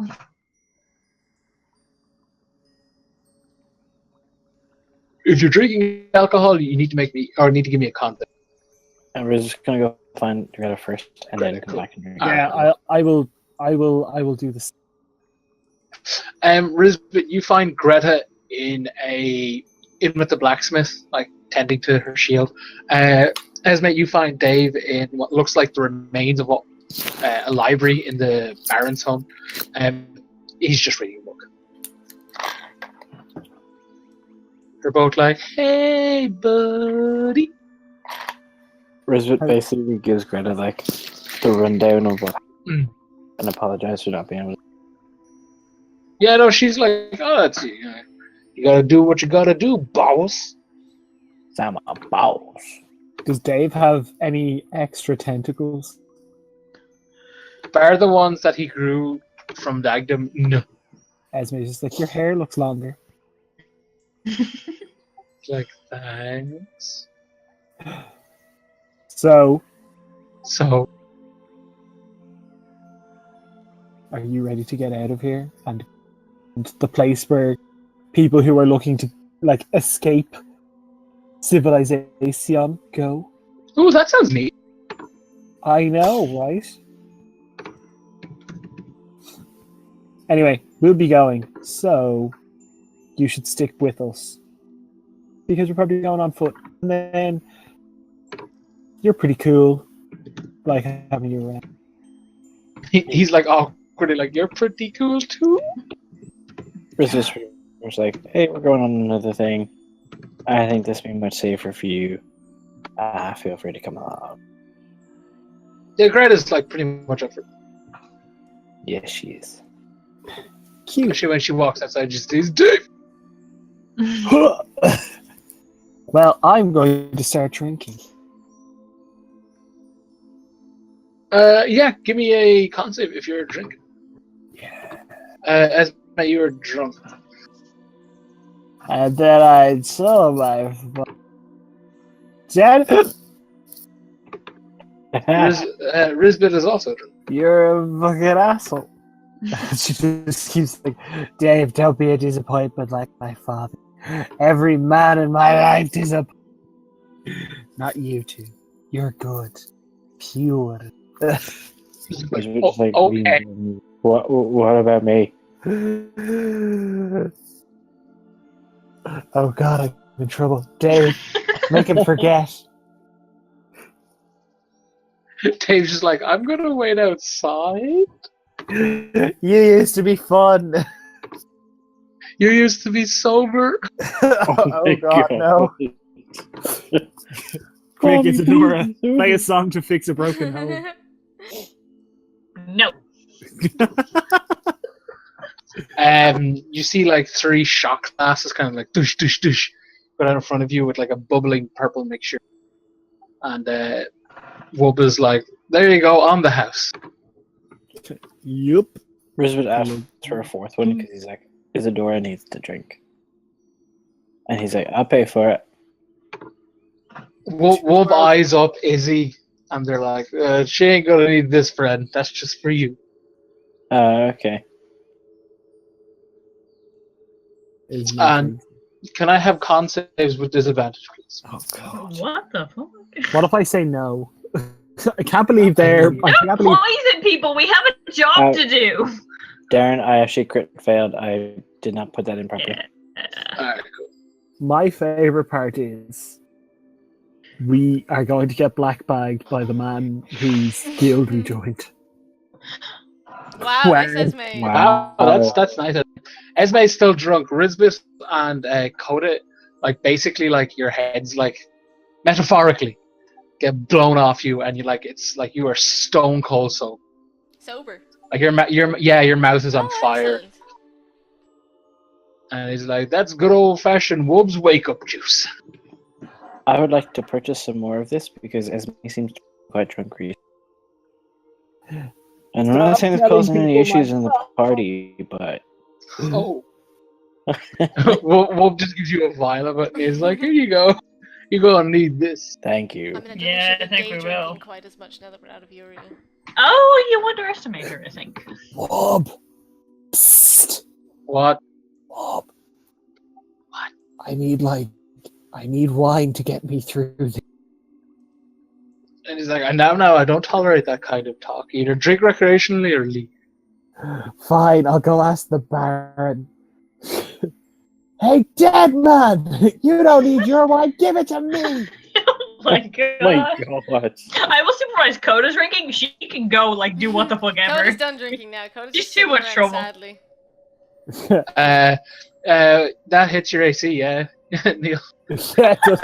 If you're drinking alcohol, you need to make me, or need to give me a con save. And we're just gonna go find Greta first, and then Greta, come cool. back and drink. Yeah, I will do this. Risbet, you find Greta in with the blacksmith, like tending to her shield. Esme, you find Dave in what looks like the remains of a library in the Baron's home. He's just reading a book. They're both like, "Hey, buddy." Risbet basically gives Greta like the rundown of what Mm. and apologizes for not being able to. Yeah, no, she's like, "Oh, that's you gotta do what you gotta do, boss." Sam a boss. Does Dave have any extra tentacles? Bar the ones that he grew from Dagdom, no. Esme's just like, your hair looks longer. Like, thanks. So, So, are you ready to get out of here and the place where people who are looking to like escape civilization go? ooh, that sounds neat. I know, right? Anyway, we'll be going, so you should stick with us because we're probably going on foot, and then you're pretty cool, like having you around. He's like awkwardly like, you're pretty cool too. Resist was like, hey, we're going on another thing. I think this will be much safer for you. Feel free to come along. Yeah, Greta's like pretty much up for it. Yes, she is. Cute. Especially when she walks outside, just says, Dave! Well, I'm going to start drinking. Yeah, give me a con save if you're drinking. Yeah. As you were drunk. And then I saw my Dad, Rizbit is also drunk. you're a fucking asshole. She just keeps like, Dave, don't be a disappointment like my father. Every man in my life disappointed. Not you two. You're good. Pure. He's like, It's like, okay. what about me? Oh god, I'm in trouble. Dave, make him forget. Dave's just like, I'm gonna wait outside. You used to be fun. You used to be sober. Oh god, no. Quick, it's Adora. Play a song to fix a broken home. No. You see like 3 shot glasses kind of like douche, douche, douche, go down in front of you with like a bubbling purple mixture. And Wub is like, there you go, on the house. Yup. Riz would ask for a fourth one because he's like, Isadora needs to drink. And he's like, I'll pay for it. Wub eyes up Izzy, and they're like, she ain't gonna need this, friend. That's just for you. Okay. And can I have con saves with disadvantage, please? Oh god. What the fuck? What if I say no? I can't believe they're. I Don't can't believe. poison people. We have a job to do. Darren, I actually crit failed. I did not put that in properly. Yeah. Alright, cool. My favorite part is we are going to get blackbagged by the man whose guild we joined. Wow, Where- nice Esme. Wow, that's nice. Esme's still drunk. Rizbit and Coda, like basically like your heads like metaphorically get blown off you, and you like it's like you are stone cold sober. Sober. Like your mouth is on Oh, fire, excellent. and he's like, that's good old fashioned Wub's wake up juice. I would like to purchase some more of this because Esme seems to be quite drunk recently. And I'm not saying it's causing any issues in the party, but Oh. Wub just gives you a vial of it, and he's like, here you go. You're gonna need this. thank you. I mean, I don't Yeah, think I she think day we drinking will. quite as much now that we're out of Yuria. Oh, you underestimate her, I think. Wob! Psst! What? Wob! What? I need wine to get me through this. And he's like, and now I don't tolerate that kind of talk. Either drink recreationally or leave. Fine, I'll go ask the Baron. Hey, dead man! You don't need your wine, give it to me! Oh my god. My God. I will supervise Coda's drinking. She can go, like, do what the fuck ever. Coda's done drinking now. Coda's She's just too sitting much around trouble. sadly. That hits your AC, yeah, Neil. Yeah, just,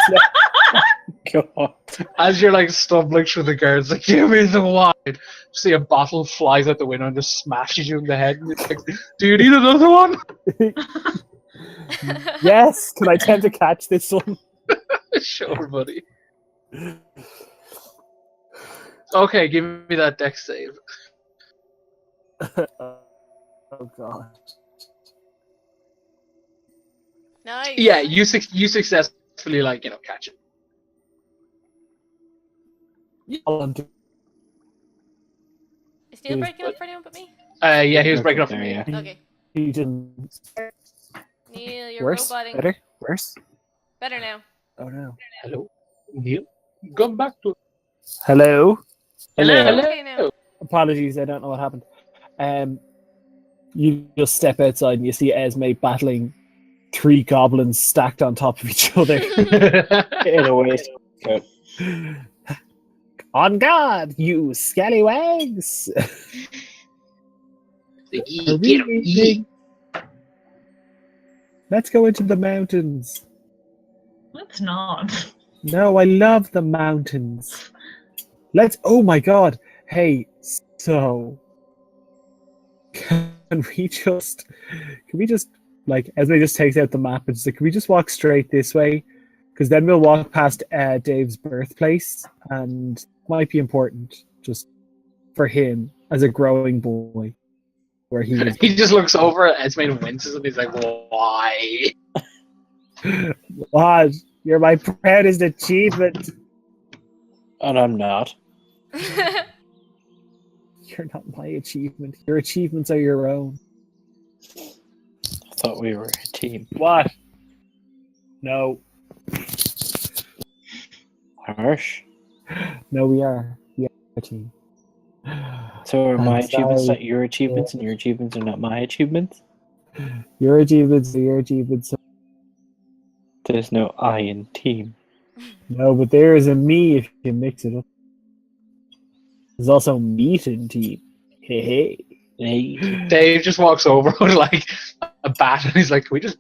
God. As you're like stumbling through the guards, like, give me the wine. You see a bottle flies out the window and just smashes you in the head. And it's like, do you need another one? yes, can I tend to catch this one? Sure, buddy. Okay, give me that dex save. Oh god. Nice. Yeah, you successfully catch it. Is Neil breaking up for anyone but me? Yeah, he was breaking up for There, me. yeah. Okay. He didn't. Neil, you're Worse? roboting. Better? Worse? Better now. Oh no. Hello, Neil. Come back to. Hello? Hello. Okay now. Apologies, I don't know what happened. You just step outside and you see Esme battling 3 goblins stacked on top of each other. In a way. On guard, you scallywags! Get him. Let's go into the mountains. Let's not. No, I love the mountains. Let's. Oh my god. Hey, so. Can we just. Like, Esme just takes out the map and just like, can we just walk straight this way? Because then we'll walk past Dave's birthplace, and it might be important just for him as a growing boy. Where he was. He just looks over at Esme and winces, and he's like, "Why?" What? You're my proudest achievement. And I'm not. You're not my achievement. Your achievements are your own. I thought we were a team. What? No. Harsh. No, we are. We are a team. So are my I'm achievements sorry. not your achievements, and your achievements are not my achievements? Your achievements are your achievements. There's no I in team. No, but there is a me if you mix it up. There's also meat in team. Hey, hey. Hey. Dave just walks over with like a bat, and he's like, "Can we just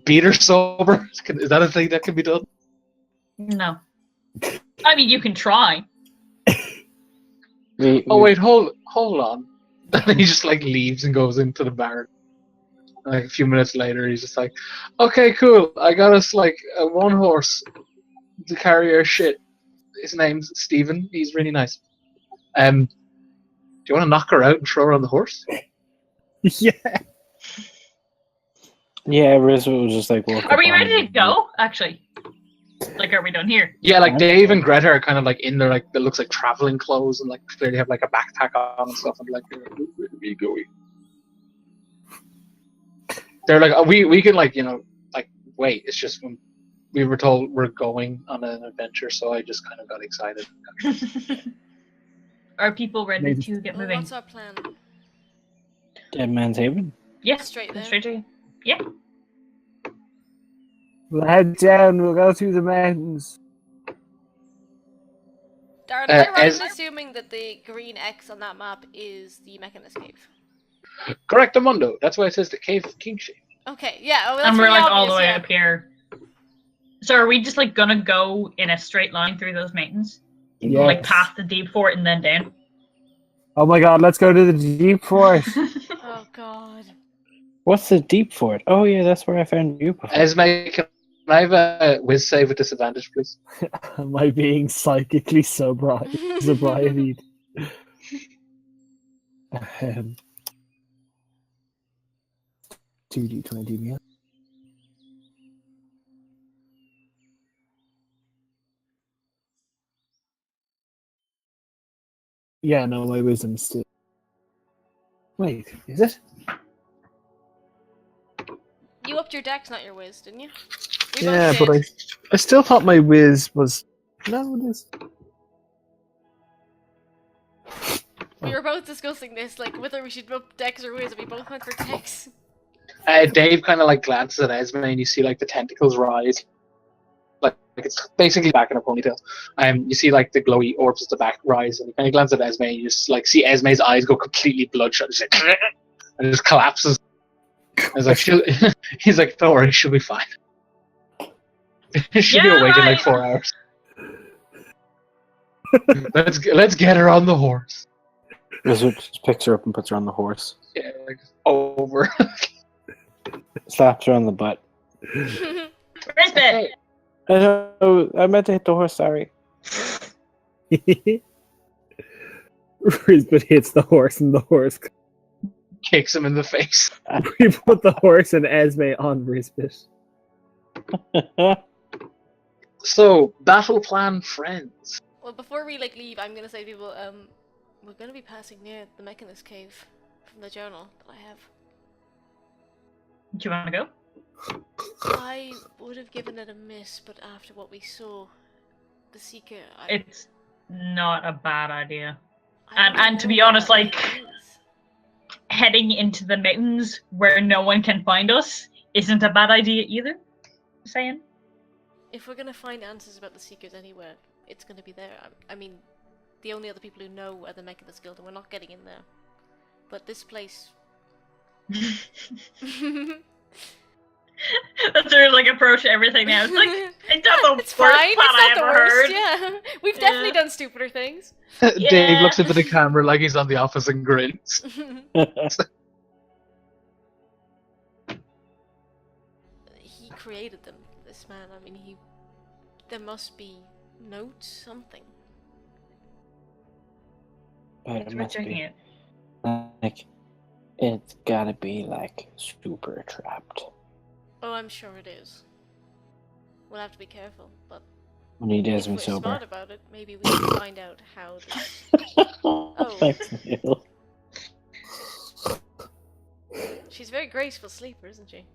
beat her sober? Is that a thing that can be done?" No. I mean, you can try. Oh wait, hold on. And then he just like leaves and goes into the barn. Like a few minutes later, he's just like, "Okay, cool. I got us like one horse to carry our shit. His name's Steven. He's really nice. Do you want to knock her out and throw her on the horse?" Yeah. Yeah, Rizzo was just like, walking Are we behind ready to him. go? Actually, like, are we done here? Yeah, like Dave and Greta are kind of like in their like that looks like traveling clothes and like clearly have like a backpack on and stuff. And like, where are we going? They're like, we can like like wait. It's just when we were told we're going on an adventure, so I just kind of got excited. Are people ready to get Well, moving? what's our plan? Dead Man's Haven. Yeah, Straight there. straight to. Yeah. We'll head down. We'll go through the mountains. Darren, am I right in assuming that the green X on that map is the Mechanist Cave? Correct, Amundo. That's why it says the Cave of King Shape. Okay, yeah. Oh, that's And we're pretty like all obvious, the way yeah. up here. So are we just like gonna go in a straight line through those mountains? Yes. Like past the deep fort and then down? Oh my god, let's go to the deep forest. Oh god. What's the deep fort? Oh yeah, that's where I found you before. Esme, can I have a whiz save with disadvantage, please? Am I being psychically sobriety? 2d20, yeah. Yeah, no, my wisdom's still. Wait, is it? You upped your dex, not your whiz, didn't you? We Yeah, both but did. I still thought my whiz was. No, it is. We were both discussing this, like whether we should up dex or whiz, and we both went for dex. Dave kind of like glances at Esme, and you see like the tentacles rise. Like it's basically back in a ponytail. You see like the glowy orbs at the back rise, and you kind of glance at Esme, and you just like see Esme's eyes go completely bloodshot, just like, and it just collapses. He's like, he's like, "Don't worry, she'll be fine. She'll be awake in like 4 hours. Let's get her on the horse." Rizzo just picks her up and puts her on the horse. Yeah, like, over. Slaps her on the butt. Risbit! Oh, I meant to hit the horse, sorry. Risbit hits the horse, and the horse kicks him in the face. We put the horse and Esme on Risbit. So, battle plan, friends. Well, before we leave, I'm gonna say to people, we're gonna be passing near the Mechanist Cave from the journal that I have. Do you want to go? I would have given it a miss, but after what we saw, the Seeker, It's not a bad idea. I don't And to know be what honest, that like, thing is. heading into the mountains where no one can find us isn't a bad idea either. Saying. If we're gonna find answers about the Seekers anywhere, it's gonna be there. I mean, the only other people who know are the Mechanist Guild, and we're not getting in there. But this place... That's their like approach to everything now. It's like it's not the It's worst fine, plan it's I not the ever worst, heard. yeah. We've Yeah. definitely done stupider things. Dave looks into the camera like he's on The Office and grins. He created them, this man. I mean, there must be notes, something. But It's it worth must checking be it. like it's gotta be like super trapped. Oh, I'm sure it is. We'll have to be careful, but We need if Esme we're sober. smart about it, maybe we can find out how this... Oh, thanks, Neil. She's a very graceful sleeper, isn't she?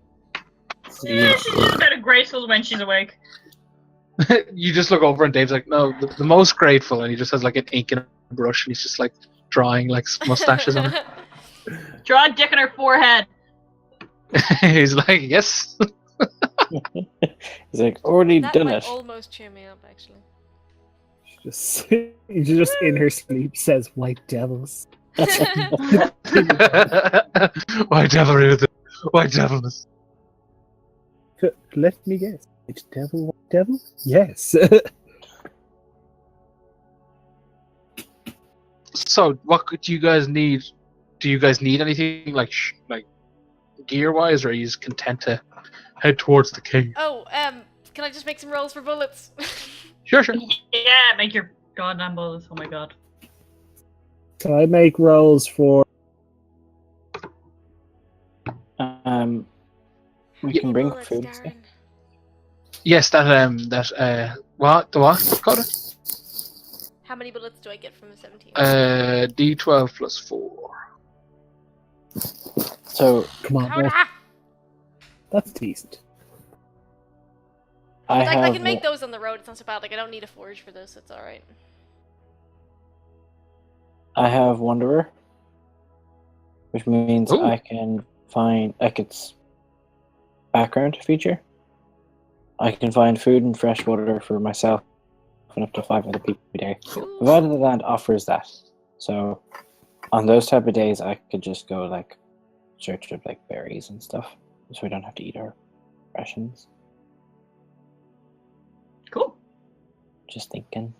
Yeah, she's just about as graceful when she's awake. You just look over and Dave's like, no, the most grateful, and he just has like an ink and a brush, and he's just like drawing like mustaches on her. Draw a dick on her forehead. He's like, yes. He's like, already That done might it. almost cheer me up, actually. She just in her sleep says white devils. White devil, white devilness. Let me guess. White devil, white devil? Yes. So, what do you guys need? Do you guys need anything like gear wise, or are you just content to head towards the cave? Oh, can I just make some rolls for bullets? Sure, sure. Yeah, make your goddamn bullets. Oh my god. Can I make rolls for... We Yeah. can bring Bullets, food. Darren. Yes, what? The what? Call it? How many bullets do I get from a 17? D12 plus 4. So Come on, Powder! Wolf. That's decent. I Like, have. I can make those on the road, it's not so bad. Like, I don't need a forge for this, it's alright. I have Wanderer, which means Ooh. I can find like its background feature. I can find food and fresh water for myself and up to 5 other people a day, provided the land offers that. So, on those type of days, I could just go like search up like berries and stuff, so we don't have to eat our rations. Cool. Just thinking.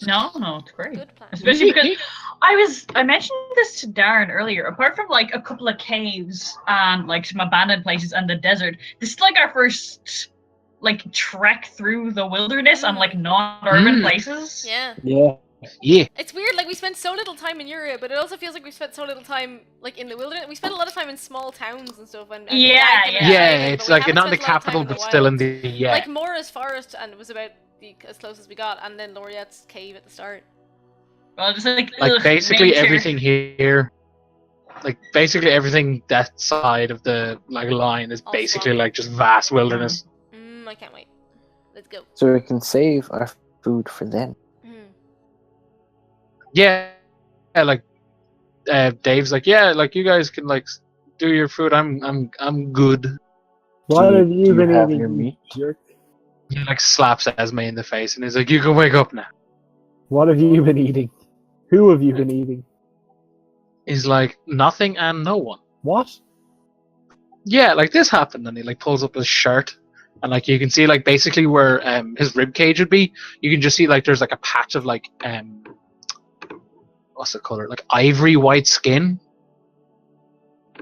No, it's great. Good plan. Especially because I mentioned this to Darren earlier. Apart from like a couple of caves and like some abandoned places and the desert, this is like our first like trek through the wilderness and like non-urban places. Yeah. Yeah. Yeah. It's weird, like, we spent so little time in Yuria, but it also feels like we spent so little time, like, in the wilderness. We spent a lot of time in small towns and stuff. And Yeah, Dagden and Yeah, Shaven, it's but we like haven't not in the spent a lot of time capital, in the but still in wilds. the yeah. Like, Mora's forest, and it was about as close as we got, and then Laureate's cave at the start. Well, just like basically nature. everything here, like basically everything that side of the like line is All basically swampy. like just vast wilderness. I can't wait. Let's go. So we can save our food for then. Yeah, like Dave's like, yeah, like you guys can like do your food. I'm good. What have Do you been have eating, your you meat? jerk? He like slaps Esme in the face and he's like, you can wake up now. What have you been eating? Who have you been eating? He's like, nothing and no one. What? Yeah, like this happened, and he like pulls up his shirt, and like you can see like basically where his rib cage would be. You can just see like there's like a patch of like what's the color? Like ivory white skin.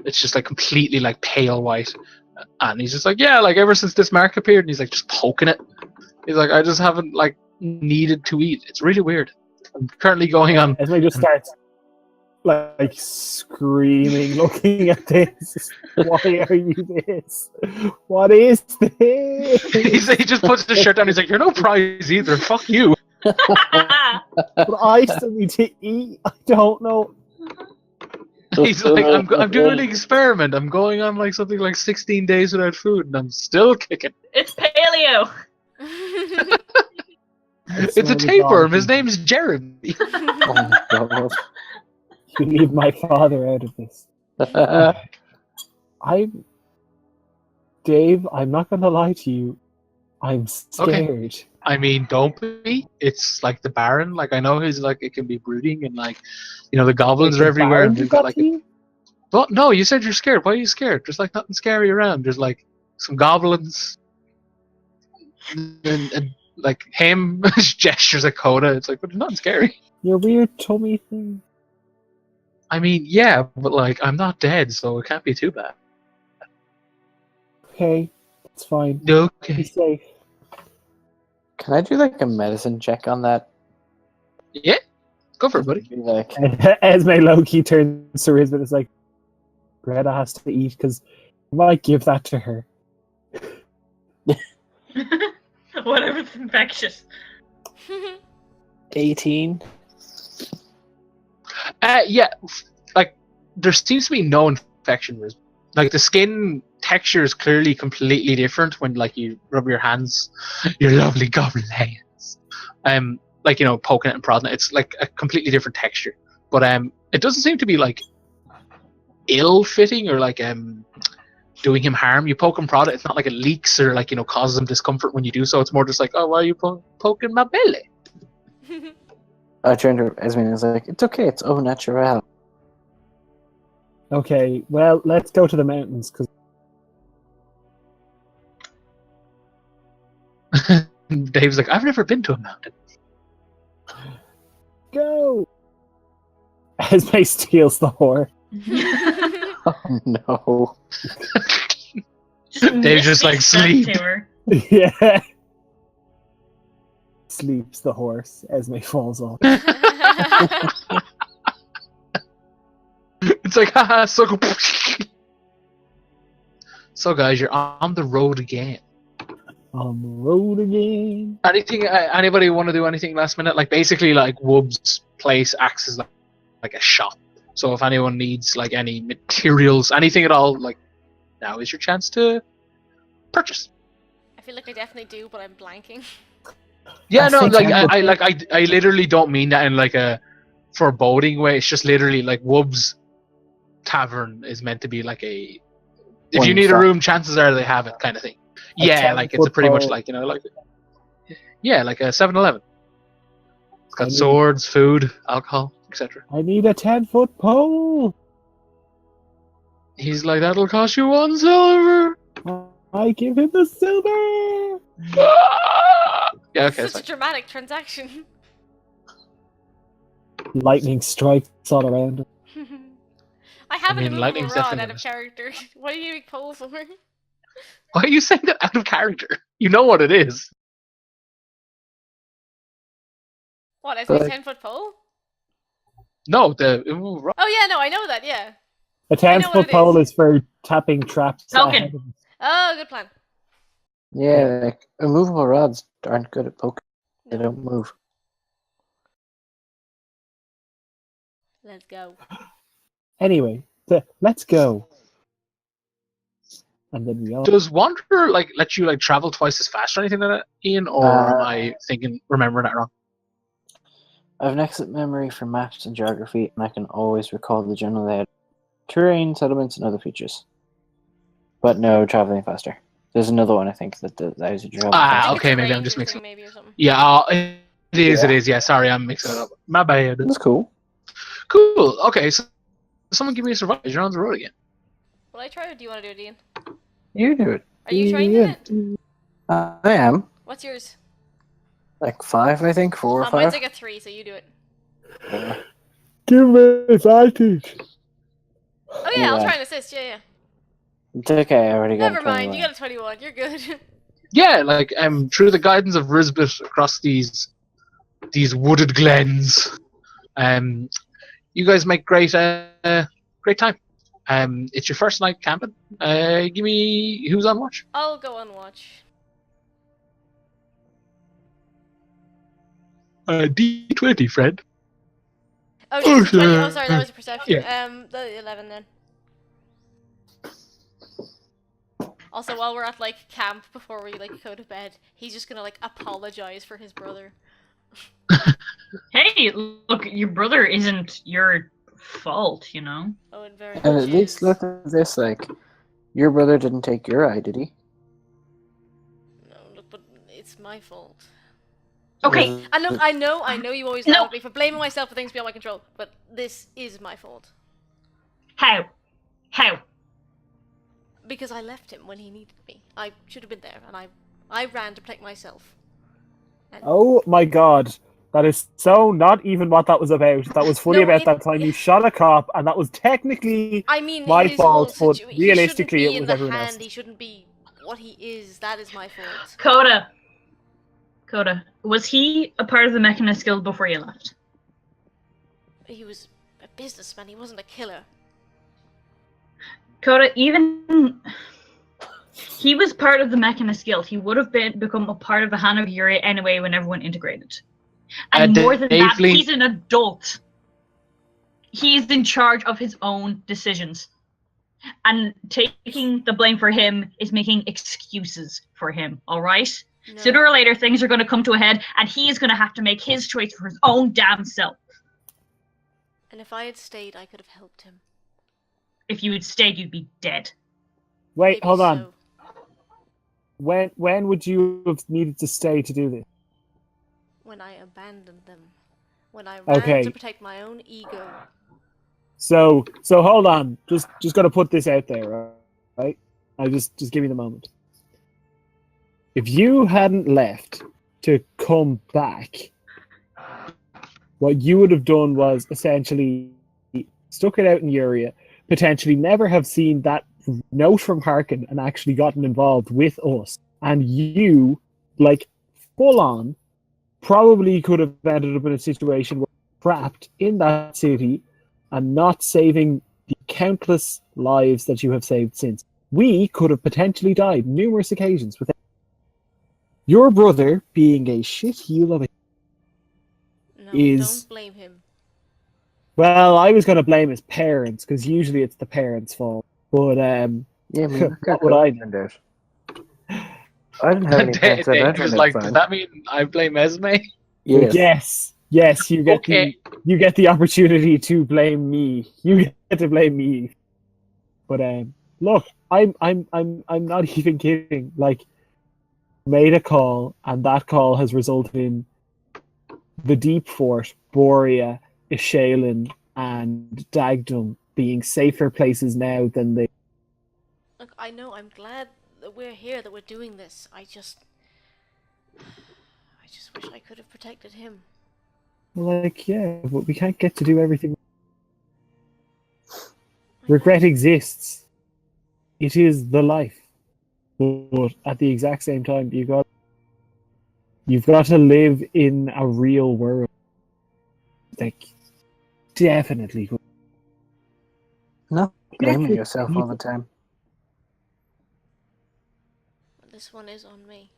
It's just like completely like pale white, and he's just like, yeah, like ever since this mark appeared, and he's like just poking it. He's like, I just haven't like needed to eat. It's really weird. I'm currently going on. Esme just starts. like screaming, looking at this. Why are you this? What is this? He just puts the shirt down. He's like, "You're no prize either. Fuck you." But I still need to eat. I don't know. He's like, I'm doing an experiment. I'm going on like something like 16 days without food, and I'm still kicking. It's paleo. It's a tapeworm. His name's Jeremy. Oh my god. You leave my father out of this. Dave, I'm not gonna lie to you. I'm scared. I mean, don't be. It's like the Baron. Like, I know he's like, it can be brooding, and like, you know, the goblins are everywhere. And we've got like, well, no, you said you're scared. Why are you scared? There's like nothing scary around. There's like some goblins, and like him gestures at Coda. It's like, but there's nothing scary. Your weird tummy thing. I mean, yeah, but like, I'm not dead, so it can't be too bad. Okay, it's fine. Be Okay. safe. Can I do like a medicine check on that? Yeah, go for it, buddy. Be like, Esme Loki turns to Rizbit. It's like, Greta has to eat because I might give that to her. Whatever's infectious. 18. Yeah, like there seems to be no infection. Like the skin texture is clearly completely different when like you rub your hands, your lovely goblin hands. Like, you know, poking it and prodding it. It's like a completely different texture. But it doesn't seem to be like ill-fitting or like doing him harm. You poke and prod it. It's not like it leaks or like, you know, causes him discomfort when you do so. It's more just like, oh, why are you poking my belly? I turned to Esme and was like, it's okay, it's au naturel. Okay, well, let's go to the mountains because Dave's like, I've never been to a mountain. go. Esme steals the whore. Oh no. Dave just like sleep. Yeah. Sleeps the horse. Esme falls off. It's like, haha, so So guys, you're on the road again. On the road again. Anything? Anybody want to do anything last minute? Like basically, like Woob's place acts as like a shop. So if anyone needs like any materials, anything at all, like now is your chance to purchase. I feel like I definitely do, but I'm blanking. Yeah, I no, think like I literally don't mean that in like a foreboding way. It's just literally like Woob's tavern is meant to be like a. If you need a room, chances are they have it, kind of thing. Yeah, like it's a pretty much like, you know, like yeah, like a 7-Eleven. It's got swords, food, alcohol, etc. I need a 10-foot pole. He's like, that'll cost you 1 silver. I give him the silver. Yeah, okay. Such a dramatic transaction. Lightning strikes all around him. I have mean, an lightning's immovable rod definitely out of character. What are you using pole for? Why are you saying that out of character? You know what it is. What, as But- a 10-foot pole? No, Oh yeah, no, I know that, yeah. A I know what 10-foot it pole is. is for tapping traps. Token. ahead of him. Oh, good plan. Yeah, like immovable rods aren't good at poking. They don't move. Let's go. Anyway, let's go. And then we all. does Wanderer like let you like travel twice as fast or anything like that, Ian? Or am I remembering that wrong? I have an excellent memory for maps and geography, and I can always recall the general layout, terrain, settlements, and other features. But no, traveling faster. There's another one I think that allows you to travel Ah, faster. I think okay, it's a maybe I'm ranger just mixing. thing, maybe, or something. Yeah, it is. Yeah. It is. Yeah, sorry, I'm mixing it up. My bad. That's cool. Cool. Okay, so someone give me a surprise. You're on the road again. Will I try, or do you want to do it, Ian? You do it. Are you trying to Yeah. do it? I am. What's yours? Like 5, I think. 4 or Oh, 5. mine's like a 3, so you do it. Give me advantage. Oh yeah, I'll Yeah. try and assist, yeah. It's okay, I already got Never a mind, 21. you got a 21, you're good. Yeah, like through the guidance of Rizbit across these wooded glens, you guys make great time. It's your first night camping. Give me who's on watch. I'll go on watch. D20, friend. Oh, just 20. Oh, sorry, that was a perception. Yeah. The 11 then. Also, while we're at like camp before we like go to bed, he's just gonna like apologize for his brother. Hey, look, your brother isn't your fault, you know? Oh, it very And much at least is. look at this, like, your brother didn't take your eye, did he? No, look, but it's my fault. Okay, And look, I know you always laugh at me for blaming myself for things beyond my control, but this is my fault. how? Because I left him when he needed me. I should have been there, and I ran to protect myself. And Oh my god. That is so not even what that was about. That was fully No, about it- that time you shot a cop, and that was technically I mean, my his fault, whole but he realistically shouldn't be it in was the everyone hand. else. He shouldn't be what he is. That is my fault. Coda, was he a part of the Mechanist Guild before you left? He was a businessman. He wasn't a killer. Coda, even he was part of the Mechanist Guild. He would have become a part of the Han of Yuria anyway when everyone integrated. And more than that, Dave he's an adult. He's in charge of his own decisions. And taking the blame for him is making excuses for him, alright? No. Sooner or later, things are going to come to a head, and he is going to have to make his choice for his own damn self. And if I had stayed, I could have helped him. If you had stayed, you'd be dead. Wait, Maybe hold on. so. When would you have needed to stay to do this? When I abandoned them. When I ran Okay. to protect my own ego. So hold on. Just gotta put this out there, right? I just give me the moment. If you hadn't left to come back, what you would have done was essentially stuck it out in Yuria, potentially never have seen that note from Harkin and actually gotten involved with us. And you, like, full on, probably could have ended up in a situation where you're trapped in that city and not saving the countless lives that you have saved since. We could have potentially died numerous occasions without your brother being a shitheel of a... No, Is- don't blame him. Well, I was going to blame his parents, because usually it's the parents' fault. But, Yeah, I mean, look what at would how I it turned out. I didn't have any parents. Dave was like, does that mean I blame Esme? Yes, you get Okay. you get the opportunity to blame me. You get to blame me. But look, I'm not even kidding. Like, made a call, and that call has resulted in the Deep Fort, Borea, Ishaelan, and Dagdom being safer places now than they. Look, I know, I'm glad that we're here, that we're doing this. I just wish I could have protected him. Like, yeah, but we can't get to do everything. Regret exists. It is the life. But at the exact same time, you've got to live in a real world. Like, definitely. No, blaming yourself all the time. This one is on me.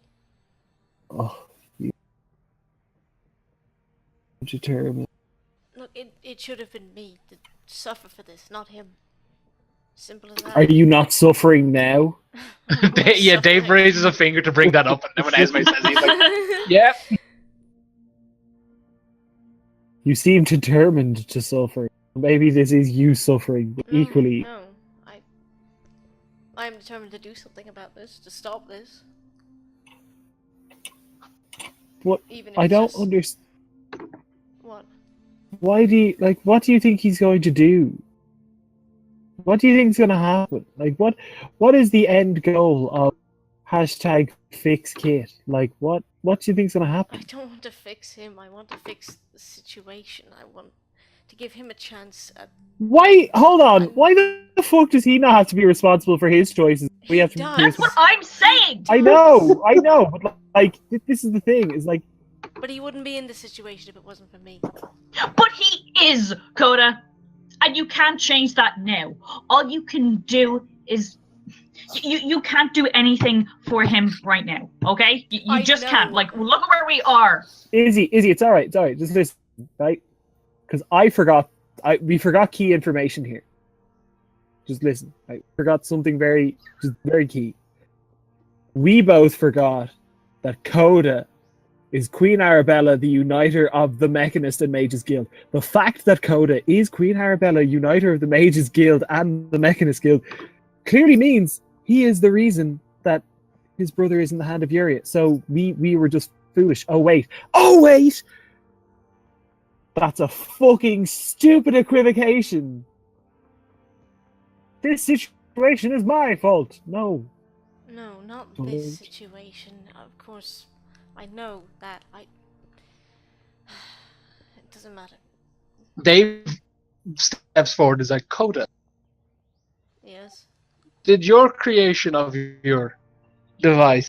Oh, you determined. Look, it should have been me to suffer for this, not him. Simple as that. Are you not suffering now? Yeah, Dave raises a finger to bring that up, and then when Esme says, he's like, "Yep." You seem determined to suffer. Maybe this is you suffering, but equally. No, I'm determined to do something about this, to stop this. What? Even if I it's don't just... understand. What? Why do you, like, what do you think he's going to do? What do you think is going to happen? Like, what is the end goal of #FixKit? Like, what do you think is going to I happen? don't want to fix him, I want to fix the situation. I want to give him a chance at... Why? Hold on. Why the fuck does he not have to be responsible for his choices? We have to. does. be That's what I'm saying! I know, but like, this is the thing. Is like, But he wouldn't be in this situation if it wasn't for me. But he is, Coda! And you can't change that now. All you can do is you can't do anything for him right now, okay? You just can't. Like, look at where we are. Izzy, it's all right. It's all right. Just listen, right? Because we forgot key information here. Just listen. I forgot something very key. We both forgot that Coda is Queen Arabella, the uniter of the Mechanist and Mages Guild. The fact that Coda is Queen Arabella, uniter of the Mages Guild and the Mechanist Guild, clearly means he is the reason that his brother is in the hand of Yuria. So we were just foolish. Oh wait! That's a fucking stupid equivocation. This situation is my fault. No, not this situation. Of course, I know that. It doesn't matter. Dave steps forward. Is like, Coda, Yes. did your creation of your device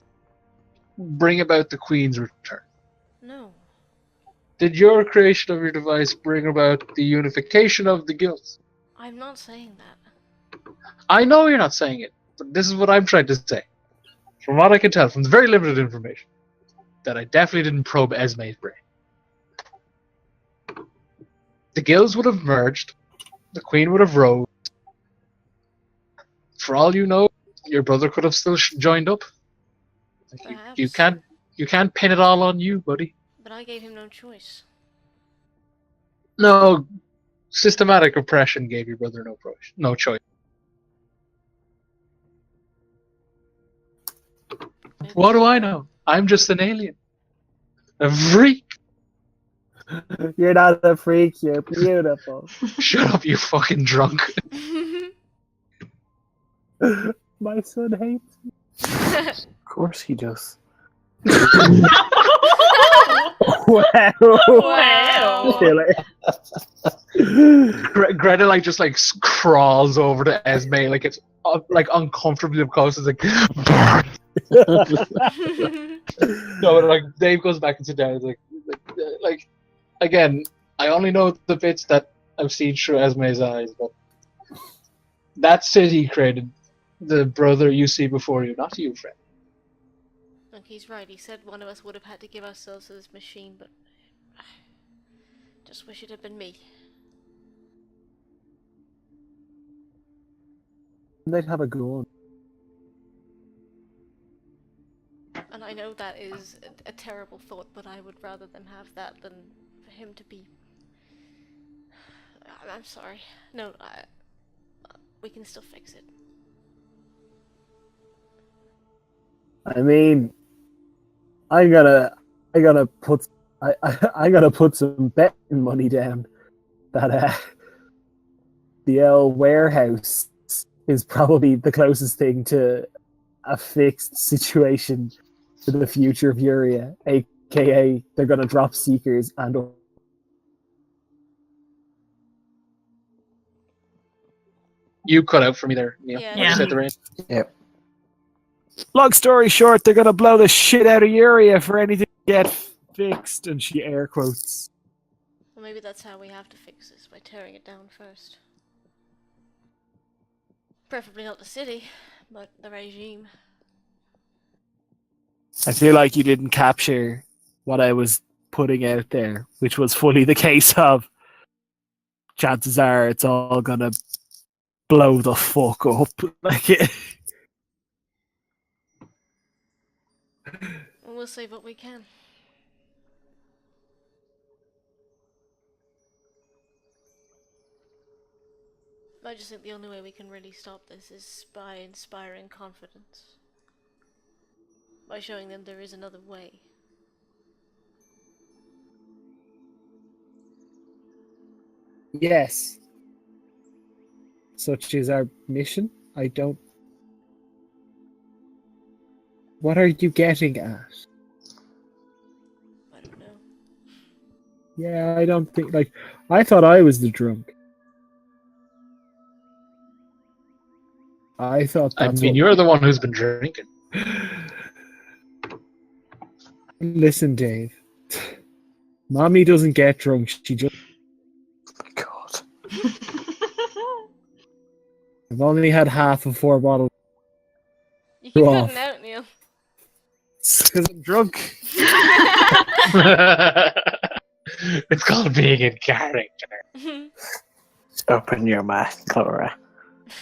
bring about the Queen's return? No. Did your creation of your device bring about the unification of the guilds? I'm not saying that. I know you're not saying it, but this is what I'm trying to say. From what I can tell, from the very limited information, that I definitely didn't probe Esme's brain. The guilds would have merged, the Queen would have rose. For all you know, your brother could have still joined up. You can't pin it all on you, buddy. But I gave him no choice. No, systematic oppression gave your brother no choice. Maybe What do I know? I'm just an alien. A freak. you're not a freak. You're beautiful. Shut up, you fucking drunk. My son hates me. Of course he does. Wow. Greta like crawls over to Esme like it's like uncomfortably up close. It's like no, like Dave goes back and sits down. It's like again, I only know the bits that I've seen through Esme's eyes, but that city created the brother you see before you, not you, friend. Look, he's right. He said one of us would have had to give ourselves to this machine, but just wish it had been me. They'd have a gun. And I know that is a terrible thought, but I would rather them have that than for him to be... I'm sorry. No, we can still fix it. I mean, I'm gonna put some betting money down that the L warehouse is probably the closest thing to a fixed situation for the future of Yuria, aka they're gonna drop Seekers and You cut out for me there, Neil. Yeah. When you said the rain. Yep. long story short, they're gonna blow the shit out of Yuria for anything to get fixed, and she air quotes. Well, maybe that's how we have to fix this, by tearing it down first. Preferably not the city, but the regime. I feel like you didn't capture what I was putting out there, which was fully the case of chances are it's all gonna blow the fuck up. Like it. Well, we'll save what we can. I just think the only way we can really stop this is by inspiring confidence. By showing them there is another way. Yes. Such is our mission. I don't. What are you getting at? I don't know. Yeah, I don't think. Like, I thought I was the drunk. I thought I that's mean, what... you're the one who's been drinking. Listen, Dave. Mommy doesn't get drunk. She just... God. I've only had half of 4 bottles. You keep Go cutting off. out, Neil. Because I'm drunk. It's called being in character. Open your mouth, Cora.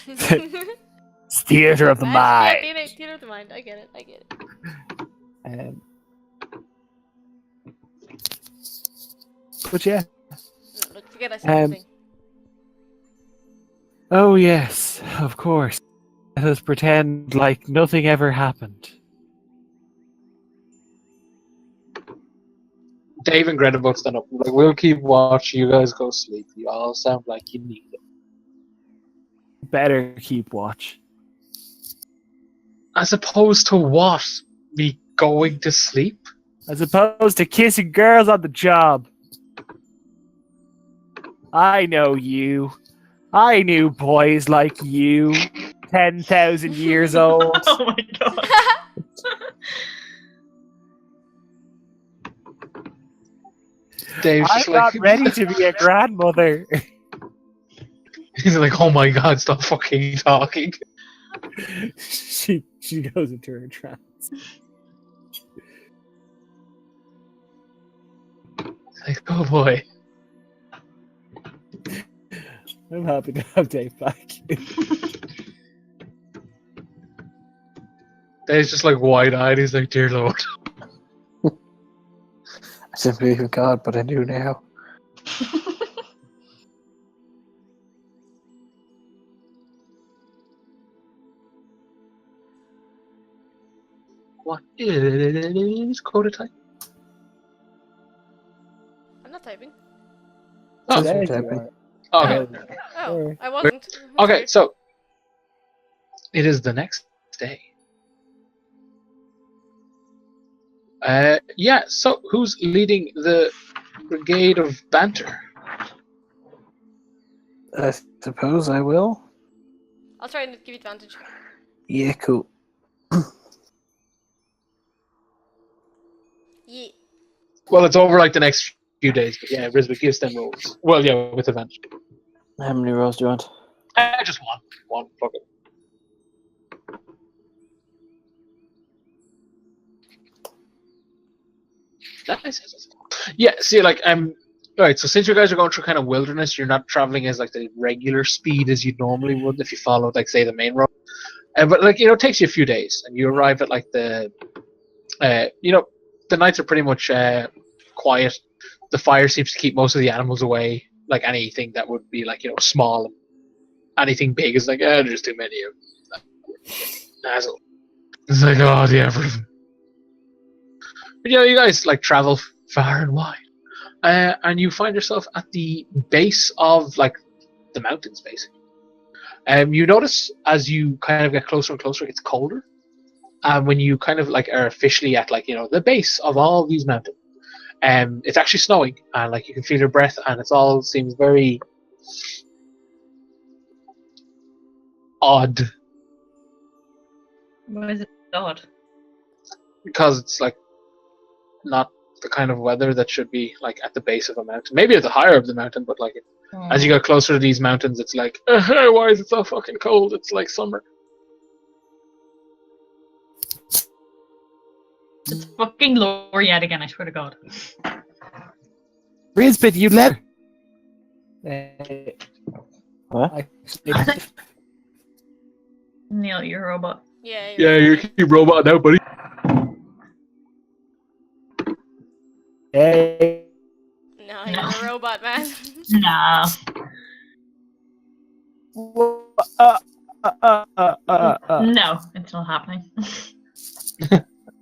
It's theater of the mind. Yeah, theater of the mind. I get it. But yeah. No, look, forget I said anything. Oh yes, of course. Let us pretend like nothing ever happened. Dave and Greta both stand up. Like, we'll keep watch. You guys go sleep. You all sound like you need it. Better keep watch. As opposed to what? Me going to sleep? As opposed to kissing girls on the job. I know you. I knew boys like you. 10,000 years old. Oh my god. Dave's I'm just not like, ready to be a grandmother. he's like, oh my god, stop fucking talking. she goes into her trance. Like, oh boy. I'm happy to have Dave back. Dave's just like wide-eyed. He's like, dear lord. I didn't believe in God, but I do now. What is Coda type? I'm not typing. Oh, Says you're There you typing. are. okay. Oh, Sorry. I wasn't. That's Okay, weird. so it is the next day. Yeah, so who's leading the brigade of banter? I suppose I will. I'll try and give you advantage. Yeah, cool. Yeah. Well, it's over like the next few days, but yeah, Risbeth gives them rolls. Well, yeah, with advantage. How many rolls do you want? Just one. One, fuck it. Nice. Yeah, see, like, alright, so since you guys are going through kind of wilderness, you're not traveling as, like, the regular speed as you normally would if you followed, like, say, the main road. But, like, it takes you a few days, and you arrive at, like, the nights are pretty much quiet. The fire seems to keep most of the animals away, like anything that would be, like, small. Anything big is like, there's too many of them. Asshole. It's like, oh, the everything. But, you guys, like, travel far and wide. And you find yourself at the base of, like, the mountains, basically. You notice as you kind of get closer and closer, it gets colder. And when you kind of, like, are officially at, like, the base of all these mountains, it's actually snowing, and, like, you can feel your breath, and it all seems very odd. Why is it odd? Because it's, like, not the kind of weather that should be, like, at the base of a mountain. Maybe at the higher of the mountain, but, like, as you get closer to these mountains, it's like, why is it so fucking cold? It's like summer. It's fucking lore yet again, I swear to God. Risbeth, you let. What? Neil, you're a robot. Yeah. Yeah, you're a robot now, buddy. Hey. No, you're a robot, man. Nah. No, it's not happening.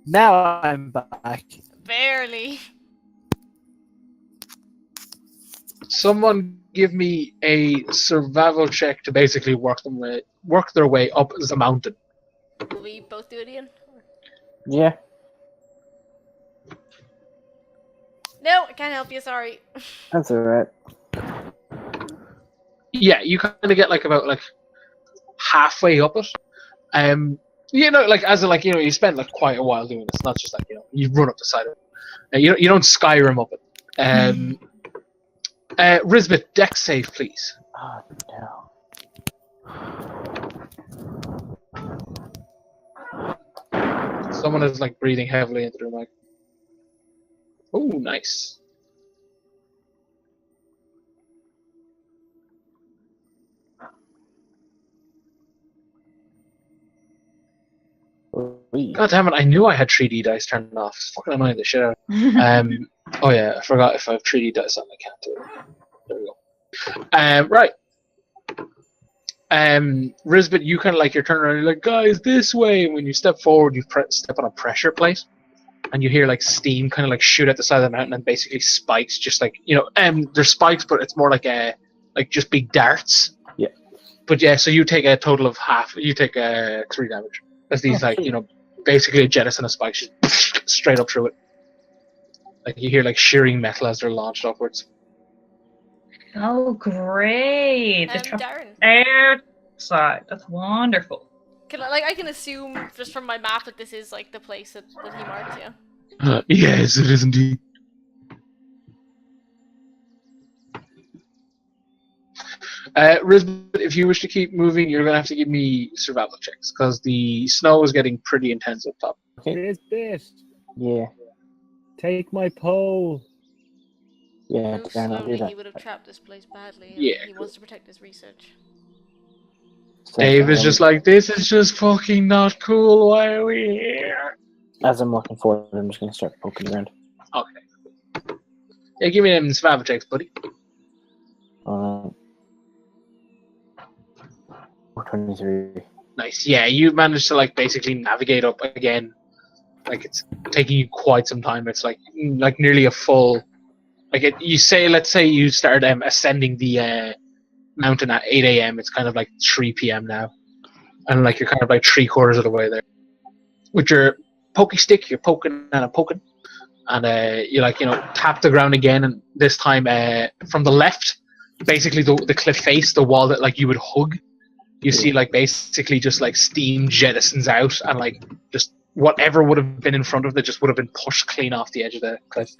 Now I'm back. Barely. Someone give me a survival check to basically work their way up the mountain. Will we both do it, Ian? Yeah. No, I can't help you. Sorry. That's alright. Yeah, you kind of get about halfway up it. Like as in, like, you spend like quite a while doing this. Not just like you run up the side of it. You don't Skyrim up it. Risbeth, deck save, please. Oh no. Someone is like breathing heavily into their mic. Oh, nice. God damn it! I knew I had 3D dice turned off. It's fucking annoying the shit out. Oh yeah, I forgot if I have 3D dice on. I can't do it. There we go. Right. Risbit, you kind of like you're turning around. You're like, guys, this way. And when you step forward, you step on a pressure plate, and you hear like steam kind of like shoot at the side of the mountain, and basically spikes, just like there's spikes, but it's more like just big darts. Yeah. But yeah, so you take a total of half. You take 3 damage as these basically a jettison of spikes just straight up through it. Like you hear like shearing metal as they're launched upwards. Oh, great! The Darren. outside. That's wonderful. I can assume just from my map that this is like the place that he marked, yeah. Yes, it is indeed. Risbit, if you wish to keep moving, you're gonna have to give me survival checks because the snow is getting pretty intense up top. This bit. Yeah. Take my pole. Yeah, Move Darren, I'll do slowly, that. he would have trapped this place badly. And Yeah, he wants to protect his research. Dave is just like, this is just fucking not cool. Why are we here? As I'm walking forward, I'm just going to start poking around. Okay. Yeah, give me them survival checks, buddy. 23. Nice. Yeah, you managed to like basically navigate up again. Like it's taking you quite some time. It's like nearly a full. Let's say you start ascending the mountain at 8 a.m. It's kind of like 3 p.m. now, and like you're kind of like 3/4 of the way there. With your pokey stick, you're poking and poking, and you tap the ground again, and this time from the left, basically the cliff face, the wall that like you would hug. You see like basically just like steam jettisons out, and like just whatever would have been in front of it just would have been pushed clean off the edge of the cliff.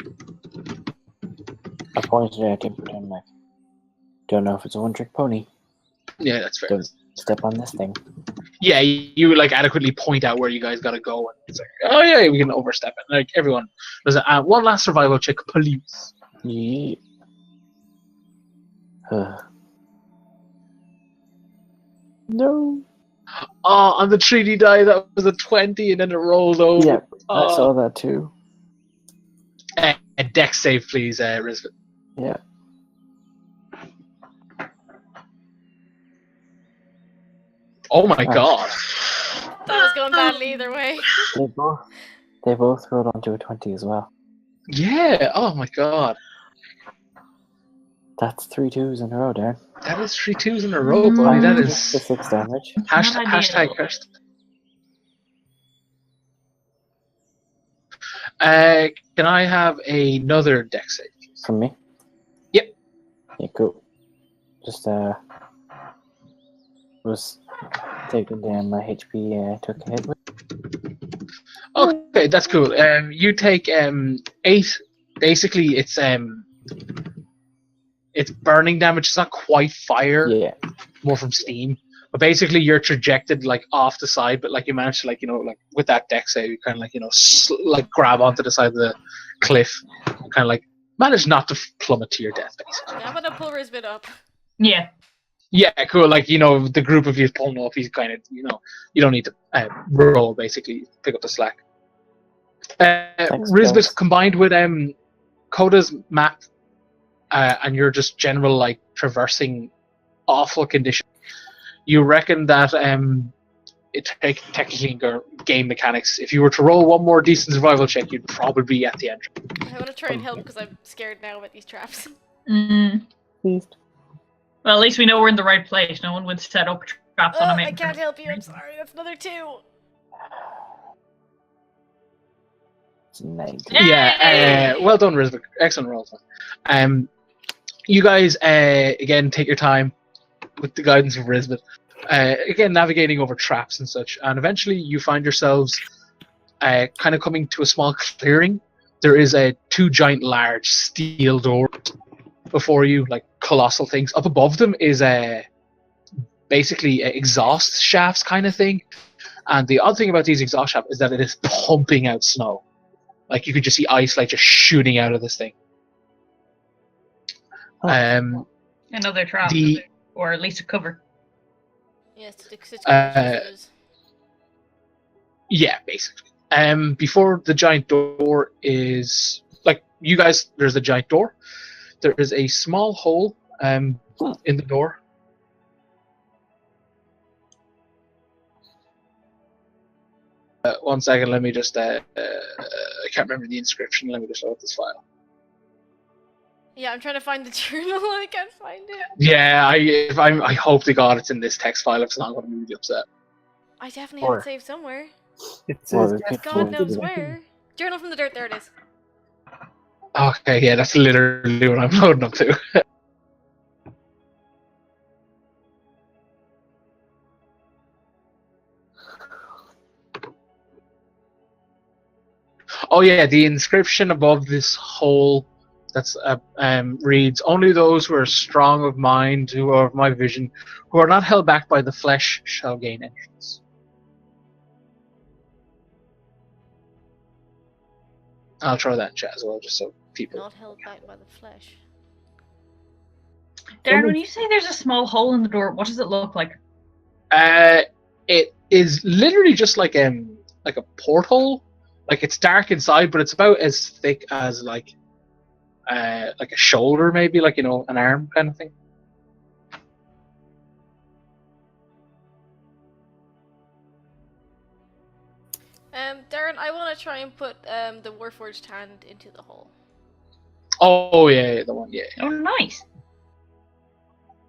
I pointed at him, pretend like, don't know if it's a one-trick pony. Yeah, that's fair. Don't step on this thing. Yeah, you like adequately point out where you guys gotta go, and it's like, oh yeah, we can overstep it. Like everyone, there's one last survival check, please. Yeah. No. Oh, on the 3D die, that was a 20, and then it rolled over. Yeah, I saw that too. A dex save, please, Risbit. Yeah. Oh my god. That was going badly either way. They both rolled onto a 20 as well. Yeah, oh my god. That's 3 2s in a row, Darren. That is 3 2s in a row, buddy. That is the 6 damage. hashtag cursed. Can I have another dex save? From me? Yep. Yeah, cool. Just was taking down my HP. Took a hit with. Okay, that's cool. You take 8. Basically, it's burning damage. It's not quite fire. Yeah. More from steam. But basically, you're trajected like off the side, but like you managed to like with that dex save, you kind of like grab onto the side of the cliff, kind of like manage not to plummet to your death. Basically. Yeah, I'm gonna pull Risbit up. Yeah. Yeah, cool. Like the group of you pulling off. He's kind of you don't need to roll. Basically, pick up the slack. Risbit combined with Coda's map, and you're just general like traversing awful conditions. You reckon that it technically game mechanics. If you were to roll one more decent survival check, you'd probably be at the entrance. I want to try and help because I'm scared now about these traps. Please. Well, at least we know we're in the right place. No one would set up traps on a I mountain. can't help you. I'm sorry. That's another 2. It's 19. Yeah, well done, Risbit. Excellent roll. You guys again take your time with the guidance of Risbit. Again, navigating over traps and such, and eventually you find yourselves kind of coming to a small clearing. There is 2 giant, large steel doors before you, like colossal things. Up above them is basically exhaust shafts kind of thing. And the odd thing about these exhaust shafts is that it is pumping out snow. Like you could just see ice like just shooting out of this thing. Another trap, or at least a cover. Yes, it's yeah, basically. Before the giant door is like you guys. There's a giant door. There is a small hole in the door. One second, let me just. I can't remember the inscription. Let me just load this file. Yeah, I'm trying to find the journal and I can't find it. Yeah, I hope to God it's in this text file. If it's not, I'm going to be really upset. I definitely have it saved somewhere. It says God knows where. Journal from the dirt, there it is. Okay, yeah, that's literally what I'm loading up to. Oh yeah, the inscription above this hole that's reads, "Only those who are strong of mind, who are of my vision, who are not held back by the flesh, shall gain entrance." I'll throw that in chat as well, just so people. Not held back by the flesh. Darren, when you say there's a small hole in the door, what does it look like? It is literally just like a porthole. Like it's dark inside, but it's about as thick as like a shoulder, maybe, like, you know, an arm kind of thing. Darren, I want to try and put the Warforged hand into the hole. Oh yeah, the one, yeah. Oh, nice.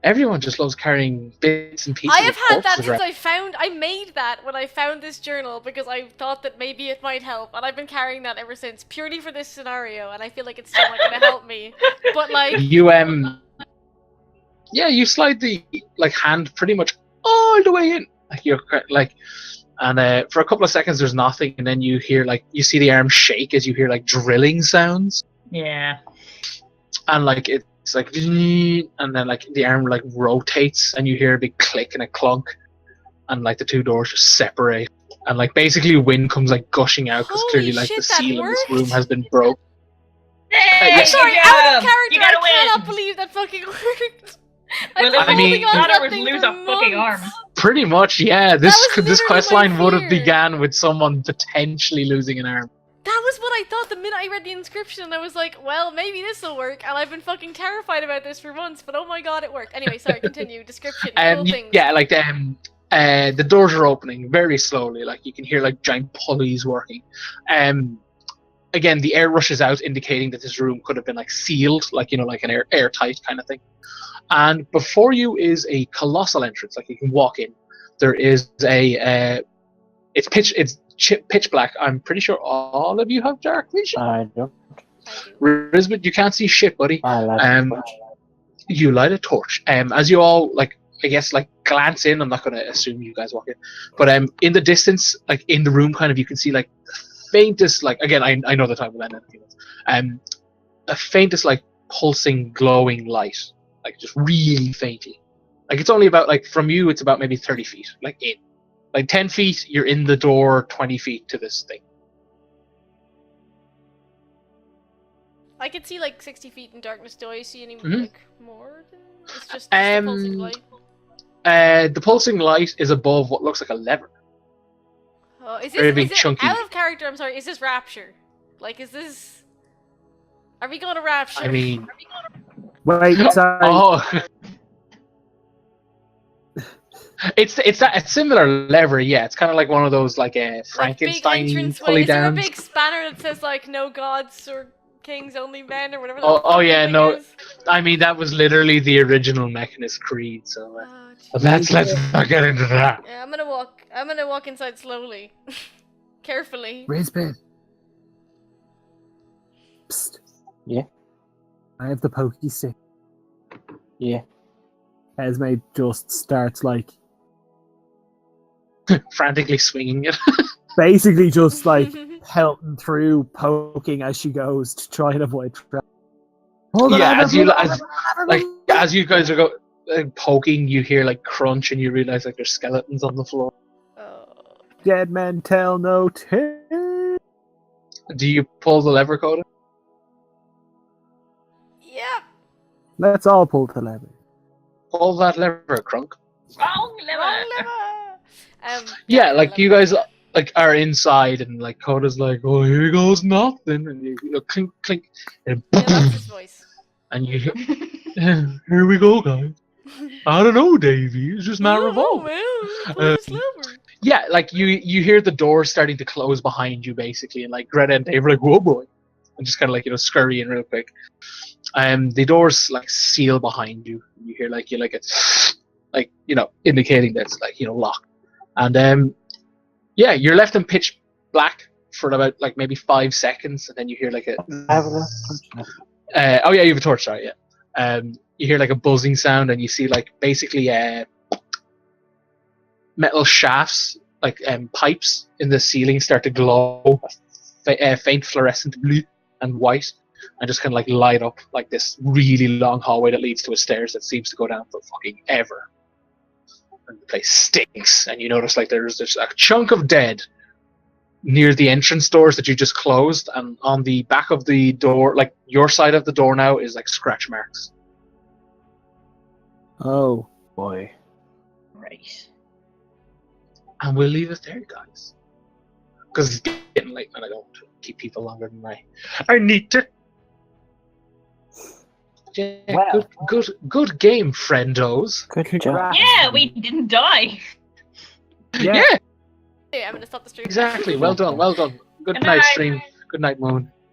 Everyone just loves carrying bits and pieces. I have of had that corpses since I made that when I found this journal because I thought that maybe it might help, and I've been carrying that ever since, purely for this scenario, and I feel like it's still not going to help me. But like you yeah, you slide the hand pretty much all the way in, like you're like, and for a couple of seconds there's nothing, and then you hear you see the arm shake as you hear drilling sounds. Yeah. And it's like, and then the arm rotates, and you hear a big click and a clunk, and the two doors just separate, and basically wind comes gushing out because clearly the seal in this room has been broke. Hey, sorry, out of character. I cannot believe that fucking worked. Well, I mean, lose a fucking arm. Pretty much, yeah. This quest line would have fear. began with someone potentially losing an arm. That was what I thought the minute I read the inscription, and I was like, well, maybe this will work, and I've been fucking terrified about this for months, but oh my god, it worked. Anyway, sorry, continue. Description, cool things. Yeah, the doors are opening very slowly, you can hear giant pulleys working. Again, the air rushes out, indicating that this room could have been sealed, an airtight kind of thing. And before you is a colossal entrance, you can walk in. There is it's pitch black. I'm pretty sure all of you have dark vision. I don't. Risbeth, you can't see shit, buddy. You light a torch. As you all I guess glance in. I'm not going to assume you guys walk in, but in the distance, in the room, kind of, you can see the faintest again. I know the time will end in a few minutes. A faintest pulsing, glowing light, just really faintly. It's only about from you, it's about maybe 30 feet, in. 10 feet, you're in the door, 20 feet to this thing. I could see 60 feet in darkness. Do I see any more than it's just the pulsing light? The pulsing light is above what looks like a lever. Oh, is Very this big, is chunky. Out of character, I'm sorry, is this Rapture? Is this... Are we going to Rapture? I mean... Wait, sorry. Oh... It's that a similar lever, yeah. It's kind of one of those Frankenstein pulley downs. Is there a big spanner that says no gods or kings, only men, or whatever? Oh yeah, no. Is? I mean, that was literally the original Mechanist Creed. So let's not get into that. Yeah, I'm gonna walk inside slowly, carefully. Risbeth. Psst. Yeah. I have the pokey stick. Yeah. Esme just starts frantically swinging it. Basically just pelting through, poking as she goes to try and avoid trap. Yeah, as you guys are poking, you hear like crunch, and you realize like there's skeletons on the floor. Dead men tell no tales. Do you pull the lever, Coda? Yeah. Let's all pull the lever. Pull that lever, Crunk. Wrong liver. Wrong liver. Yeah, like you guys like are inside, and like Coda's like, "Oh, here goes nothing," and you know, clink, clink, and Yeah, that's his voice. and you hear, "Here we go, guys." I don't know, Davey. It's just a matter of Oh, all. man. Pull this lever. Yeah, like you hear the door starting to close behind you, basically, and like Greta and Dave are like, "Whoa, boy," and just kind of like scurry in real quick. The doors like seal behind you. You hear like a like indicating that it's like locked. And yeah, you're left in pitch black for about like maybe 5 seconds, and then you hear like a. Oh yeah, you have a torch, right? Yeah. You hear like a buzzing sound, and you see like basically metal shafts, like pipes in the ceiling start to glow, faint fluorescent blue and white, and just kind of like light up like this really long hallway that leads to a stairs that seems to go down for fucking ever. And the place stinks, and you notice like there's a chunk of dead near the entrance doors that you just closed, and on the back of the door, like your side of the door now, is like scratch marks. Oh boy. Right. And we'll leave it there, guys, because it's getting late and I don't want to keep people longer than I need to. Yeah, Well. good game, friendos. Good job. Yeah, we didn't die. Yeah. Yeah, Yeah, I'm gonna stop the stream. exactly. Well done. Good Good night, night. stream. Good night, Moon.